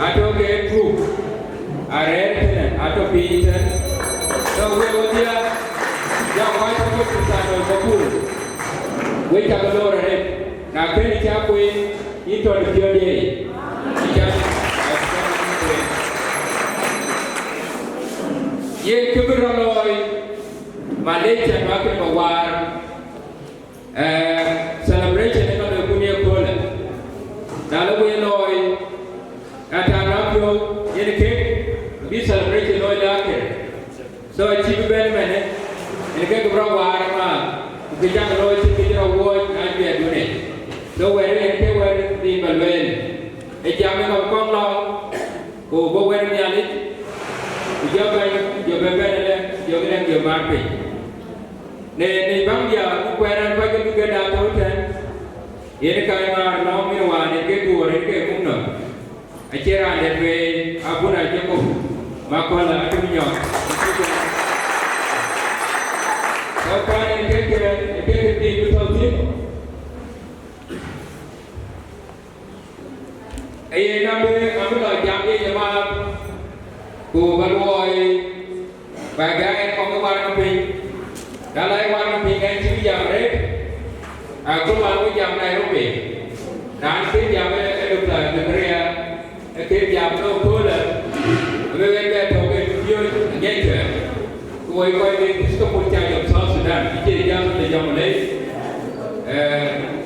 ato ke group are ato piten so we dia ya kwa ko tsano ko we ta go re na keni cha ko ito ndio ye ye kibro loy Malaysia ma ko war celebration ko le kunie ko le dalo we loy ata rapio ye ke bi celebration loy la ke so chi ben mene ne ke bro war ma kita kalau kita award nanti ada ni, so where kita where di Malwen, jam yang kau long, kau bawa ni ada, jawab benda jawab marpe. Ni bang dia aku kueran bagi juga dah tahu kan, ini kaya mar long mirwan ini ke dua ini ke mungno, acara ada pe aku nak jemput, makulah aku minyak. Apa yang kita di betul ayah nama kami dah jambi jemaat ku berwoi bagai pengeluaran kami dalam warna pinggir sini jam rep aku lalu jam Nairobi nanti jam eduklah negara akhir jam tu pula berbeza dengan video gitu koi di Episcopal jam South Sudan ini jam Malay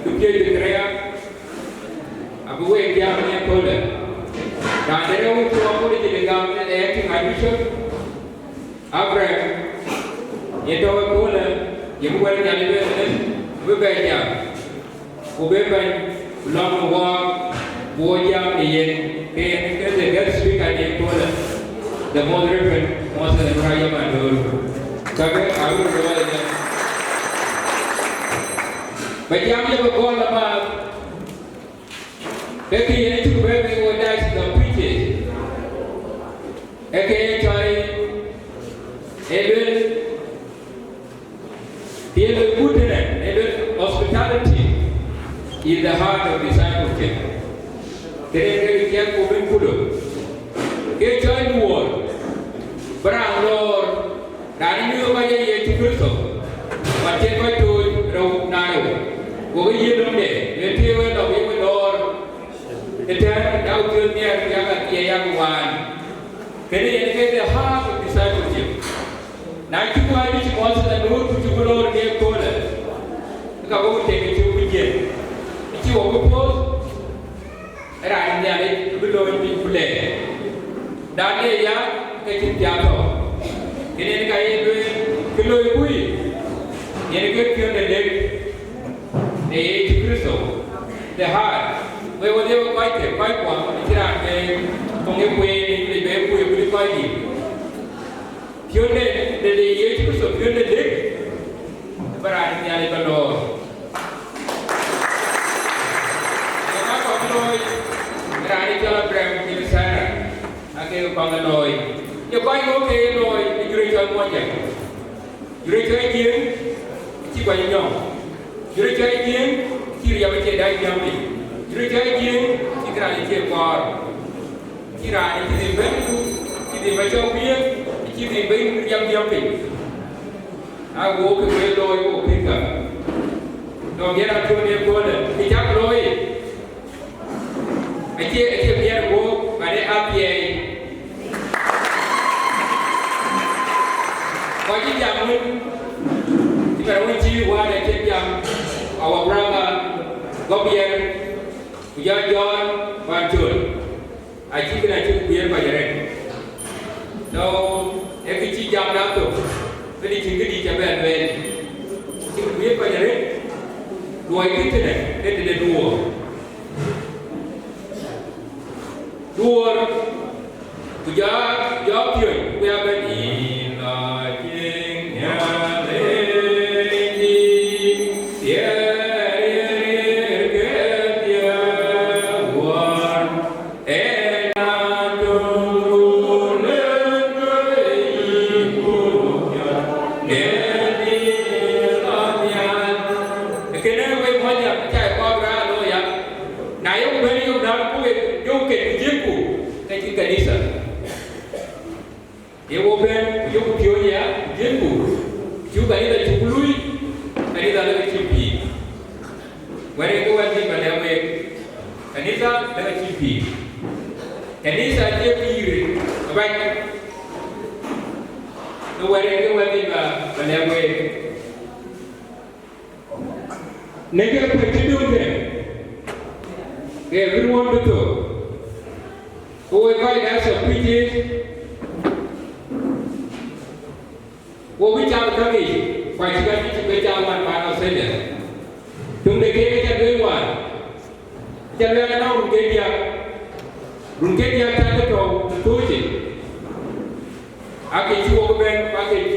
tukar negara abu we jam ni pula dan dari itu aku di negara ni acting bishop Abraham itu pula yang buat jadi berbeza berbeza long walk buaya ni ke Delegates speaker ni pula the moderate masa beraya mandor tapi aku berdoa dia bagi kami berdoa lama bagi ini cukup bagi wadah sudah preaches Akech cari dia goodness hospitality is the heart of discipleship dia dia kubin kudo dia cari luar berang lor dari ni apa jadi itu Kristo macam itu rau Nile kau ini dong deh itu yangเราไม่lor itu tahu dunia yang dia yang wan kini ini kita hak discipleship nanti kau ini cuma sedang nur tujuh lor dia kau le kau tengok itu pujian itu aku pun orang dia ni belum dipulih Dane ya ke tiato. Kene ka kilo kui. Yene ke de leg. De Cristo. The heart. We were there quite one. Tira ke tong kui ni be kui quite ni. Fione de Cristo fione de leg. Berani ni ale balor. Berani jalan berem di sana. Akhir pangaloi. Ya kau itu ke loi gereja moja. Gereja ini ciba nyong. Gereja ini kiri apa cedai jambi. Gereja ini kira cekor. Kira ini begitu. Ini macam dia. Ini begitu jambi. Aku ke loi aku pikir. Dong dia nak cuma dia boleh. Kita loi. Aje biar aku ada api. Wajib jamun. Kita wajib wala jam our brother Gobier John Bantul. Aji kena cukup biar bayaran. So, ekiji jam dah tu. Jadi tinggal di jalan lain. Cukup biar bayaran. Dua itu dah. Dia dua. Dua. Jawab dia. Biar beri. Everyone betul. Oh, if I have some preachers, oh, we jam kami. Why kita jam one panel saja. Tunggu kita jadi one. Jadi kita rungket dia tak tahu betul je. Akech juga ben, akech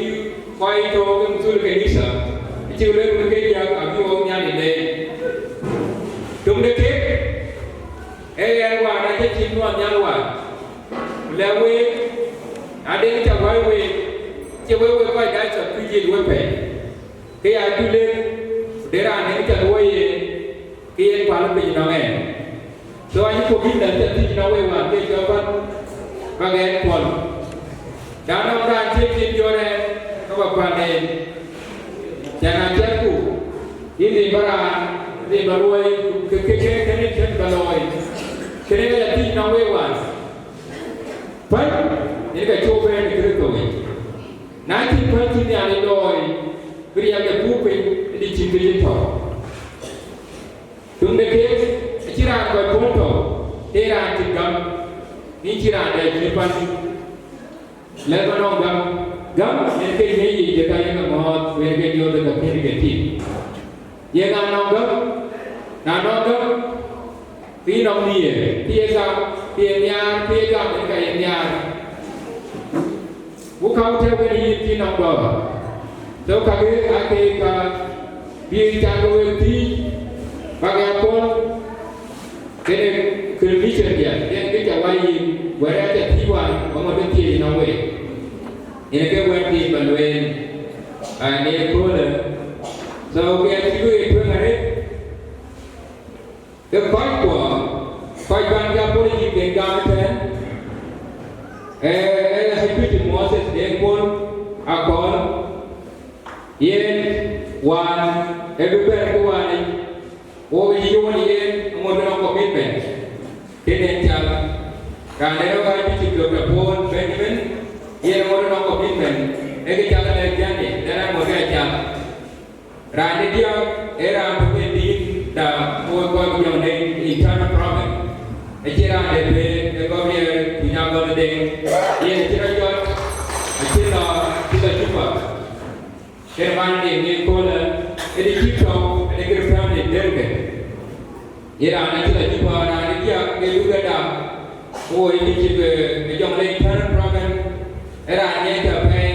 kau itu orang tu kenisa. Itu rungket dia, aku orang yang ini. Tunggu kita. Yang ada cipuan yang lewe ada yang cabai cewe kau dah seperti dua pe. Kaya tu le, deraan yang cabai kaya paling penyenangan. So aja kopi dan jadi nawe kaya jawapan bagai pol. Dan orang cipin joran kau pandai. Jangan jago. Ini barang ini baruai kekek baloi. Kena jadi nawe wan. Pai, ini kan coba yang dikerukai. Nanti pai ini ada loi, beri ada pupin di cincin tau. Tunggu ke, cira kau ponto, era cingam, ni cira ada cipan. Lepas orang gam, mereka ni jika yang mahat, mereka dia ada kini kecil. Yang orang gam. Pi nong dia, pi nyar, mereka yang nyar. Bukan cakap ni pi nong dah. So kaki dia jago ti, bagai apa? Kena kerja dia kerja wajib, berada tiwan, mengambil ti nong we. Ini kewajiban baluen, ini pula. So kita juga pengarit. The fight bangga politik bengametan, Secretary Moses Deng pun akon, yen wan everywhere tu wan ni, iwan yen modern commitment, tenen jam, kerana orang itu juga pun Benjamin, yen modern commitment, jalan lagi ni, dalam modern jam, kerana dia era pemimpin. Da kau yang ni internal problem. Ejira debe, kau ni punya kau ni Deng ye tira jot tira chupa ke man ni ko la edi chito edi ke family derge ye ana tira chupa na ni ya ke yuga da o edi chipe ke jong le turn program era ni ka pai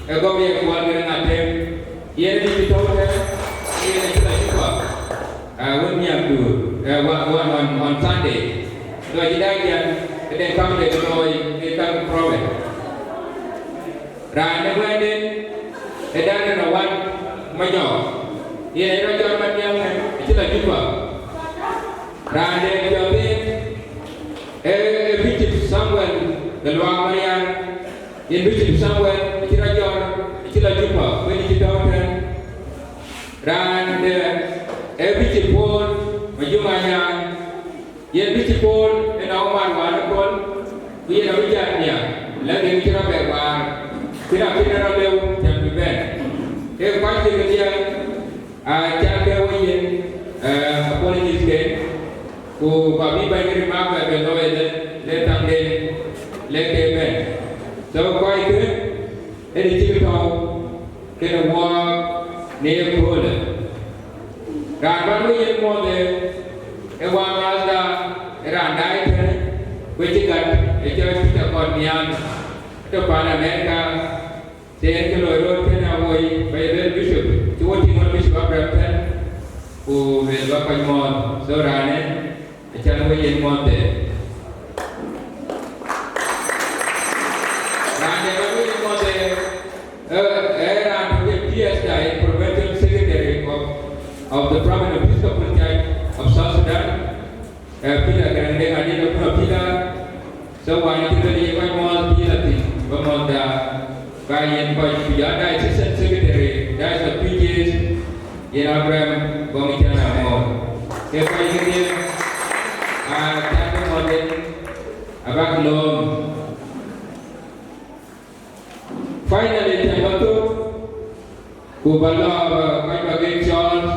e go ye ko wa na tem ye edi chito ye tira chupa when you have to on Sunday so they come they come from it ra ne when they dan na wan ma yo ye ro jo ma nyam ne ti la jupa ra ne jo be visit somewhere the lwa marian in visit somewhere ti ra jo ti la jupa when you don't ra ne visit pon ma jumanya ye visit pon en au man wa pon ye na wijanya la de kira be wa kira ra lew jam bi ben e kwa ti ke dia a jam be wo ye apologies ke ko ba bi ba ni ma ba be no le tam de le ke ben so kwa ke e di ti to ke na wa ne ko le ra ba wo ye mo de e wa ma da ra dai ke we ti ga e je ti ta kon nian to pa na America se ke lo ro ke na wo by the bishop to what you want bishop Abraham ko we ba pa mo so ra ne e cha wo ye mo de ra ne wo ye mo de ra to PS dai provincial secretary of the province of Episcopal Church of South Sudan Peter Garang adi no Peter so one to the one more Peter Bamonda by and by Diocese Secretary that's the PJs in Abraham Bomitana Mo if I hear Tata Model about loan finally Tamatu Kubala quite again Charles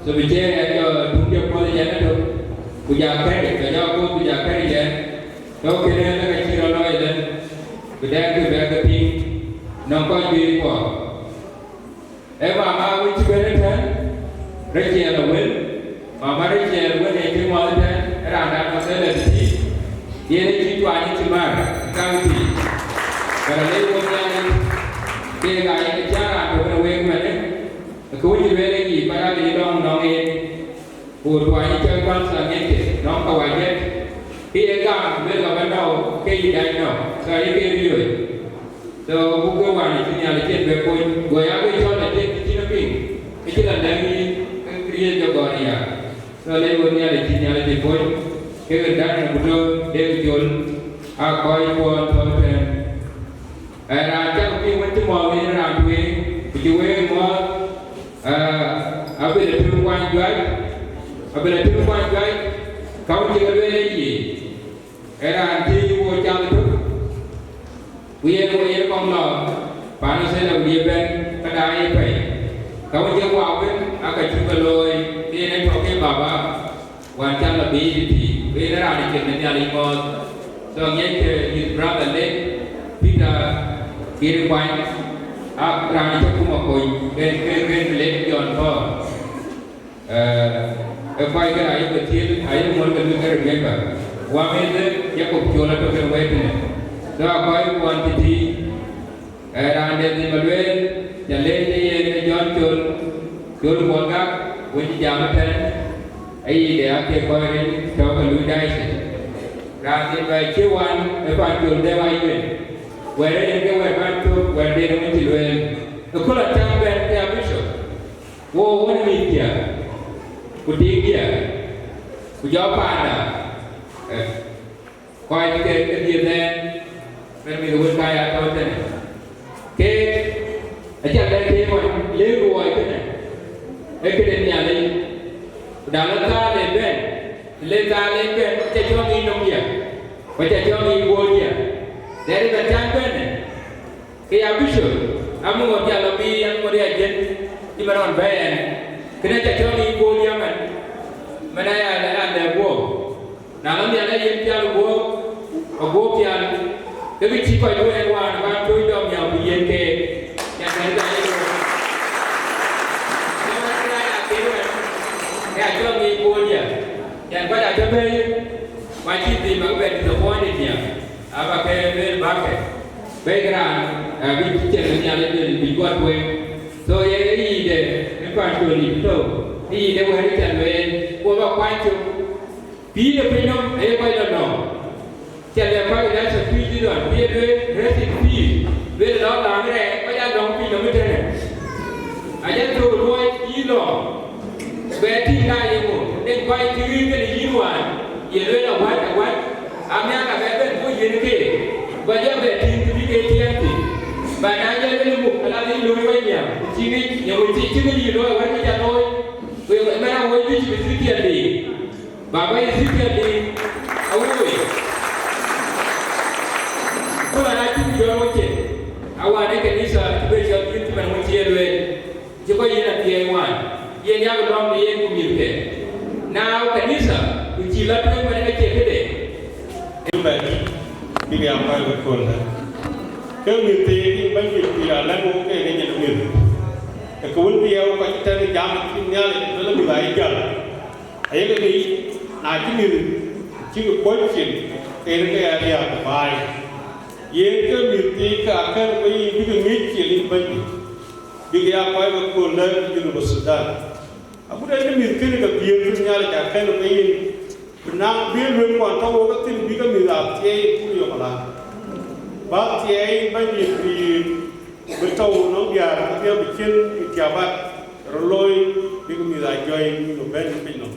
so we say at your Tundia Polyanato Puja Kerry, the Yako Puja Kerry, no Kenya, like a Chiro Island, with that to back the pink, no quite be for. Ever, I will to Benetton, Reggie and the Will, Mamma Reggie and Will, and Jim Walton, around that was LSD. Here is I need to marry, county. But a little one, they got a jar to run away with it. A cool very, but I don't know it. Who do I tell once again? No, how I get here. Come, we'll have no, okay, I know. So I gave you it. So, who go on? It's in the kid, point. Go out with all the things in a ping. It's a language, create the Goria. So they were near the geniality point. Here, Dan and Budo, David Joel, are quite for them. And I tell you what tomorrow in around way, if you wear more, I'll be the 2-1 drive. Abela tu point guy, kau jangan beli. Era anti you go jalan tu. We kong lo, panas saya we ben kadai pai. Kau jangan wawin, Akech juga loy. Dia nak pakai baba, wajar lebih di. We era ni kena ni alimot. So yang ke his brother Deng, Peter kiri point. Rani tu cuma koi, ben lek John Paul. If I get I would feel I don't want to remember. One minute, Jacob Jola took a weapon. So I quantity and then the Malay, the lady and John Joel Wanga, when Jamatan, I eat the Akech, talk a new Diocese. Rather by Q1, if I told them I win. Where they were to where they went to win. The color town went their bishop. Whoa, what do you mean here? Kudigia, Kujapana, quite get the then, when we would buy a total. Kate, I just let him on live white in it. Epidemic, Dalata, they bend, later they bend, take your in of here, but take your in wood here. There is a champion. They are bishop. I'm going to tell me, I'm going to get even on band. Kena cakap ni ibu dia mana ada buah. Namun dia ada yang piala buah, buah piala cái chỉ coi đôi anh hoa là tôi cho nhiều bị yên kề nhà này là cái cái cho mi buồn nhỉ nhà có đã cho bên mà chỉ tìm bằng về từ point nhỉ và cái bên bắc cái background bị chuyện nhà lên bị quan quên rồi cái gì để cái quan trường đi đâu gì để quay trở về qua vào quan trường bí được bên ông ấy quay lần nào chẳng lẽ quay ra sẽ phi đi rồi phi về hết thì phi về đó làm cái này quay ra đóng phi nó mới thế này anh em tôi nói ý lo về thì ngay như một nên quay cái gì ngoài giờ đây là quay anh em là về bên của gì kia và giờ về thì cái tiền thì và nãy giờ cái mục là đi lùi quay nhỉ chỉ biết nhiều người chỉ chưa cái gì rồi quay cái thôi bây giờ mấy ông ấy chỉ biết giữ tiền đi và bây giữ tiền đi ông ơi tôi là ai cũng chưa nói chuyện ông anh ấy cái lý do bây giờ chúng mình muốn chia về chỉ có gì là tiền ngoài yên nhau lòng đi yên cũng nhiều thế nào cái lý do chỉ là tôi mới cái chuyện thế đấy như vậy bây giờ phải vượt qua cái người thì bây giờ thì là lấy một cái nhận được cái cuốn video có những cái giảm những cái nó là bị vậy giờ ấy cái gì là cái người chỉ có quay chuyện cái area của bài ये तो मिलती का अगर कोई भी meet चली बनी भी क्या कोई वो कोलर जो बसता अब उधर ये मिलती ने कभी ये दुनिया ले जाकर तो कोई बना भी लोग कौन था वो तो तीन भी का मिला थे पूरी वाला बात ये बनी भी betul nong biar dia bikin jabat roloi भी का मिला joy नो ben pino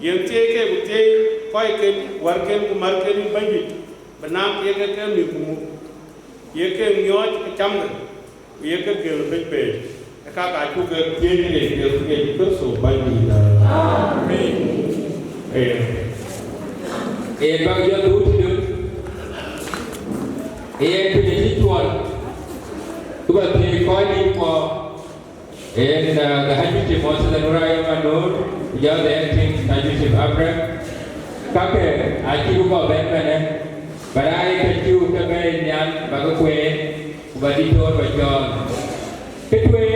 yang ceke bukti koi ke warken kumarken bani benang ye ke mi kumu ye ke nyoj cham ye ke gel pe ka ka chu ke ye ni ke ke so bai ni la amen bao giờ đủ thì được cái gì chuột chúng ta thì coi đi qua the handship was the Nuraya Manur giờ để think handship Abraham các cái ai chịu có bên này và ai phải chịu cái bên nhàn và cái quê và đi thôi và cho cái quê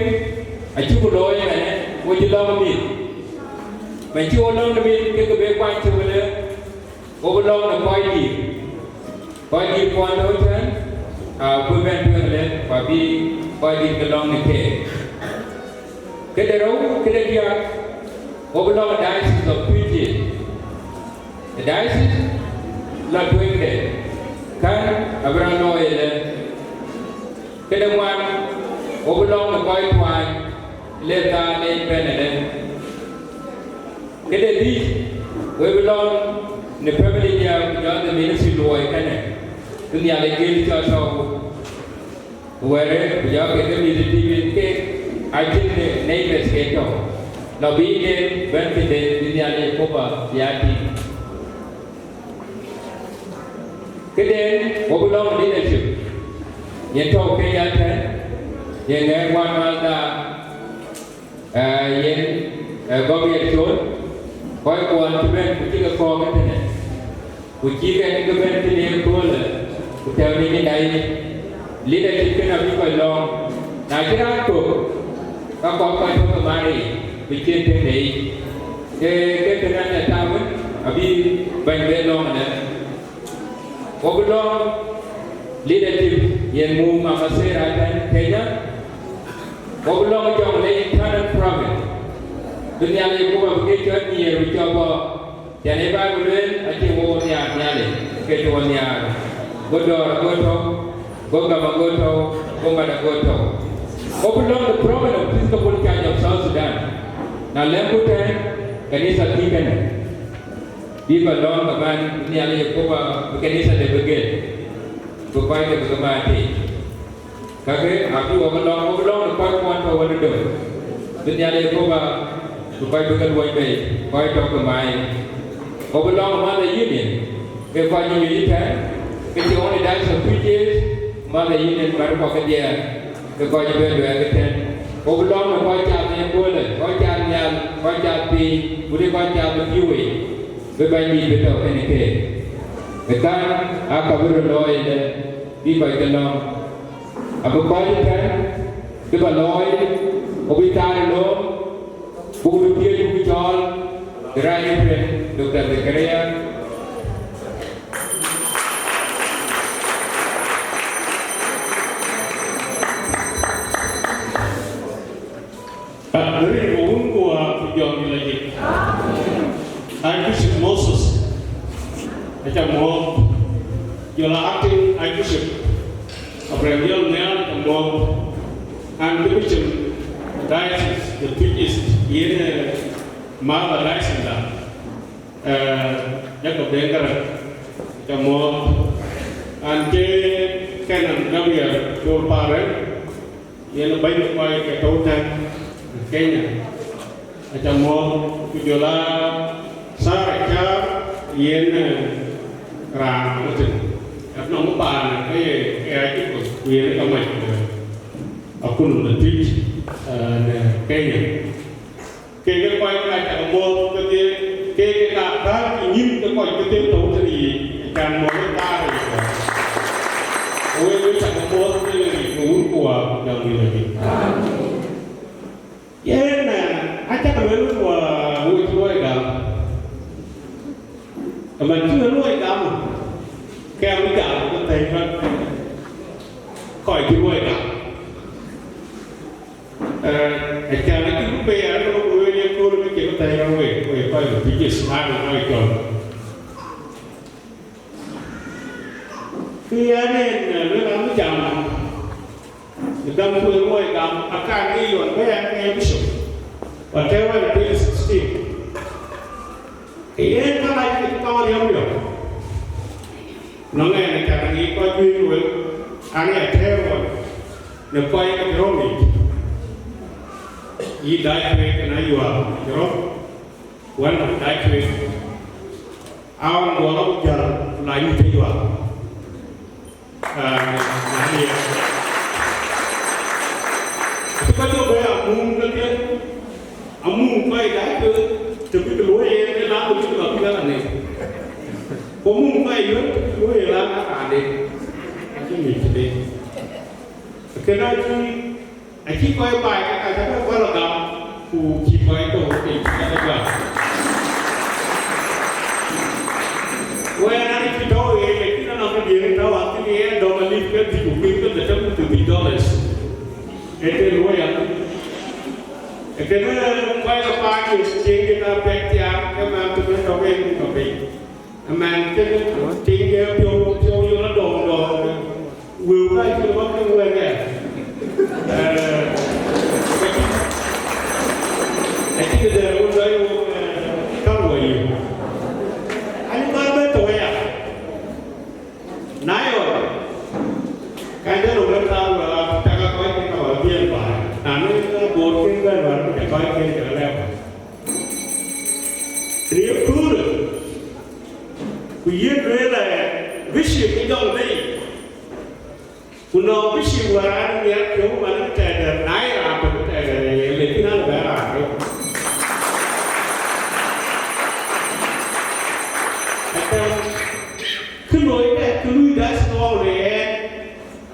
ai chịu một đôi này mua chỉ lo mình chịu lo mình cái bên quan chịuเลยcó lo là coi đi quan đối thế quê bên quê lên và đi coi đi cái lo này thế cái đấy đâu cái đấy kia có lo là Diocese of Twic the Diocese là Twic đấy kan Abraham nói là cái đồng quan có lo là coi quan lên ta lên bên này cái đấy đi với loในพระบิดาย้อนจะมีนักศิลป์กันเนี่ยทุกอย่างเลยเกี่ยวกับชาวเวรย้อนเกี่ยวกับมีที่เป็นเกี่ยวอาชีพในเวสเกตเราบีเดนเป็นที่เดนทุกอย่างเลยพบว่ายาทีก็เดนพบลองดีนะชิบยังโตแค่ยาแทนยังไงวันมาตายังก็มีชนคอยกวนที่เป็นผู้ที่กระโปรงกันเนี่ยผู้ที่เป็นก็เป็นที่เลี้ยงตัวเลยผู้แถวนี้ไม่ได้ลีดเดอร์ชิพกันเอาไปคอยลองนายที่ร้านตัวก็ขอคอยทุกมาเลยไปเชื่อถึงไหนเกี่ยวกับนั้นจะทำมันเอาไปแบ่งเวลองนะพอไปลองลีดเดอร์ชิพยังมุ่งมาเสียรายได้แค่นั้นพอไปลองจองเลยท่านพระมิตรdunia ni bukan begitu ni rujukan jadi baru ni aje wonya nyale ketuanya godor godor gogama godor gomada godor overall the problem of Episcopal Church of South Sudan na lembutan kanisa tiga ni di balong kaman dunia ni bukan kanisa de begel bukan de begamati kage api overall the point one for one do dunia ni bukan supaya bukan buat baik, kau tak kemai. Kau belong mana union, kau union ini kan, kau orang dah sepuluh mana union baru kau kerja, kau juga dua kerja. Kau belong kau cari yang boleh, kau cari yang, kau cari, boleh kau cari piui, berbagi betul ini ke. Kan, aku berdoa ini, đi vậy cái lòng à có coi như thế cái bà nói ông ta này nó bụng được kia cũng cho cái ra như thế được đặt cái này Dari orang gua yang lagi, Archbishop Moses, macam mau, ialah acting Archbishop, apa yang Nile mau, Archbishop Diocese, the Twic ini malah Diocese dah, jaga Deng macam mau, anje kanan Gabriel jual parah, ia banyak baik ketautan. Kenya, macam mau jualan sarika, yen kerang macam, apa nama pan, kayak itu, yen kamai, aku nunda Twic, Kenya, Kenya kau yang macam mau kerja, Kenya kata ingin kau kerja tahu tadi, kan mau tarik, orang macam mau kerja ni, orang kuat dalam lagi. Yen aja kalau lu luai gam, kalau cuma luai gam, kayak gam itu tadi koi luai gam. Kalau itu bayar kalau luai dia kurang kita tadi luai koi bisnis mana luai gam. Kianen lu kamu jangan. Dalam luai gam akan iyon bayar Episcopal. Whatever the bill is 16. Ini kan lagi kita tahu dia. Nongeng ni kan ni kau jual, angin teror, nekoi yang romi. Ini dah kena jual, terus, wan dah kena. Awak boleh jual, lain jual. Nanti. Kita tu bayar mungkin dia. Amu kai dah tu, tapi keluar yang nak tu juga kita ni. Kamu kai tu, keluar yang nak ada. Ini mesti. Kerana tu, aci kai baik, kita tak boleh lagam, ku cipai tu kita lagam. Wah, nanti kita tahu kita nak dia tahu waktu dia domalik ke dibuat ke dalam tu $2. Itu luar yang Kerana kau yang pagi, kita bertiap, kita tu kita kawin. Aman kita tinggal jauh yang dong, will like to walk away there. I think that I would come with you. I got better way up. Nile, kind of tahu tak kau yang kau biar bah. Anu board kan baru kita kau yang kita lepas. Dia pun, kuih rela, visi kita ni. Kuno visi waran dia kau mana kita ada Nile apa kita ada, lepas nak berapa. Keluar dah semua ni,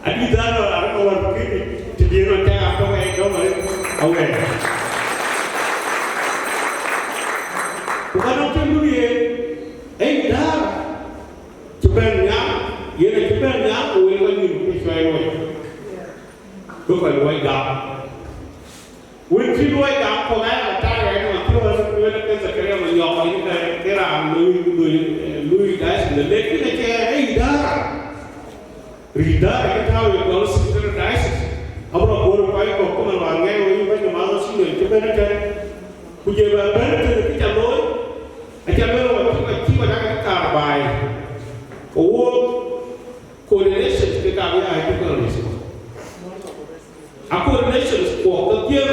adi dah orang begini, jadi orang cakap apa yang kau mahu, awak. Bukan orang dulu dah, sebenarnya, sebenarnya, orang lagi sesuai. Bukan orang dah. Orang luar dah, kau dah cakap yang tu orang kan sekarang menyok ini kira lui dah lepas ni cakap dah. Rida kita tahu kalau Secretaries and Offices, abang baru kaya kau kau melanggar, orang ini malas sini. Cepat nak punya badan tu kita loi, macam mana waktu kita nak karbai, coordination kita kaya itu coordination. Coordination kau kerja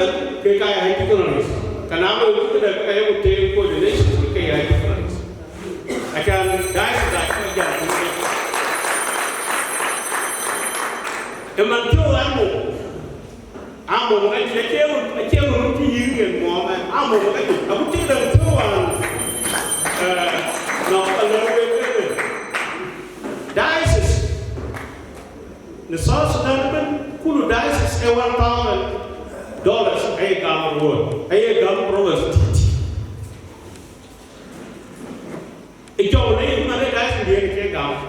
kita kaya itu coordination. Kenapa itu kita kaya hotel coordination kita kaya itu coordination. Akan Diocese dah kerja. Teman tu amo kan kecil ruti yang mau amo kan aku tidak tahu nak kalau Diocese the South Sudan, Kulu diocese $1,000 a gum word, a gum province. It's your name, my diocese, and take out.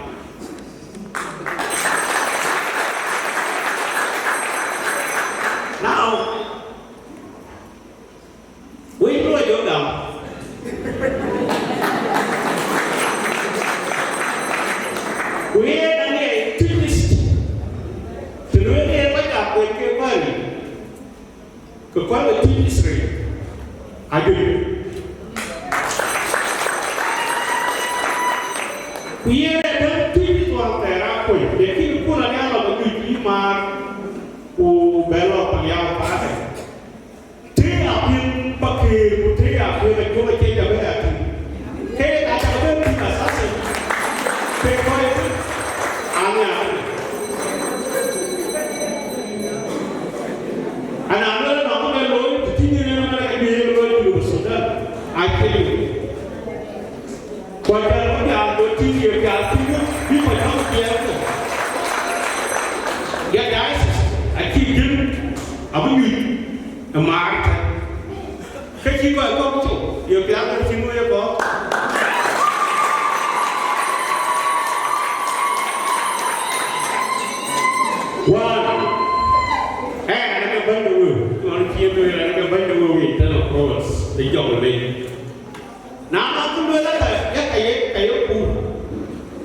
Now, we know your gum. We are a twist to really wake up with your money. To call a twist rate. I do. We are a twist one there. They keep pulling out of the good mark. O belo paliao pare. Te apin pakir, te apin the go take a better. Hey, I can be assassin. Te koi anya. And I'm not going to go to the Sudan. I tell you. What I go to you, people don't care. Yeah, guys. I keep doing a mark. Can you go to your piano? You know about one. And I can bend the wood. On the and I can bend the wood in the province. The young lady. Now, I'm going to let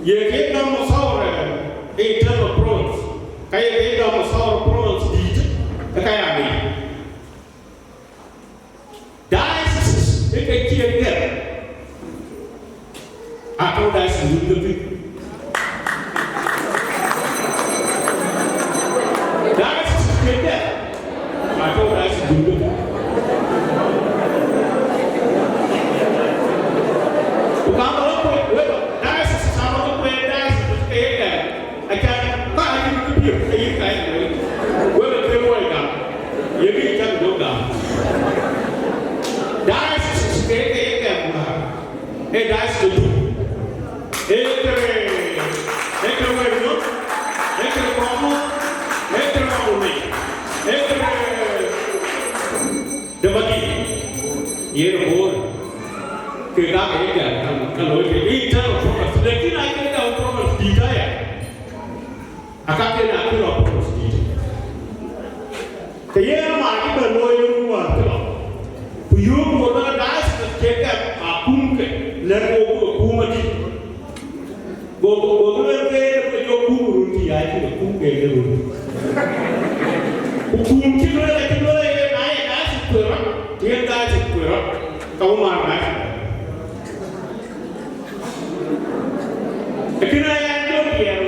you get them a sour in the province. Kaya kita masalah province di kaya ni. Diocese itu kira-kira atau diocese lebih. Diocese kira-kira atau diocese lebih. Bukan kalau diocese sama diocese kira-kira akan you need to go down. Diocese is taking a dice to do. Make a way look, make a problem, make a problem. The body. You're a board. Could not make that. Hello, you tell a promise. The thing I get out promise desire. I can't get out of promise. The year market the lawyer work. You go to the dice to take up a punk, let go Kumati. Go to the way of your Kumruti, I think a punk. Kumki, I can go and I ask to run, here dies it to run. Come on, can I add here?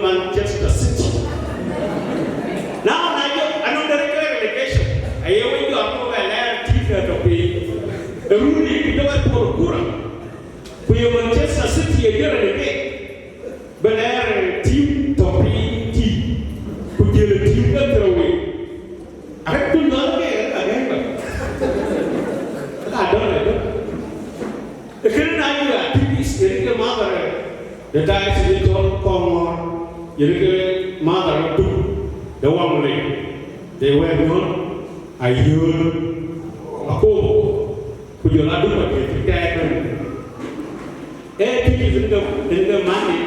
Manchester City. Now, I know the delegation. I went to a land teacher to be a ruling to Manchester City a year and a day. But I have a team to be tea. Who did a team that away. I could not get a I don't know. The current idea is the mother. The dice is all common. You mother too, the one way. They were known. I heard a cold. Could you not do it? Everything is in the money.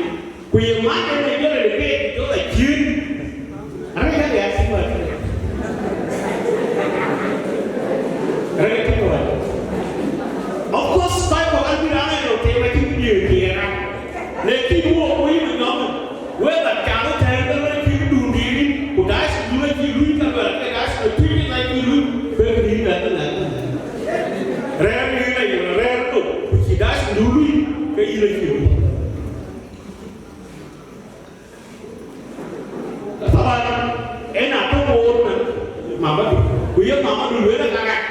Could you imagine the girl in the gate? You're like, you. I don't have to ask you what. Of course, Bible will be on the table. here. Let people walk away with nothing. Where the camel tell them people do dealing, who dies to do it, you do it, they ask the people like you do, where do you let them? Rare no, which he dies to do it, where you let you. We have Mama to wear a gag.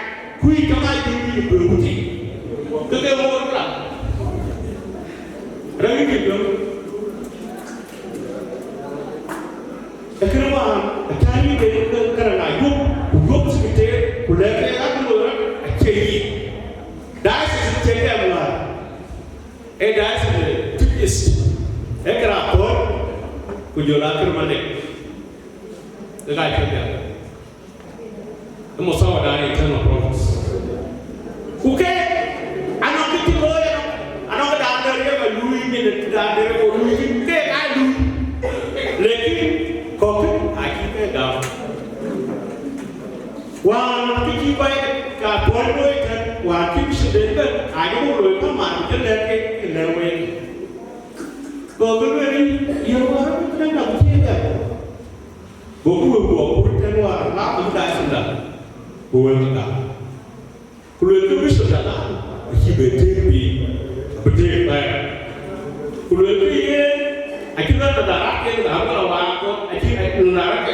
We come out to be beauty. To the whole club. Ready to the Karaman, a tiny bit of Karana, who goes to the who let the Akura a chain. That's a check. Diocese Twic Ekrapor Kujola Kirmane. The guy came there. The Mosawa internal province. Okay, I'm not getting lawyer. I'm not going to Louis minute that or Louis take I do. Lekin copy, I keep it down. One picking by a point, one keeps the I don't know come on, you let it in the way. Go you are not here. Go pretend war, not the Dyson. Who will come? Who will wish that he may be, but take back. Who will be here? I cannot the Arabian, the Hamala, I think I will not.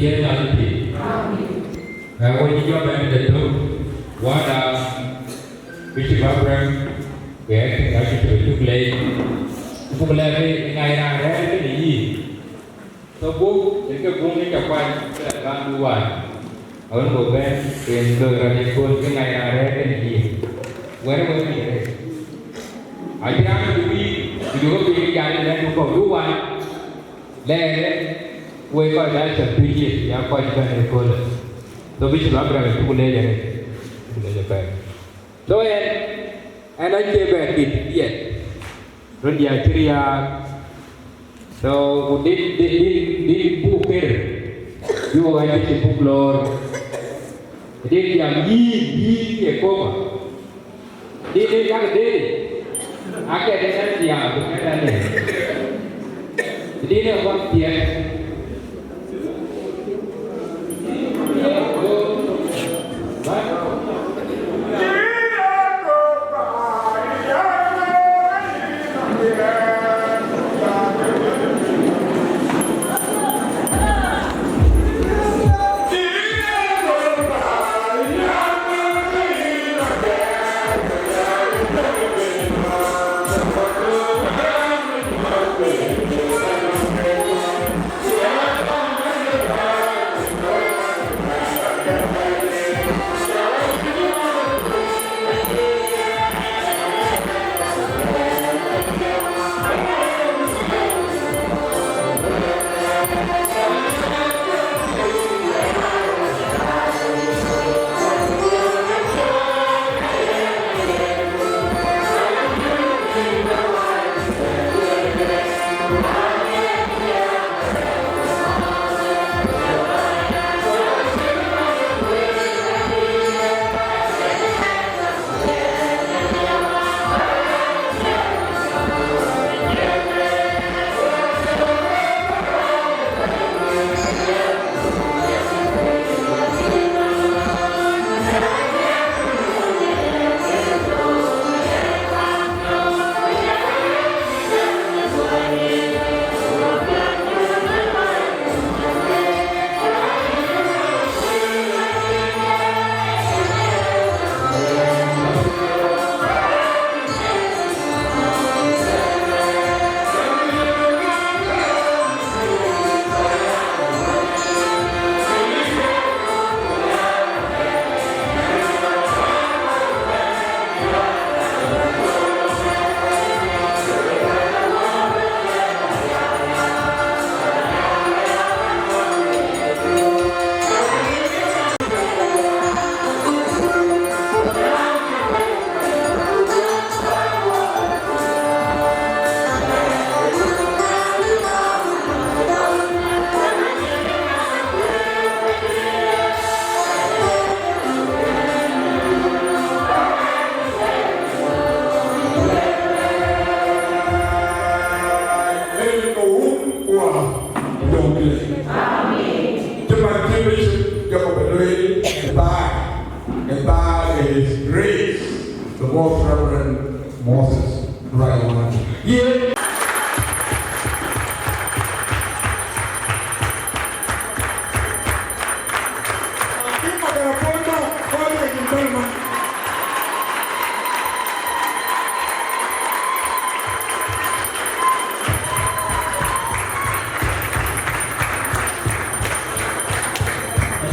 Dia nanti, kalau kita berada itu, wadah, bicara berang, kita itu boleh mengajar ada ini. So jika bumi kapan terang dua, orang boleh kendor pun mengajar ada ini. Mana boleh? Ajaran juga pilih jalan dan bukan dua, we call that a PG, young quite better call it. So we should have a two layer. So, and I came back it yet. Ready, I so did book here. You are going to book Lord. Did young ye a coma. Did young day. I get the young. Did what yet?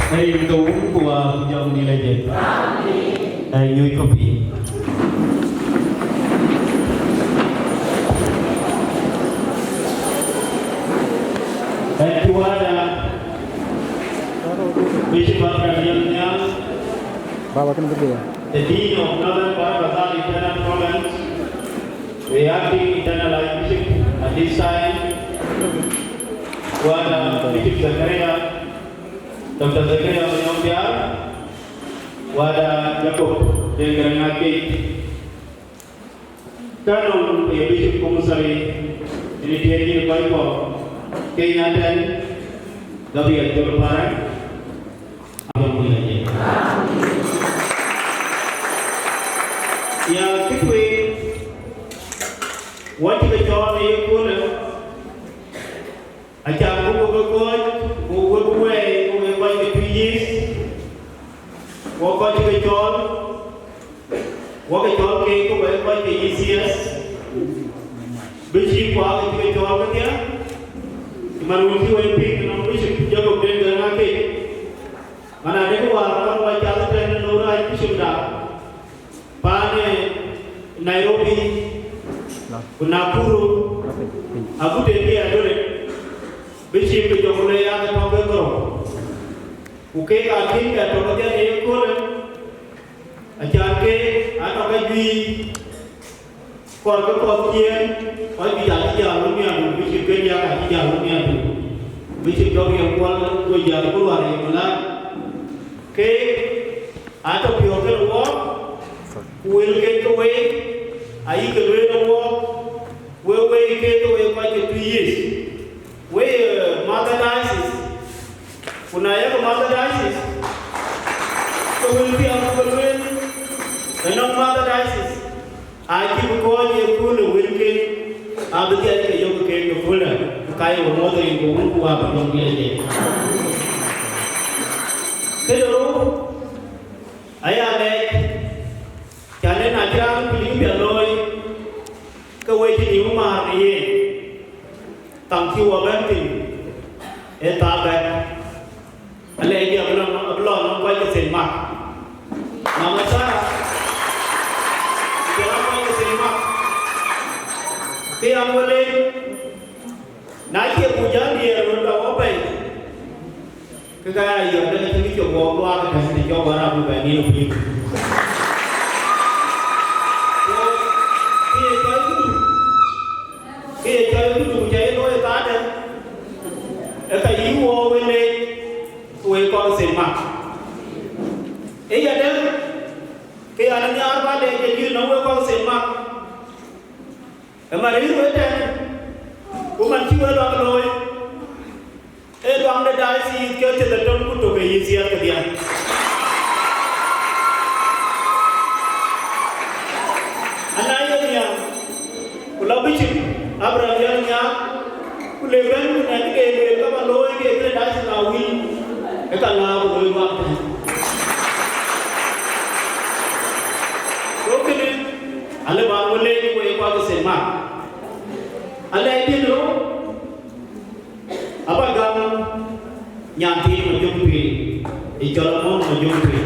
Hey, go for young delegate. And you copy. And you are Bishop of the Dean of Northern Bazaar Internal Province, reacting internal Bishop at this time, Wada Bishop Zakaria, Dr. Zakaria Manyombiar, Wada Jacob Deng Akech, Colonel Bishop Kumusari, Unitarian Bible, Kenya 10, Gabriel Jolparan, Ya kitwe wati the job e kuna acha go way we by the 2 years wo ko the job ke ko by the ECS bichi kwa the job dia maruti we pick no bichi job den na ke mana de ko wa cha den no ra bichi da Pane Nairobi, Nakuru, Abu Dhabi, Adore, Bishop Jomole, and Tobacco. Uke, I think that over there, a Janke, and Ogabi, for the Kotian, or the Yalumian, Bishop Kenya, Yalumian, Bishop Jogi, one, Yalu, K, out of your walk. Will get away. I can read walk. Will we get away quite 2 years? Where mother dices. When I have a mother dices, so will be a full win. And not mother dices. I keep going a full wilkin. I'll be getting a yoga cake of fuller. Kind of mother in the womb who have a young lady. Hello. I am a Chane na jang piling bia loi ka wei ti ni ma ri tang ki wa ban tin e ta ba ale ya blo no kwa ke sen ma na ma sa ke na kwa ke sen ma ke an wale na ke puja ni ro da wa bai ke ga ya da ke ni jo wa wa ka ni jo wa ra bu ba ni lo pi Cái chơi cái chủ chế nói ta đấy, cái ý vô bên đây, tôi con xem mặt, ấy giờ đấy, cái anh nhà ba đây cái gì nó với con xem mặt, mà đấy với đây, của mình chưa đoán rồi, ấy đoán để đại sĩ kêu cho tụi tôi cũng tụi cái gì cái gì anh ấy như nhau, của lão bí chính Abraham yang kuleban nanti ke ka baloi ke ke dai tawi e ka la baloi wa ko ke ni ale ba wole ko e kwa se ma ale ti no apa gam nyam ti mo jung pi e jol mo jung pi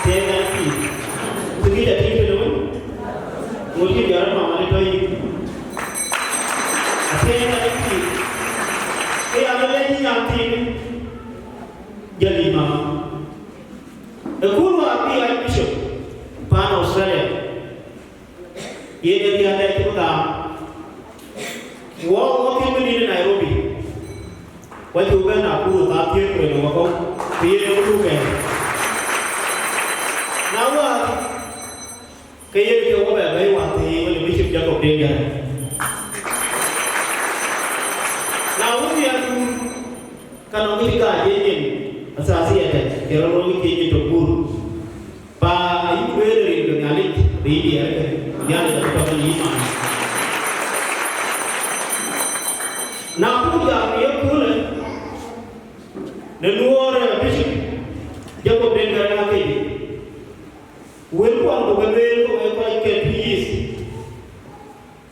te na ti tu da ti no Mungkin jarang mama itu ini. Akhirnya ini, ada lagi nanti jadi mama. Ekor api Bishop pan Australia. Ia jadi ada itu kan. Waktu ini di Nairobi. Waktu kan aku tapi aku waktu pilih dulu kan. Nawa Kaya dia orang baik waktu ini Bishop Jacob Deng. Lalu dia tu kalau kita jadi asasi ada, kalau orang kita jemput, pa ibu beri dengan alik dia ada dapat iman. Namun dia pun leluar Bishop Jacob Deng lagi. When one of the men who ever get peace,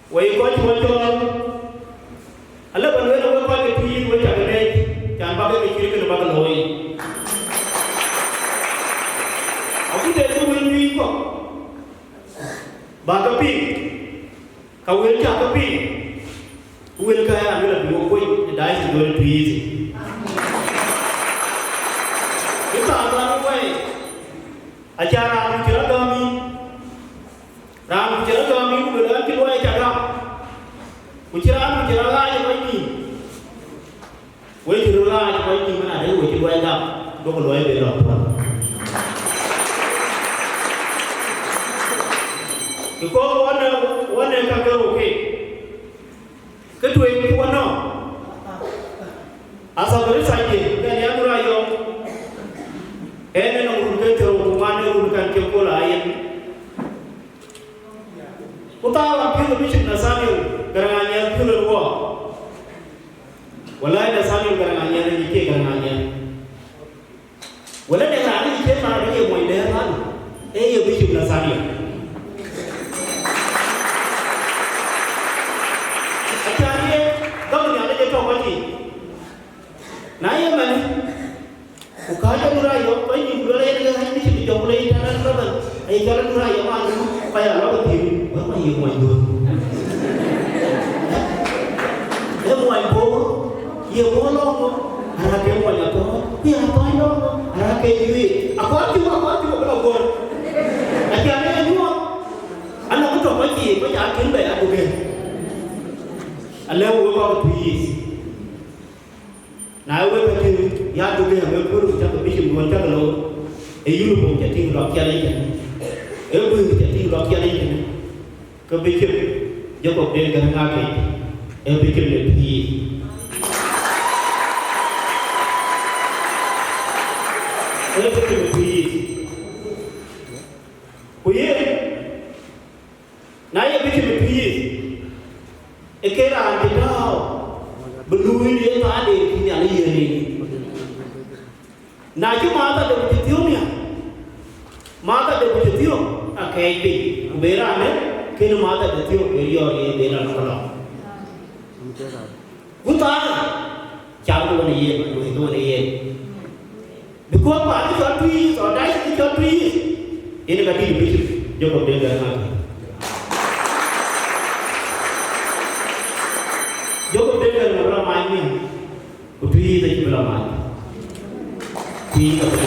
where you got to I love when I get peace, which I can make, can buy the Bakapi, kawil jakapi, will kaya will be away the dice is going to be easy. If I run away, a jara Jiragami, Ram Jiragami will let you away Jagam, which Ram Jiraga by me. Wait to rely by me when I do it, you wake up, go away the doctor. Because one can go okay. Good way to one no. As a very side, then Yamurayo, and then get to one who can kill Goliath. Utala kill the bishop Nasamu, Garang, kill the war. Well, I the Samuel Garang and the Garang. Well, let us have a came out of here when they're run. Hey, Bishop Nasamu. Naya man, Ukaya Murayo, when you relate the hand to your late and brother, a Garan Murayo by a lot of him. What are you going to do? Then my boy, you won't know. I can't want to go. We are going on. I can't do it. I want you, go. I can't do it. I'm not going to go, but I can't bear it again. I never go to peace. Now we can ya to be a member of the bishop one taglo, a uniform getting rock yelling, every getting rock yelling, a bishop, Jacob Deng, a bishop that he. A bishop that he. We hear now a bishop that he is a care and the dog. Belum dia tak ada kini alih ni. Nak cuma ada berjutiumnya, mata ada berjutium, Akech ni, beran ni, kini mata berjutium area ni beran kalau. Bukan, jauh tu ni, itu ni. Because pada jual Twic, or Diocese jual Twic, ini kaki bishop, Jacob Deng Garang. Jacob Deng Garang berapa main? Twic itu berapa main? Twic apa?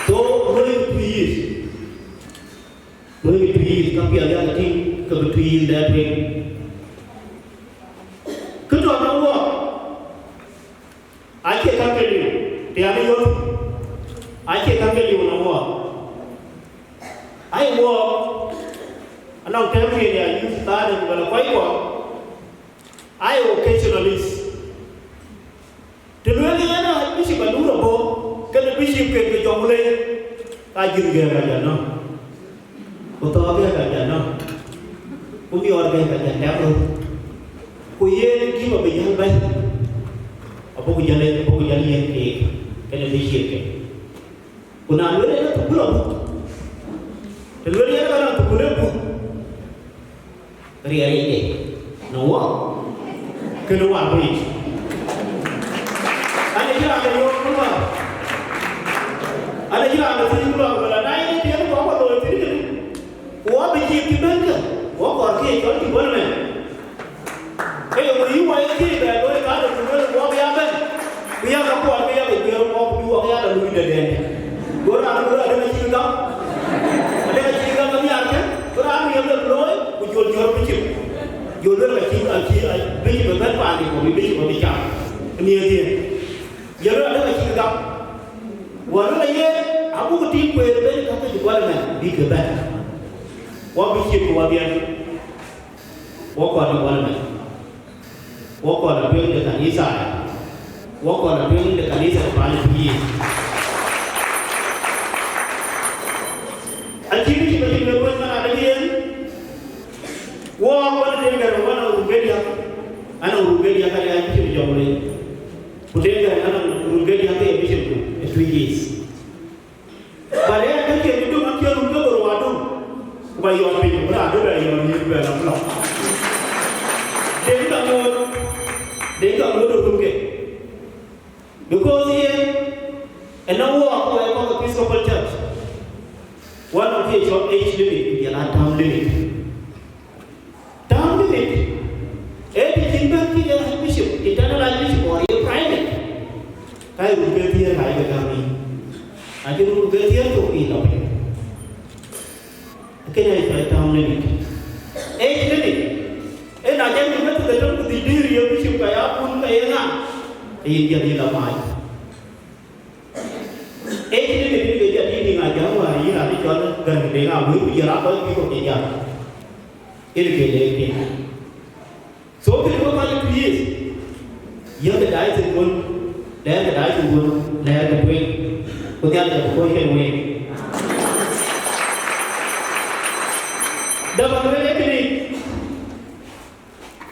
So, boleh Twic, tapi ada lagi kebetulan dari kedua nama, Akech kangkeli, tiada yon, Akech kangkeli nama, ayo, anak tempat ni, youth tadi bukan apa itu. I occasionalist. Teluan yang ada bishop balura bo, kalau bishop ke jomle, kajir gaya kaja no, utara gaya kaja no, umi orang gaya kaja tiap lo, kuye ni apa berjalan baik, apa berjalan yang ke, kalau bishop ke, kuna luar yang tu pulau, teluan yang ada tu pulau bu, hari ini, nawa. Keluar beri. Ada juga ada yang keluar. Ada juga ada yang keluar. Kalau naik ni dia tu apa tu? Jadi ni, wah biji kiban ke? Wah korki kalau kiban mana? Kalau beri wah ini dah. Kalau ada kiban wah biarkan. Biar apa? Biar wah dua biar ada lebih dari ni. Orang ada macam ni. Ada macam ni kami ada. Orang yang berloy, jual biji. Jual lagi biji berapa pani kau biji berapa ni dia. Jadi ada lagi kita. Walau lagi, aku ketik kue beri kata jual mana biji berapa. Wah biji kau biar. Wah kau ada jual mana. Wah kau ada beli dekat Nisa. Wah kau ada beli dekat Nisa paling tinggi. Akhirnya kita berbuat mana ada dia. Wah, mana dia kan? Mana Rubelia? Anak Rubelia kan yang bishop jomle. Punya anak Rubelia kan yang bishop tu, Twic. Balik kan dia itu macam Rubelia berwadu. Bayi orang itu berada di orang itu dalam blok. Dia tak mau Rubelia. Because he, and now walk away from the Episcopal Church. One of ke short age limit dia la term limit di jinban ki dia bishop internal bishop or your private kai ru ke dia kai ke kami ati ru ke dia to pi lo ke dia term limit age limit na jam ni tu betul tu diri ya bishop kaya pun kaya na dia la mai age limit ni dia di ngajar hari hari jual gan dengar bu dia apa ki ko dia ini ke so the local years you the dice is good there the dice is good there the Twic put the question way the one way actually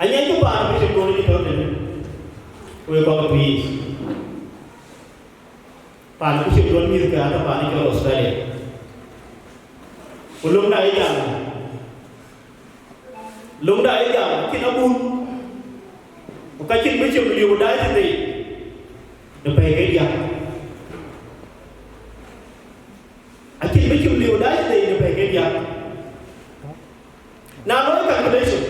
I need to buy which is going to be done we call it years pan which is going to be the other pan in Australia ulum na ija lung da ija kinabun Kacin macam beliau dah jadi, lepas kerja. Kacin macam beliau dah jadi lepas kerja. Nama calculation.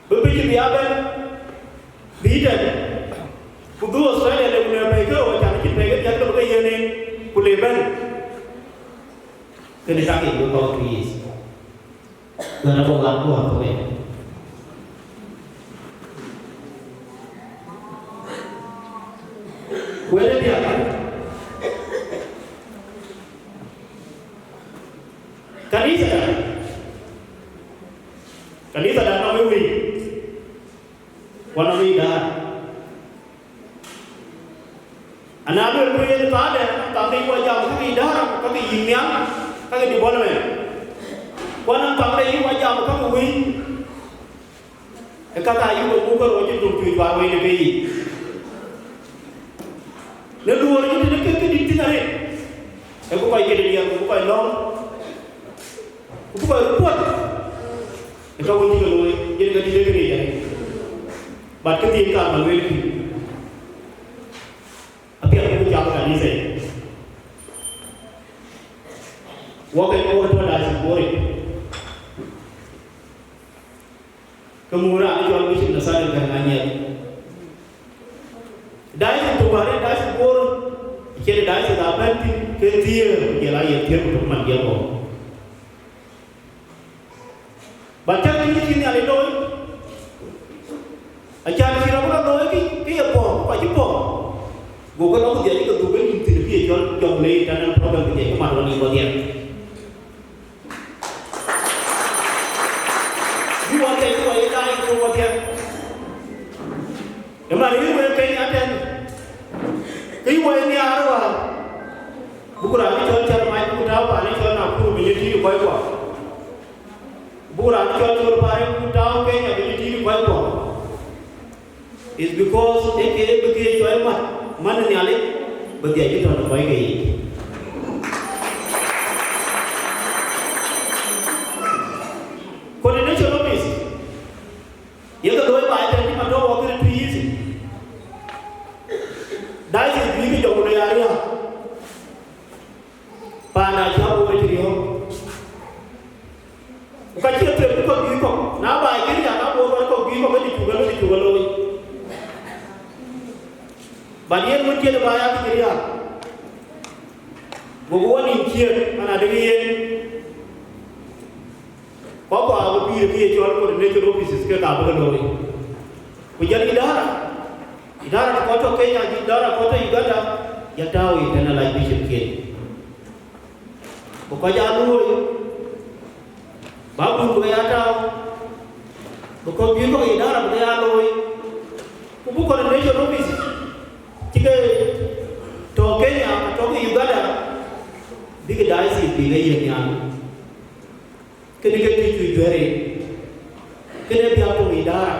Berbiji biaran, bidan. Kudu Australia le punya mereka, macam kacin mereka jangan lupa yang ni kuleban. Kena sakit berkau kriis. Kena buat apa ni? Where dia? Kanisa dah nak mewih, wana mewih dah. Anak tu mewih tu ada, tapi wajah kami dah, kami imian, kami di bawah mana? Wana kami wajah kami mewih. Kata ibu bukan wajib tu cuci bawah ini kiri. Lalu orang itu dekat ke di tinggal ni. Aku pakai dia, aku pakai long, aku pakai rumput. Kita pun tinggal ni, jadi kita dekat ni jadi. Bat ketika malu ini. Tapi aku jawab kali ni saya. Waktu itu ada sebuah kemudian jual mesin dasar dengan Diocese tu baru Diocese bor, jadi Diocese apa ti kerja dia lagi dia untuk mandi apa. Baca ni sini ada doi, ajar sini apa doi ki apa, apa apa. Google aku jadi ke Google ini dia jual lei dan program dia kemarin ni bagian. Dua itu bagian. Kemarin ini mereka ada. Ibu ini arwah, bukan lagi jual mai pun tahu, paling jual Nakuru militer buat apa? Bukan lagi jual paling pun tahu Kenya militer buat apa? It's because they begitu jual mana ni alik, begitu kita nak buat gaya. Coordination office, ia tu dua baik ni mana waktu itu easy. Diocese ini jauh dari area. Pana jauh dari dia. Kacau tu bukan giko. Napa ini dia nak buat kau giko mesti juga loi. Banian mungkin ada banyak dia. Bukan ingkir mana ada dia. Bapa aku pilih jual coordination offices ke tak loi. Pujian idara. Idara kota Kenya, idara kota Uganda, yang tahu dan lagi bishop Ken. Bukannya alu, babu bukannya tahu. Bukan juga idara bukannya alu. Bukan coordination office. Jika to Kenya, to Uganda, big diocese big yang kena kita tujuh hari, kena biar tu idara,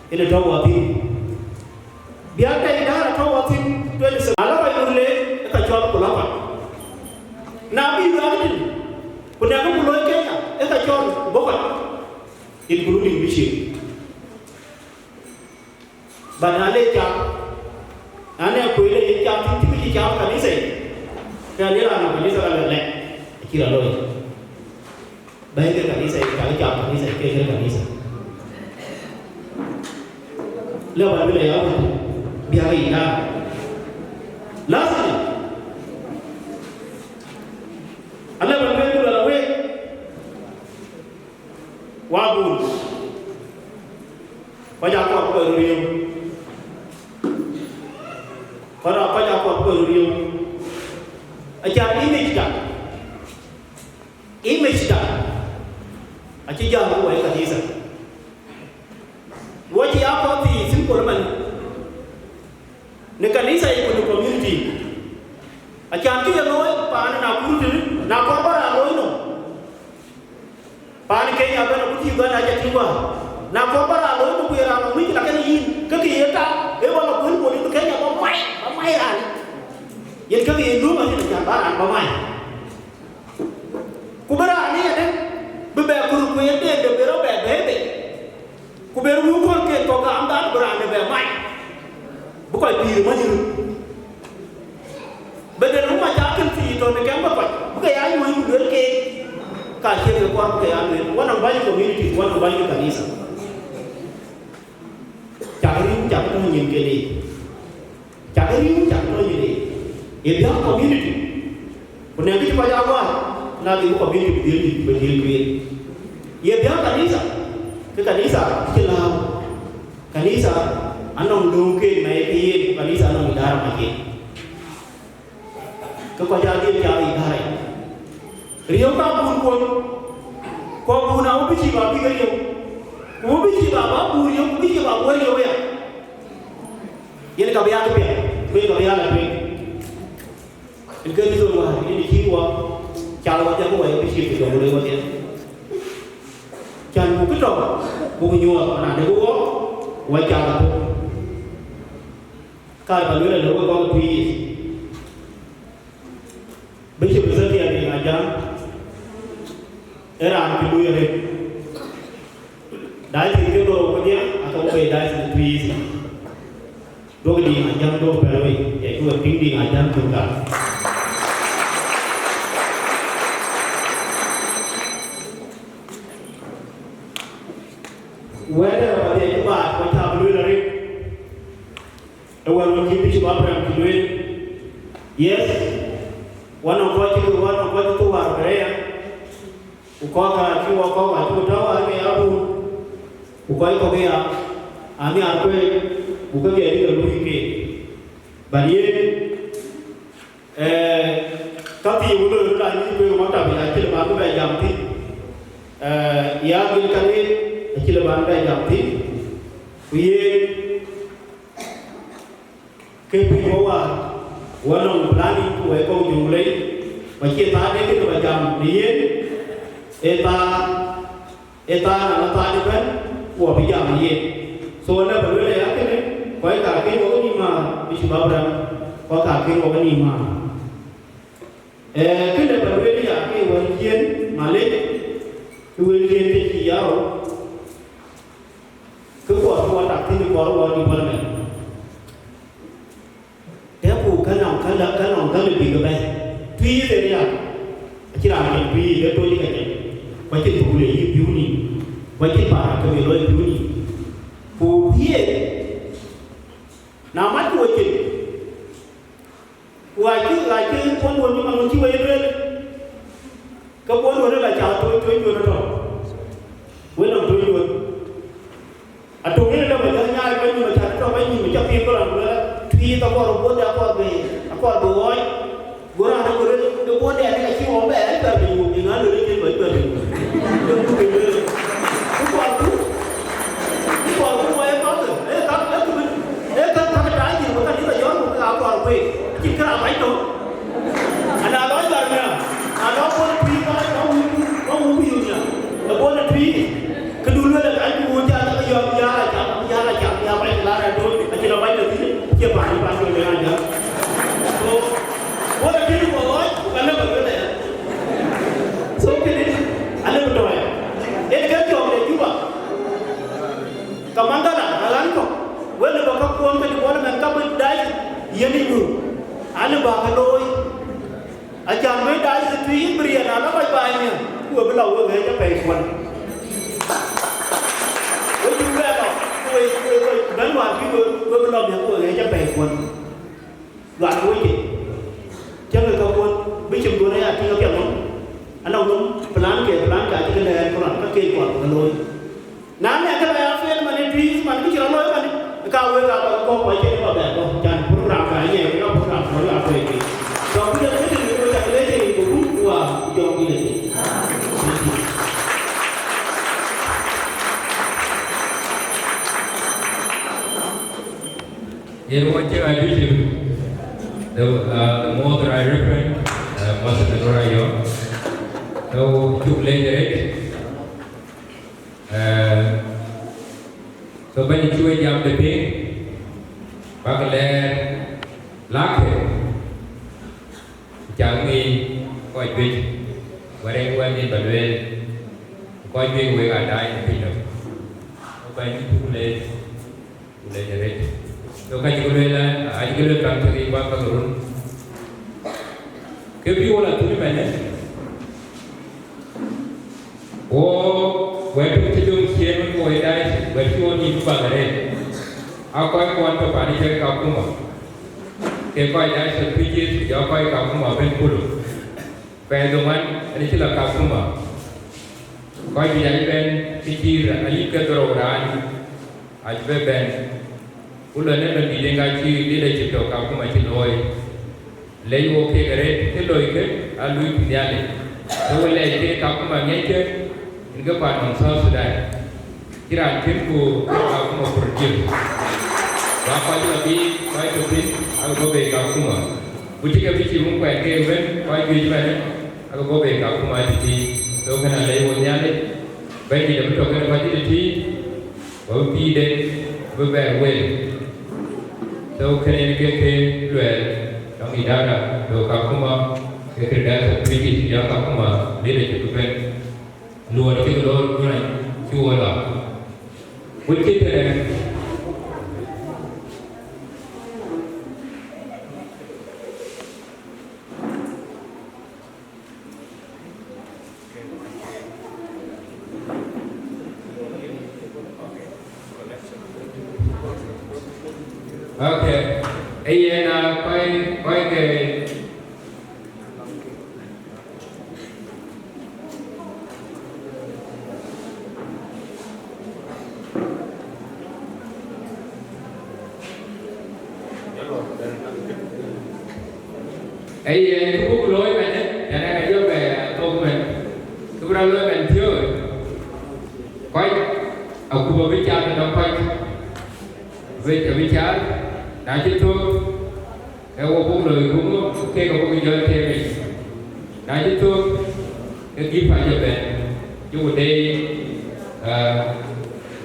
kena tahu apa. Biar kita idara tahu waktu itu kalau kita boleh kita jual pulau. Nabi berani, punya aku pulau Kenya, kita jual bukan, including bishop. Banale jam, ane aku ini jam itu jam kali saya. Kaya dia lah kanisa kan lek kira loy. Baik kanisa kali jam kanisa kira kanisa. Lepas bila ya biar ina. Last Allah berbeza dalam way wabun pajak apa perurium para pajak apa perurium ajar image dah ajar jauh way kanisa wajib apa ti simple man ne kanisa itu community ajar tu yang loy pan Nakuru tu Nakuru bara loy no pan Kenya bana kuti bana aja tiwa Nakuru bara loy no kuira no mi la kan yin ka ki eta e wala kun ko ni Kenya ba mai an yen ka ki ndu ma ni ja bara ba mai ku bara ni ade be be ku ku yen de be ro be be ku be ru ko ke to ka am da bara ne be mai bu ko bi ma ni bedel rumah jalan sih itu mereka apa? Bukan yang mau jual ke kasih ke orang ke yang mana banyak community, mana banyak kanisa. Cari tu yang kiri, cari tu ini. Ia community. Punya kita banyak apa? Nanti community berdiri. Ia kanisa. Ke kanisa kelam. Kanisa anong lungkin naik kanisa anong darah makin. Kepada cari hari. Rio tak pun kau pun aku biji babi Rio. Aku biji bapa Rio, biji bapa Rio ya. Ini kabiar tu ya. Kau kabiar lagi. Ini tu lah. Ini jiwa. Kalau macam aku yang biji tu boleh macam. Jangan mungkin dong. Mungkin juga mana ada gua. Wajah tu. Kalau boleh ada gua kau tulis. Bishop Zati ada yang ajar, era anak ibu yang dari itu dua dia atau dari Twic, dua dia ajar dua pelawai, iaitu tinggi ajar juga. Whether apa dia cuba macam belum lari, awal mungkin Bishop Abraham belum, yes. Wana tu war berea ukoka kiwa kwa tu dawa ni abu ukoi ko gea ami arpe ukoge eri lu ke baliye tapi ulo ra ni pe mata bi akil ba ba jamti ya bil kare akil ba ba jamti wiye ke pi wa Wanong pelani tu ekor jumlai, macam tadi kita macam dia, eta nama tadi kan, wah bijak dia. Soalnya berbeza ya kan, kau kaki kau ni mah, Bishop Abraham, kau kaki kau ni mah. Kita berbeza ya kan, wajian Malik, wajian Tikiau, kekuatan tak tinggi kau di mana. Kalau lebih kebaik, Twic itu dia, kira macam Twic itu ni kan, macam tu boleh hidup ni, macam para kebeloan hidup ni, dia, nama tu wajib pun ni manusia wajib, kepon orang dah jatuh tu tu, orang tu, atau ni dah berjaya kan macam tu macam people orang Twic tak orang buat apa Kau doai, gua ada gua ada ni kasi orang ber, tak bingung dengan lu ni betul betul. Kau mai kau tu, kau dah ni, bukan dia jual bukan apa apa. Kita apa itu? Ada apa caranya? Ada pun Twic kau ubiunya, pun Twic. Kedua ada aku ujar tak biar apa yang lara tu, kita baik tu, dia balik dengan aja. So, what I did was like, I never did that. So, can it Diocese Twic beri na la bai bai ni ku be lo we ja pe kon we ju be lo we dan wa ki we be lo ya ku we ja pe kon đoạn cuối gì cho người cao quân bây giờ tôi đây là khi nó kẹt lắm anh đâu cũng plan cả cái này còn các cây còn là lôi nám này cái này phê mà nên truy mà cái chuyện đó lôi mà cao với cao có quay trên vào bè không chẳng program cái gì nó program nó là về gì rồi bây giờ cái gì tôi chạy lấy thì cũng qua cho cái này Here what I do the more that I reference, most of the more I know. So chụp lên đấy. So bên chui jam the pin, bác lẽ lắc hết, chẳng nghi coi chuyện, và đây quen đi bận về, coi chuyện về cả đại thì đâu, bên chụp lên đấy. So kan juga lah, aja kita kan pergi buat turun. Kebiu lah tu ni mana? Oh, waktu tu jom siapa kau edai, waktu ni tu bagai. Aku kawan tu pani cakap aku mah. Kau edai sepiji, jauh kau aku mah puluh. Pedoman, ini sila aku mah. Kau edai sepiji, ali keteroran, aja ben. Ulah ni lebih dengan ciri dia cakap aku macam loi, lei okey keret, tu loi ke, alui piala. So lei ke aku macam je, ini pada masa sudah. Kira aku mau pergi. Bapa tu lebih baik tu aku baik aku mah. Bukan kerja mungkin ke event, baik kerja mana, aku baik aku mah jadi. So kena lei piala, baik dia betul kena baca jadi, baru pide, berber. So kena ke luar, kami darah, do kakuma, kerja seperti yang kakuma, dia cukup luar itu luar mana, jual lah. Mungkin ada. Okay, ini koi ke cũng lối mình đấy, nhà này cái về tôm mình, cũng ra lối mình chưa, koi, aku bawa bicara tentang koi, bicara. Đã chính thức, cái cuộc đời cũng cái cuộc đời thêm mình. Đã chính thức, cái kỹ phải cho bạn. Chúng tôi đây,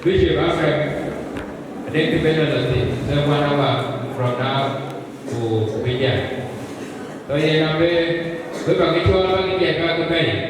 quý vị bác rằng, đến cái bên là gì? Sẽ qua đâu mà from now to bây giờ. Tôi làm về với bạn cái cho nó cái gì ra cái này.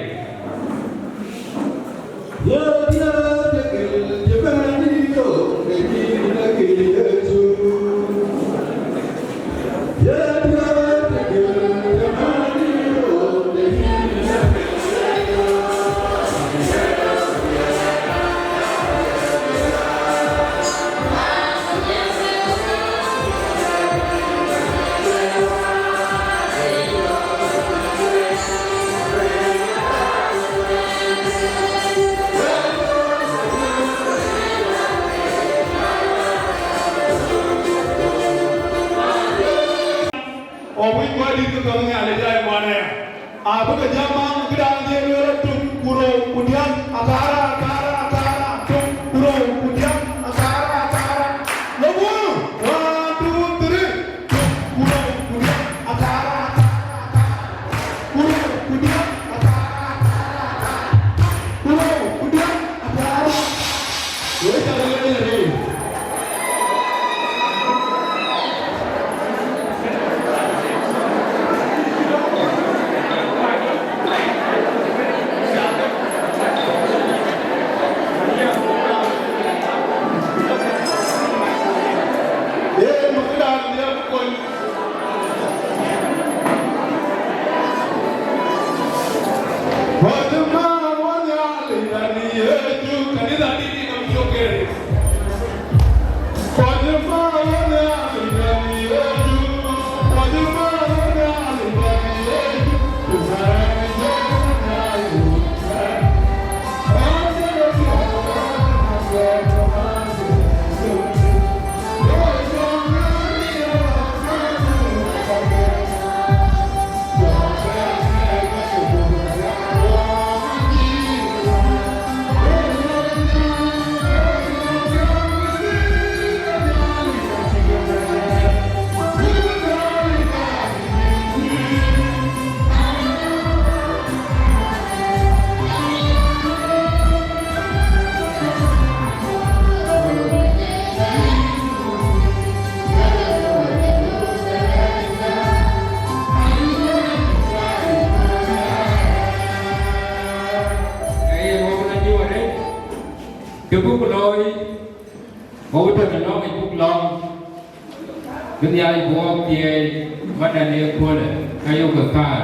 Dunia ibu dia mana dia kuala, ayo kekal,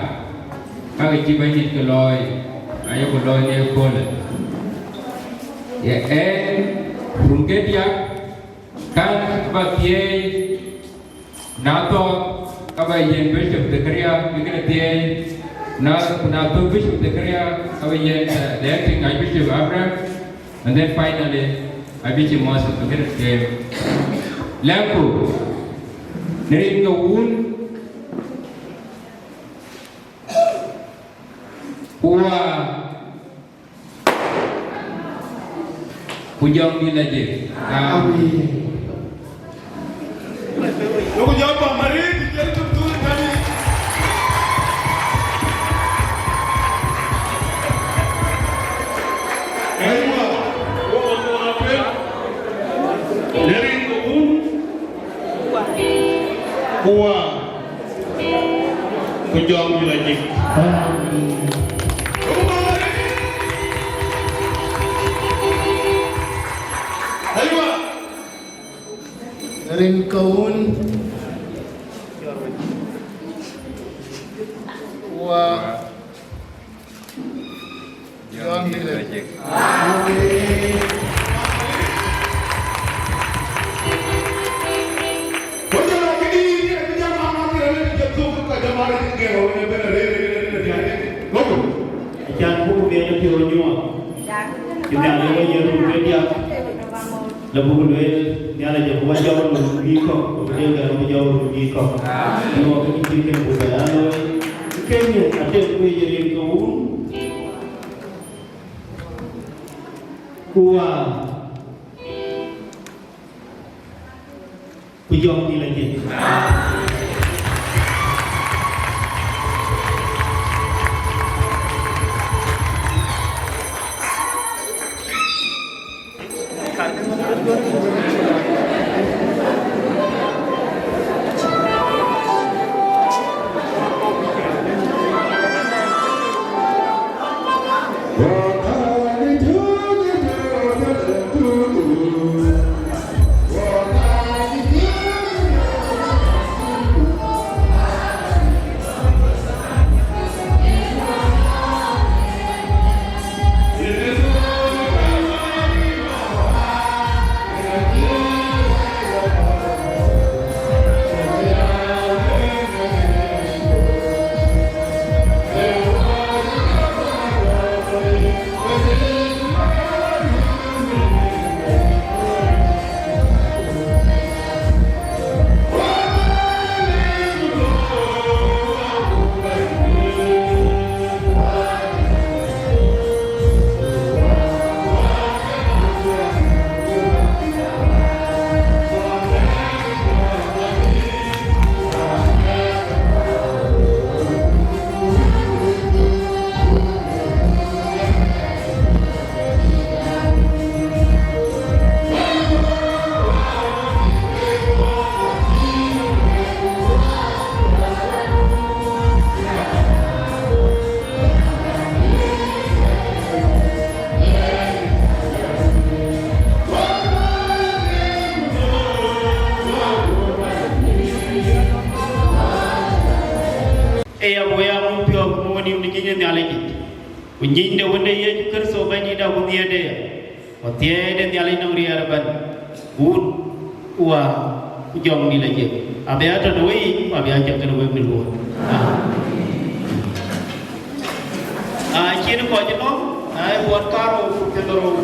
kau cibanit keloi, ayo keloi dia kuala. Ya mungkin dia kan apa dia nato apa yang bishop dekria, mungkin dia nato bishop dekria, apa yang the acting Bishop Abraham, and then finally Bishop Moses, mungkin dia lampu. Nering ngawun Uwa Pujang dilaje Amin. Logo jawab Pak Mari jadi betul kami. Ayo, gua apa? Nering ngawun Uwa Pujang dilaje. Ring kaun wa yang dilejek. Amin. Betul lagi ini dia mama kira dia tuh ke jamar ini kero ini benar dia. Logo. Jangan buku dia di Ronyo. Kita ada yang dia Lalu dia ada jauh jauh lebih kok, dia ada jauh lebih kok. Kalau kita bikin budaya, kayaknya ada kue jadi kaum kuah kujong di lagi. Kunjing de wende ye kerso bani da wunia de. Otie de tiali nang ria ban. Ud ua jong ni lagi. Abia ta doi, abia jang kan we milu. Kini ko jeno, buat karo, kutero,